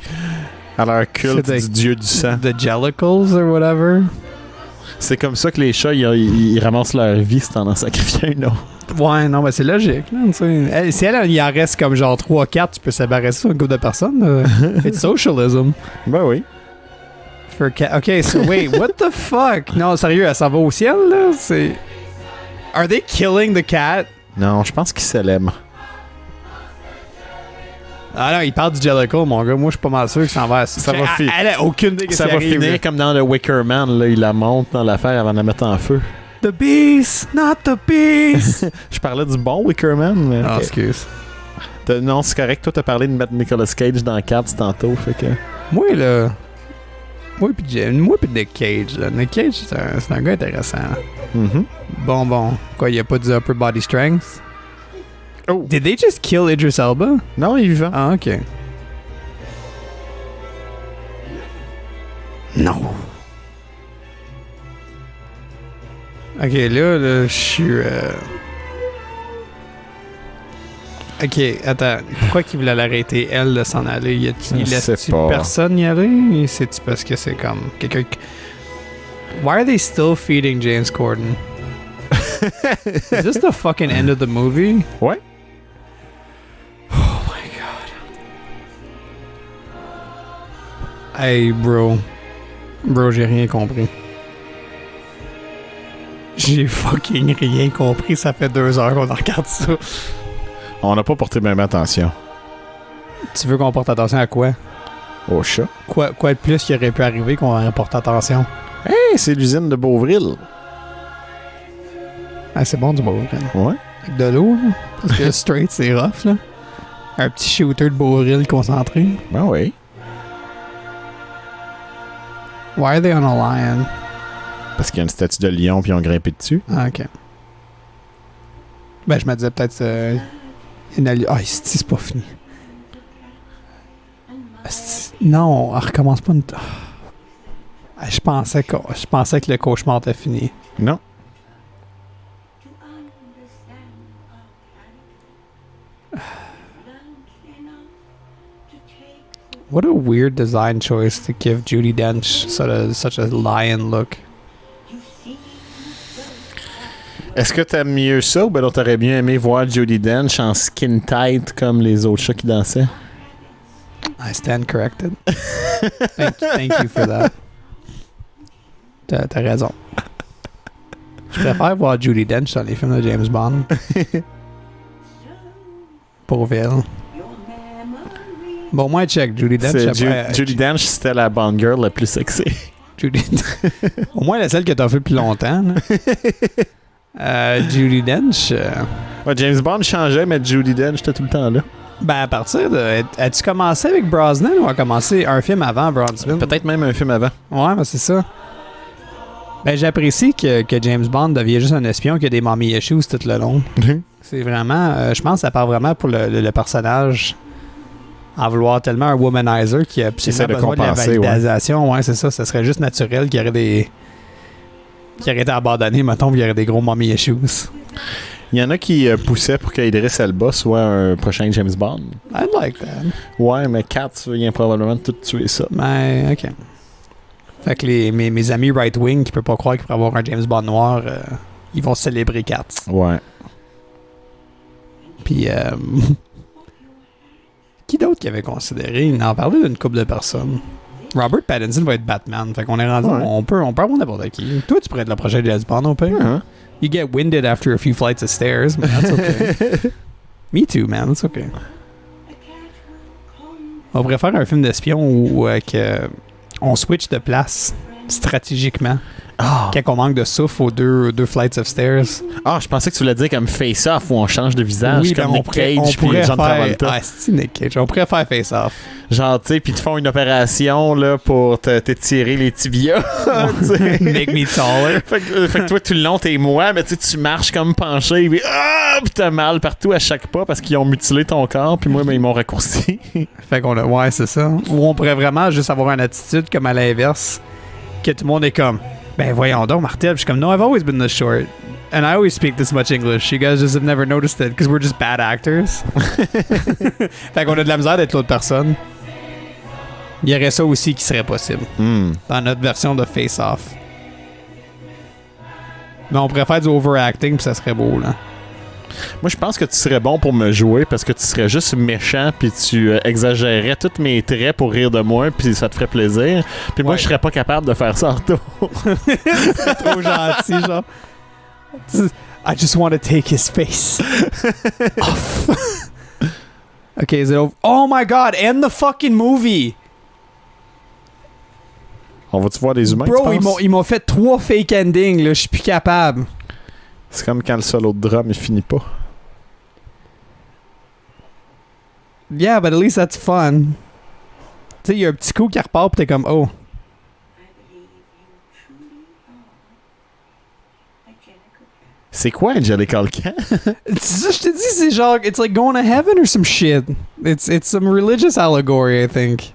À leur culte du dieu du sang.
The Jellicles or whatever.
C'est comme ça que les chats, ils ramassent leur vie, c'est en sacrifier un autre.
Ouais, non, mais c'est logique. Là, si elle, il en reste comme genre 3-4, tu peux s'embarrasser sur une groupe de personnes. It's socialism.
Ben oui.
Ok, so wait, what the fuck? Non, sérieux, elle s'en va au ciel, là? C'est... Are they killing the cat?
Non, je pense qu'ils s'aiment.
Ah non, il parle du Jellicle, mon gars. Moi, je suis pas mal sûr que ça va... Elle a aucune idée que
ça va finir là. Comme dans le Wicker Man, là, il la monte dans l'affaire avant de la mettre en feu.
The beast, not the beast.
Je parlais du bon Wicker Man, mais...
Ah, excuse.
Non, c'est correct. Toi, t'as parlé de mettre Nicolas Cage dans Cats tantôt, fait que...
Moi, là... Moi pis Nick Cage, là. Nick Cage, c'est un gars intéressant.
Mm-hmm.
Bon. Quoi, il a pas du upper body strength?
Oh.
Did they just kill Idris Elba?
Non, il est vivant.
Ah, ok. Non. Ok, là, je suis... Ok, attends. Pourquoi qu'il voulait l'arrêter, elle, de s'en aller? Il laisse-tu personne y aller? C'est-tu parce que c'est comme... quelqu'un... Why are they still feeding James Corden? Is this the fucking end of the movie?
Ouais.
Oh my god. Hey, bro. Bro, j'ai rien compris. J'ai fucking rien compris. Ça fait 2 heures qu'on regarde ça.
On n'a pas porté même attention.
Tu veux qu'on porte attention à quoi?
Au chat.
Quoi de plus qui aurait pu arriver qu'on porte attention?
Hey, c'est l'usine de Beauvril.
Ah, c'est bon du Beauvril.
Ouais.
Avec de l'eau, là. Parce que straight, c'est rough, là. Un petit shooter de Beauvril concentré.
Ben oui.
Why are they on a lion?
Parce qu'il y a une statue de lion puis ils ont grimpé dessus.
Ah, ok. Ben, je me disais peut-être... Ah, c'est pas fini. Non, on recommence pas une... Je pensais que le cauchemar était fini.
Non.
What a weird design choice to give Judi Dench such a lion look.
Est-ce que t'aimes mieux ça ou ben t'aurais bien aimé voir Judi Dench en skin tight comme les autres chats qui dansaient?
I stand corrected. Thank you for that. T'as raison. Je préfère voir Judi Dench dans les films de James Bond. Pauvre. Bon, moi, check. Judi Dench.
Judi Dench, c'était la Bond girl la plus sexy.
Au moins, la celle que t'as fait plus longtemps. Judi Dench.
Ouais, James Bond changeait, mais Judi Dench était tout le temps là.
Ben, à partir de... As-tu commencé avec Brosnan ou as commencé un film avant Brosnan?
Peut-être même un film avant.
Ouais, ben c'est ça. Ben, j'apprécie que James Bond devient juste un espion qui a des mommy issues tout le long. C'est vraiment... je pense que ça part vraiment pour le personnage en vouloir tellement un womanizer qui a absolument besoin de la validation. Ouais, c'est ça. Ça serait juste naturel qu'il y aurait des... qui aurait été abandonné, mettons, qu'il y aurait des gros mommy issues.
Il y en a qui poussaient pour qu'Idris Elba soit un prochain James Bond.
I'd like that.
Ouais, mais Katz vient probablement de tout tuer ça.
Ben, ok. Fait que mes amis right-wing qui peuvent pas croire qu'il pourrait avoir un James Bond noir, ils vont célébrer Katz.
Ouais.
Puis, qui d'autre qui avait considéré? Il en parlait d'une couple de personnes. Robert Pattinson va être Batman. Fait qu'on est rendu. Ouais. On peut avoir n'importe qui. Toi, tu pourrais être le prochain James Bond au pire. Uh-huh. You get winded after a few flights of stairs, but that's okay. Me too, man. That's okay. On pourrait faire un film d'espion où on switch de place stratégiquement. Oh. Quand on manque de souffle aux deux flights of stairs.
Ah, je pensais que tu voulais dire comme Face-Off où on change de visage,
oui,
comme
ben
Nick Cage puis John Travolta.
Ah, c'est Nick Cage. On pourrait faire Face-Off.
Genre, tu sais, puis te font une opération là, pour t'étirer les tibias.
Make me taller.
Fait que toi, tout le long, t'es moi, mais tu marches comme penché, puis t'as mal partout à chaque pas parce qu'ils ont mutilé ton corps, puis moi, ben, ils m'ont raccourci.
Fait qu'on a... Ouais, c'est ça. Ou on pourrait vraiment juste avoir une attitude comme à l'inverse, que tout le monde est comme... Ben voyons donc, Martel. Je suis comme, no, I've always been this short. And I always speak this much English. You guys just have never noticed it because we're just bad actors. Fait qu'on a de la misère d'être l'autre personne. Il y aurait ça aussi qui serait possible. Dans notre version de Face-Off. Mais on pourrait faire du overacting puis ça serait beau, là.
Moi, je pense que tu serais bon pour me jouer parce que tu serais juste méchant puis tu exagérerais tous mes traits pour rire de moi puis ça te ferait plaisir. Puis moi, je serais pas capable de faire ça en retour.
C'est trop gentil, genre. I just want to take his face off. Okay, is it over? Oh my god, end the fucking movie!
On va-tu voir des humains?
Bro, ils m'ont fait 3 fake endings, là. Je suis plus capable.
C'est comme quand le solo de drum il finit pas.
Yeah, but at least that's fun. Tu sais, il y a un petit coup qui repart pis t'es comme, oh.
C'est quoi Angelical Cat?
Ça, je te dis, c'est genre, it's like going to heaven or some shit. It's some religious allegory, I think.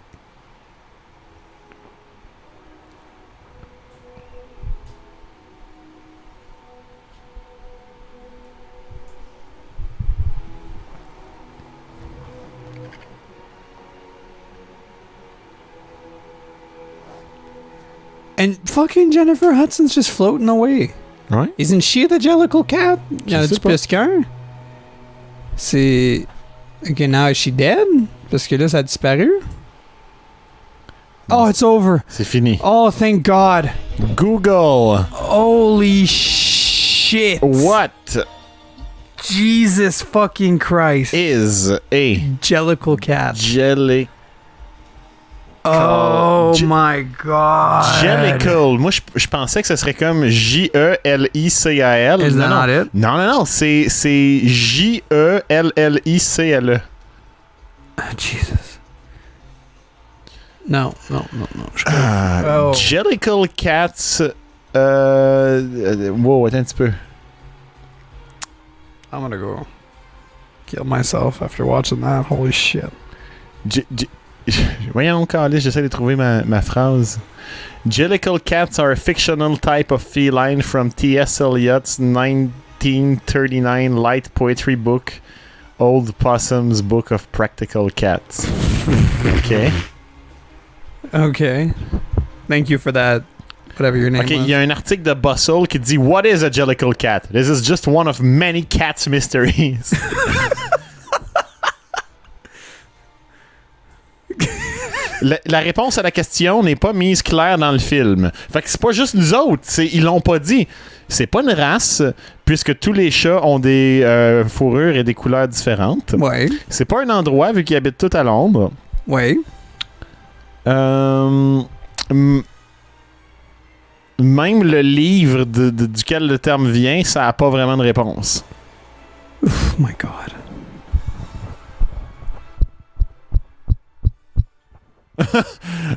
And fucking Jennifer Hudson's just floating away.
Ouais.
Isn't she the Jellicle Cat? Y en a-tu plus qu'un? C'est... Ok, now is she dead? Parce que là, ça a disparu. Oh, it's over.
C'est fini.
Oh, thank God.
Google.
Holy shit.
What?
Jesus fucking Christ.
Is a
Jellicle Cat. Oh my God.
Jellicle. Moi, je pensais que ce serait comme J-E-L-I-C-A-L.
Is that not it?
Non. C'est J-E-L-L-I-C-L-E.
Jesus. No.
Jellicle Cats. Wow, attends un petit peu.
I'm gonna go kill myself after watching that. Holy shit.
Voyons, Carlis, j'essaie de trouver ma phrase. Jellicle cats are a fictional type of feline from T.S. Eliot's 1939 light poetry book, Old Possum's Book of Practical Cats. Okay.
Thank you for that. Whatever your name was.
Il y a un article de Bustle qui dit What is a Jellicle cat? This is just one of many cats mysteries. La réponse à la question n'est pas mise claire dans le film. Fait que c'est pas juste nous autres. Ils l'ont pas dit. C'est pas une race, puisque tous les chats ont des fourrures et des couleurs différentes.
Ouais.
C'est pas un endroit, vu qu'ils habitent tout à l'ombre.
Ouais.
Même le livre duquel le terme vient, ça a pas vraiment de réponse.
Oh my God.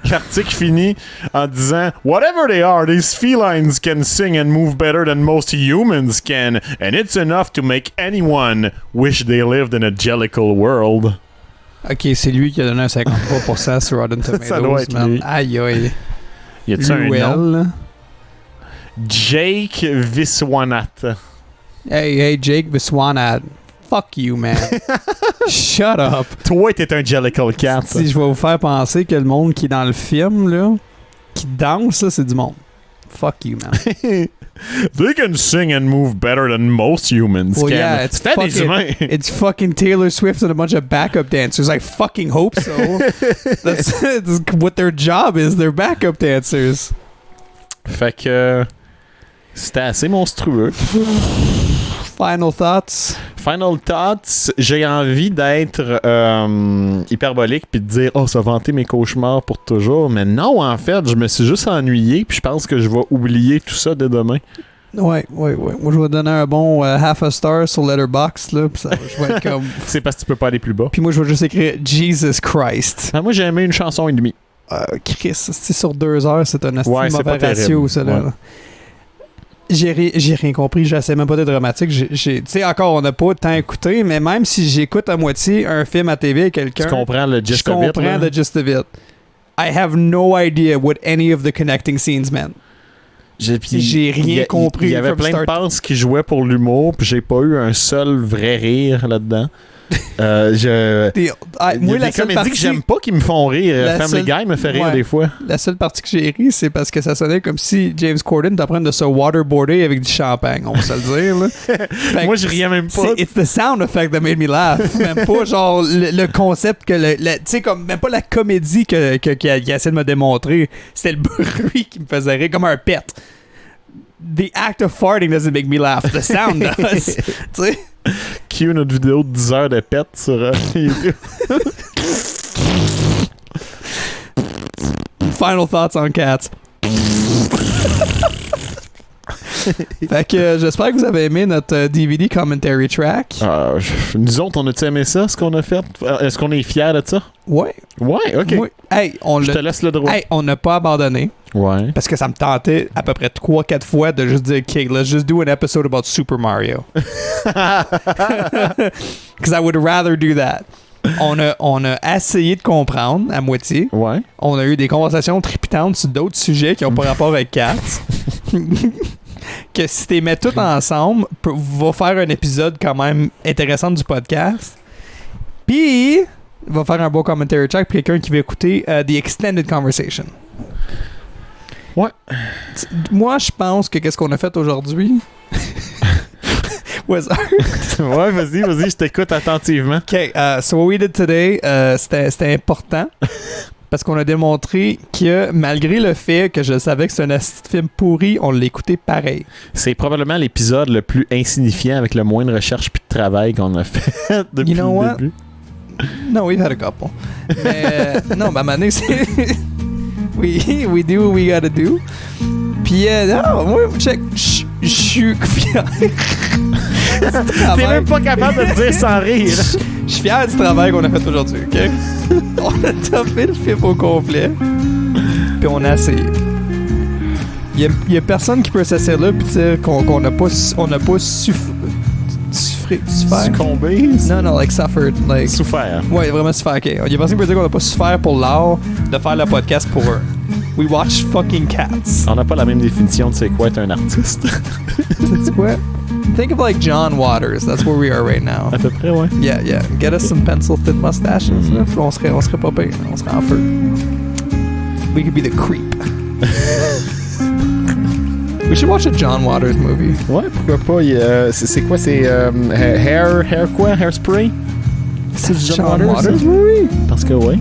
L'article finit en disant Whatever they are, these felines can sing and move better than most humans can, and it's enough to make anyone wish they lived in a jellicle world.
Ok, c'est lui qui a donné un 53% sur Rotten Tomatoes.
Ça doit être lui.
Aïe aïe.
Y a-tu un nom? Jake Viswanath.
Hey, Jake Viswanathan. Fuck you, man. Shut up.
Toi, t'es un Jellicle Cat.
Si je vais vous faire penser que le monde qui est dans le film, là, qui danse, ça, c'est du monde. Fuck you, man.
They can sing and move better than most humans.
Well, yeah, it's fucking Taylor Swift and a bunch of backup dancers. I fucking hope so. That's what their job is. They're backup dancers.
Fait que c'était assez monstrueux.
Final thoughts.
Final thoughts. J'ai envie d'être hyperbolique puis de dire ça va hanter mes cauchemars pour toujours. Mais non, en fait, je me suis juste ennuyé puis je pense que je vais oublier tout ça dès demain.
Ouais. Moi, je vais donner un bon half a star sur Letterboxd, là, pis ça, je vais être comme...
C'est parce que tu peux pas aller plus bas.
Puis moi, je vais juste écrire Jesus Christ.
Moi, j'ai aimé une chanson et demie.
Chris, c'est sur 2 heures, c'est un
mauvais
ratio, ça, là.
Ouais.
J'ai rien compris, j'essaie même pas d'être dramatique. Tu sais, encore, on n'a pas tant écouté, mais même si j'écoute à moitié un film à TV avec quelqu'un,
tu comprends le gist of it.
Je comprends le gist of it. I have no idea what any of the connecting scenes meant. J'ai rien compris.
Il y avait plein de passes qui jouaient pour l'humour, puis j'ai pas eu un seul vrai rire là-dedans. Moi, il y a des comédies que j'aime pas qui me font rire. Family Guy me fait rire des fois.
La seule partie que j'ai ri, c'est parce que ça sonnait comme si James Corden était en train de se waterboarder avec du champagne, on va se le dire. Là.
Moi, je riais même pas.
It's the sound effect that made me laugh. Même pas genre le concept que tu sais, comme même pas la comédie qu'il a essayé de me démontrer. C'était le bruit qui me faisait rire, comme un pet. The act of farting doesn't make me laugh. The sound does. Tu sais?
Cue notre vidéo de 10 heures de pet sur YouTube.
Final thoughts on cats. Fait que j'espère que vous avez aimé notre DVD commentary track.
Nous autres, on a-tu aimé ça, ce qu'on a fait? Est-ce qu'on est fiers de ça?
Ouais.
Ouais, ok.
Ouais. Hey,
je te laisse le droit.
Hey, on n'a pas abandonné.
Ouais.
Parce que ça me tentait à peu près 3-4 fois de juste dire, OK, let's just do an episode about Super Mario. Because I would rather do that. On a essayé de comprendre à moitié.
Ouais.
On a eu des conversations tripitantes sur d'autres sujets qui n'ont pas rapport avec Cats. Que si tu les mets tous ensemble, va faire un épisode quand même intéressant du podcast. Puis, va faire un beau commentary track pour quelqu'un qui veut écouter The Extended Conversation.
Ouais.
Moi, je pense que qu'est-ce qu'on a fait aujourd'hui was art.
Ouais, vas-y, je t'écoute attentivement.
OK, so what we did today, c'était important parce qu'on a démontré que malgré le fait que je savais que c'est un film pourri, on l'écoutait pareil.
C'est probablement l'épisode le plus insignifiant avec le moins de recherche puis de travail qu'on a fait depuis le début.
No, we've had a couple. Mais non, à un moment donné, c'est... we do what we gotta do. Puis, non, moi, check, je suis fier.
T'es même pas capable de le dire sans rire.
Je suis fier du travail qu'on a fait aujourd'hui, OK? On a topé le film au complet. Puis on a essayé. Il y a personne qui peut s'asseoir là puis dire qu'on n'a pas
succombé?
Non, like suffered. Like,
souffert.
Ouais, vraiment souffert. OK. Il y a personne qui peut dire qu'on n'a pas souffert pour l'art de faire le podcast pour eux. We watch fucking Cats.
On n'a pas la même définition de c'est quoi être un artiste.
C'est quoi? Think of like John Waters. That's where we are right now.
À peu près, ouais.
Yeah. Get us some pencil-thin mustaches. Mm-hmm. On serait pas pire. On serait en feu. We could be the creep. We should watch a John Waters movie.
Ouais, pourquoi pas. C'est quoi? C'est Hairspray?
C'est John Waters movie?
Parce que ouais.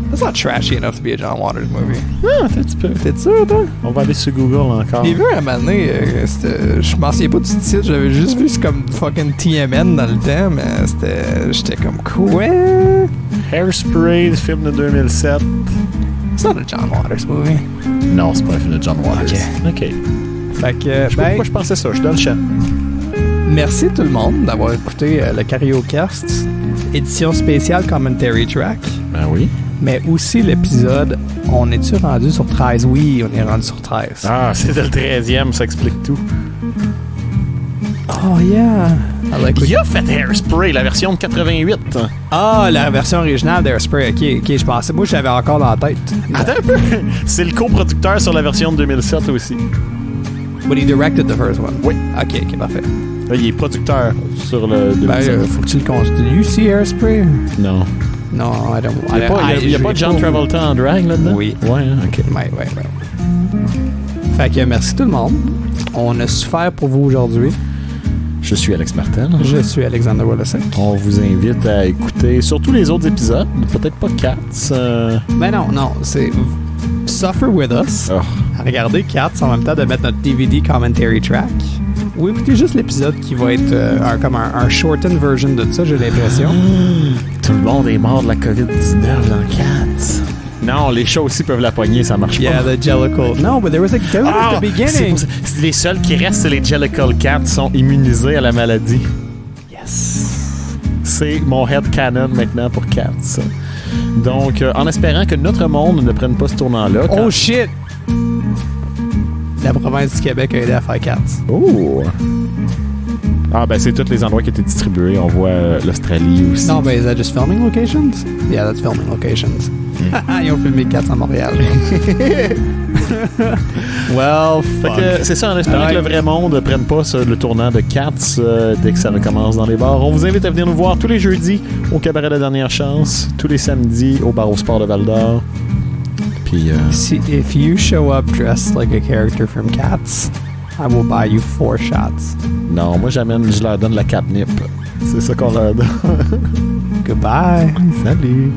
That's not trashy enough to be a John Waters movie.
Ah, un petit peu.
T'es sûr, toi?
On va aller sur Google encore.
J'ai vu un moment donné, je m'en souviens pas du titre, j'avais juste vu c'est comme fucking TMN dans le temps, mais j'étais comme quoi?
Hairspray, le film de 2007.
It's not a John Waters movie.
Non, c'est pas un film de John Waters.
OK. Fait que,
je sais pas pourquoi je pensais ça, je donne le champ.
Merci tout le monde d'avoir écouté le Karaokecast, édition spéciale Commentary Track.
Ben oui.
Mais aussi l'épisode, on est-tu rendu sur 13? Oui, on est rendu sur 13.
Ah, c'était le 13e, ça explique tout.
Oh yeah!
Il a fait Hairspray, la version de 88.
Ah, la version originale d'Hairspray, ok, je pensais, moi j'avais encore dans la tête.
Attends un peu, c'est le coproducteur sur la version de 2007 aussi.
But he directed the first one?
Oui.
Ok, parfait.
Là, il est producteur sur le...
faut que tu le continues. You see Hairspray?
Non.
Non, I don't...
Il n'y a pas John Travolta en drag là-dedans?
Oui.
Ouais, OK.
Ouais. Fait que merci tout le monde. On a souffert pour vous aujourd'hui.
Je suis Alex Martel.
Je suis Alexander Wallace.
On vous invite à écouter surtout les autres épisodes. Peut-être pas Cats.
Ben non, c'est Suffer With Us.
Oh.
Regardez Cats en même temps de mettre notre DVD commentary track. Ou écoutez juste l'épisode qui va être comme un shortened version de ça, j'ai l'impression.
Tout le monde est mort de la COVID-19 dans Cats. Non, les chats aussi peuvent la pogner, ça marche pas.
Yeah, the Jellicle. No, but there was a goat at the beginning.
C'est les seuls qui restent, c'est les Jellicle Cats sont immunisés à la maladie.
Yes.
C'est mon headcanon maintenant pour Cats. Donc, en espérant que notre monde ne prenne pas ce tournant-là.
Oh shit! La province du Québec a aidé à faire Cats.
Oh! Ah, ben c'est tous les endroits qui étaient distribués. On voit l'Australie aussi.
Non, ben, is that just filming locations? Yeah, that's filming locations. Ils ont filmé Cats à Montréal. Well, fuck.
Fait que c'est ça, en espérant que le vrai monde ne prenne pas le tournant de Cats dès que ça recommence dans les bars. On vous invite à venir nous voir tous les jeudis au Cabaret de la Dernière Chance, tous les samedis au Bar au Sport de Val-d'Or. Puis,
if you show up dressed like a character from Cats, I will buy you 4 shots.
Non, moi je leur donne la catnip. C'est ça qu'on leur donne.
Goodbye.
Salut.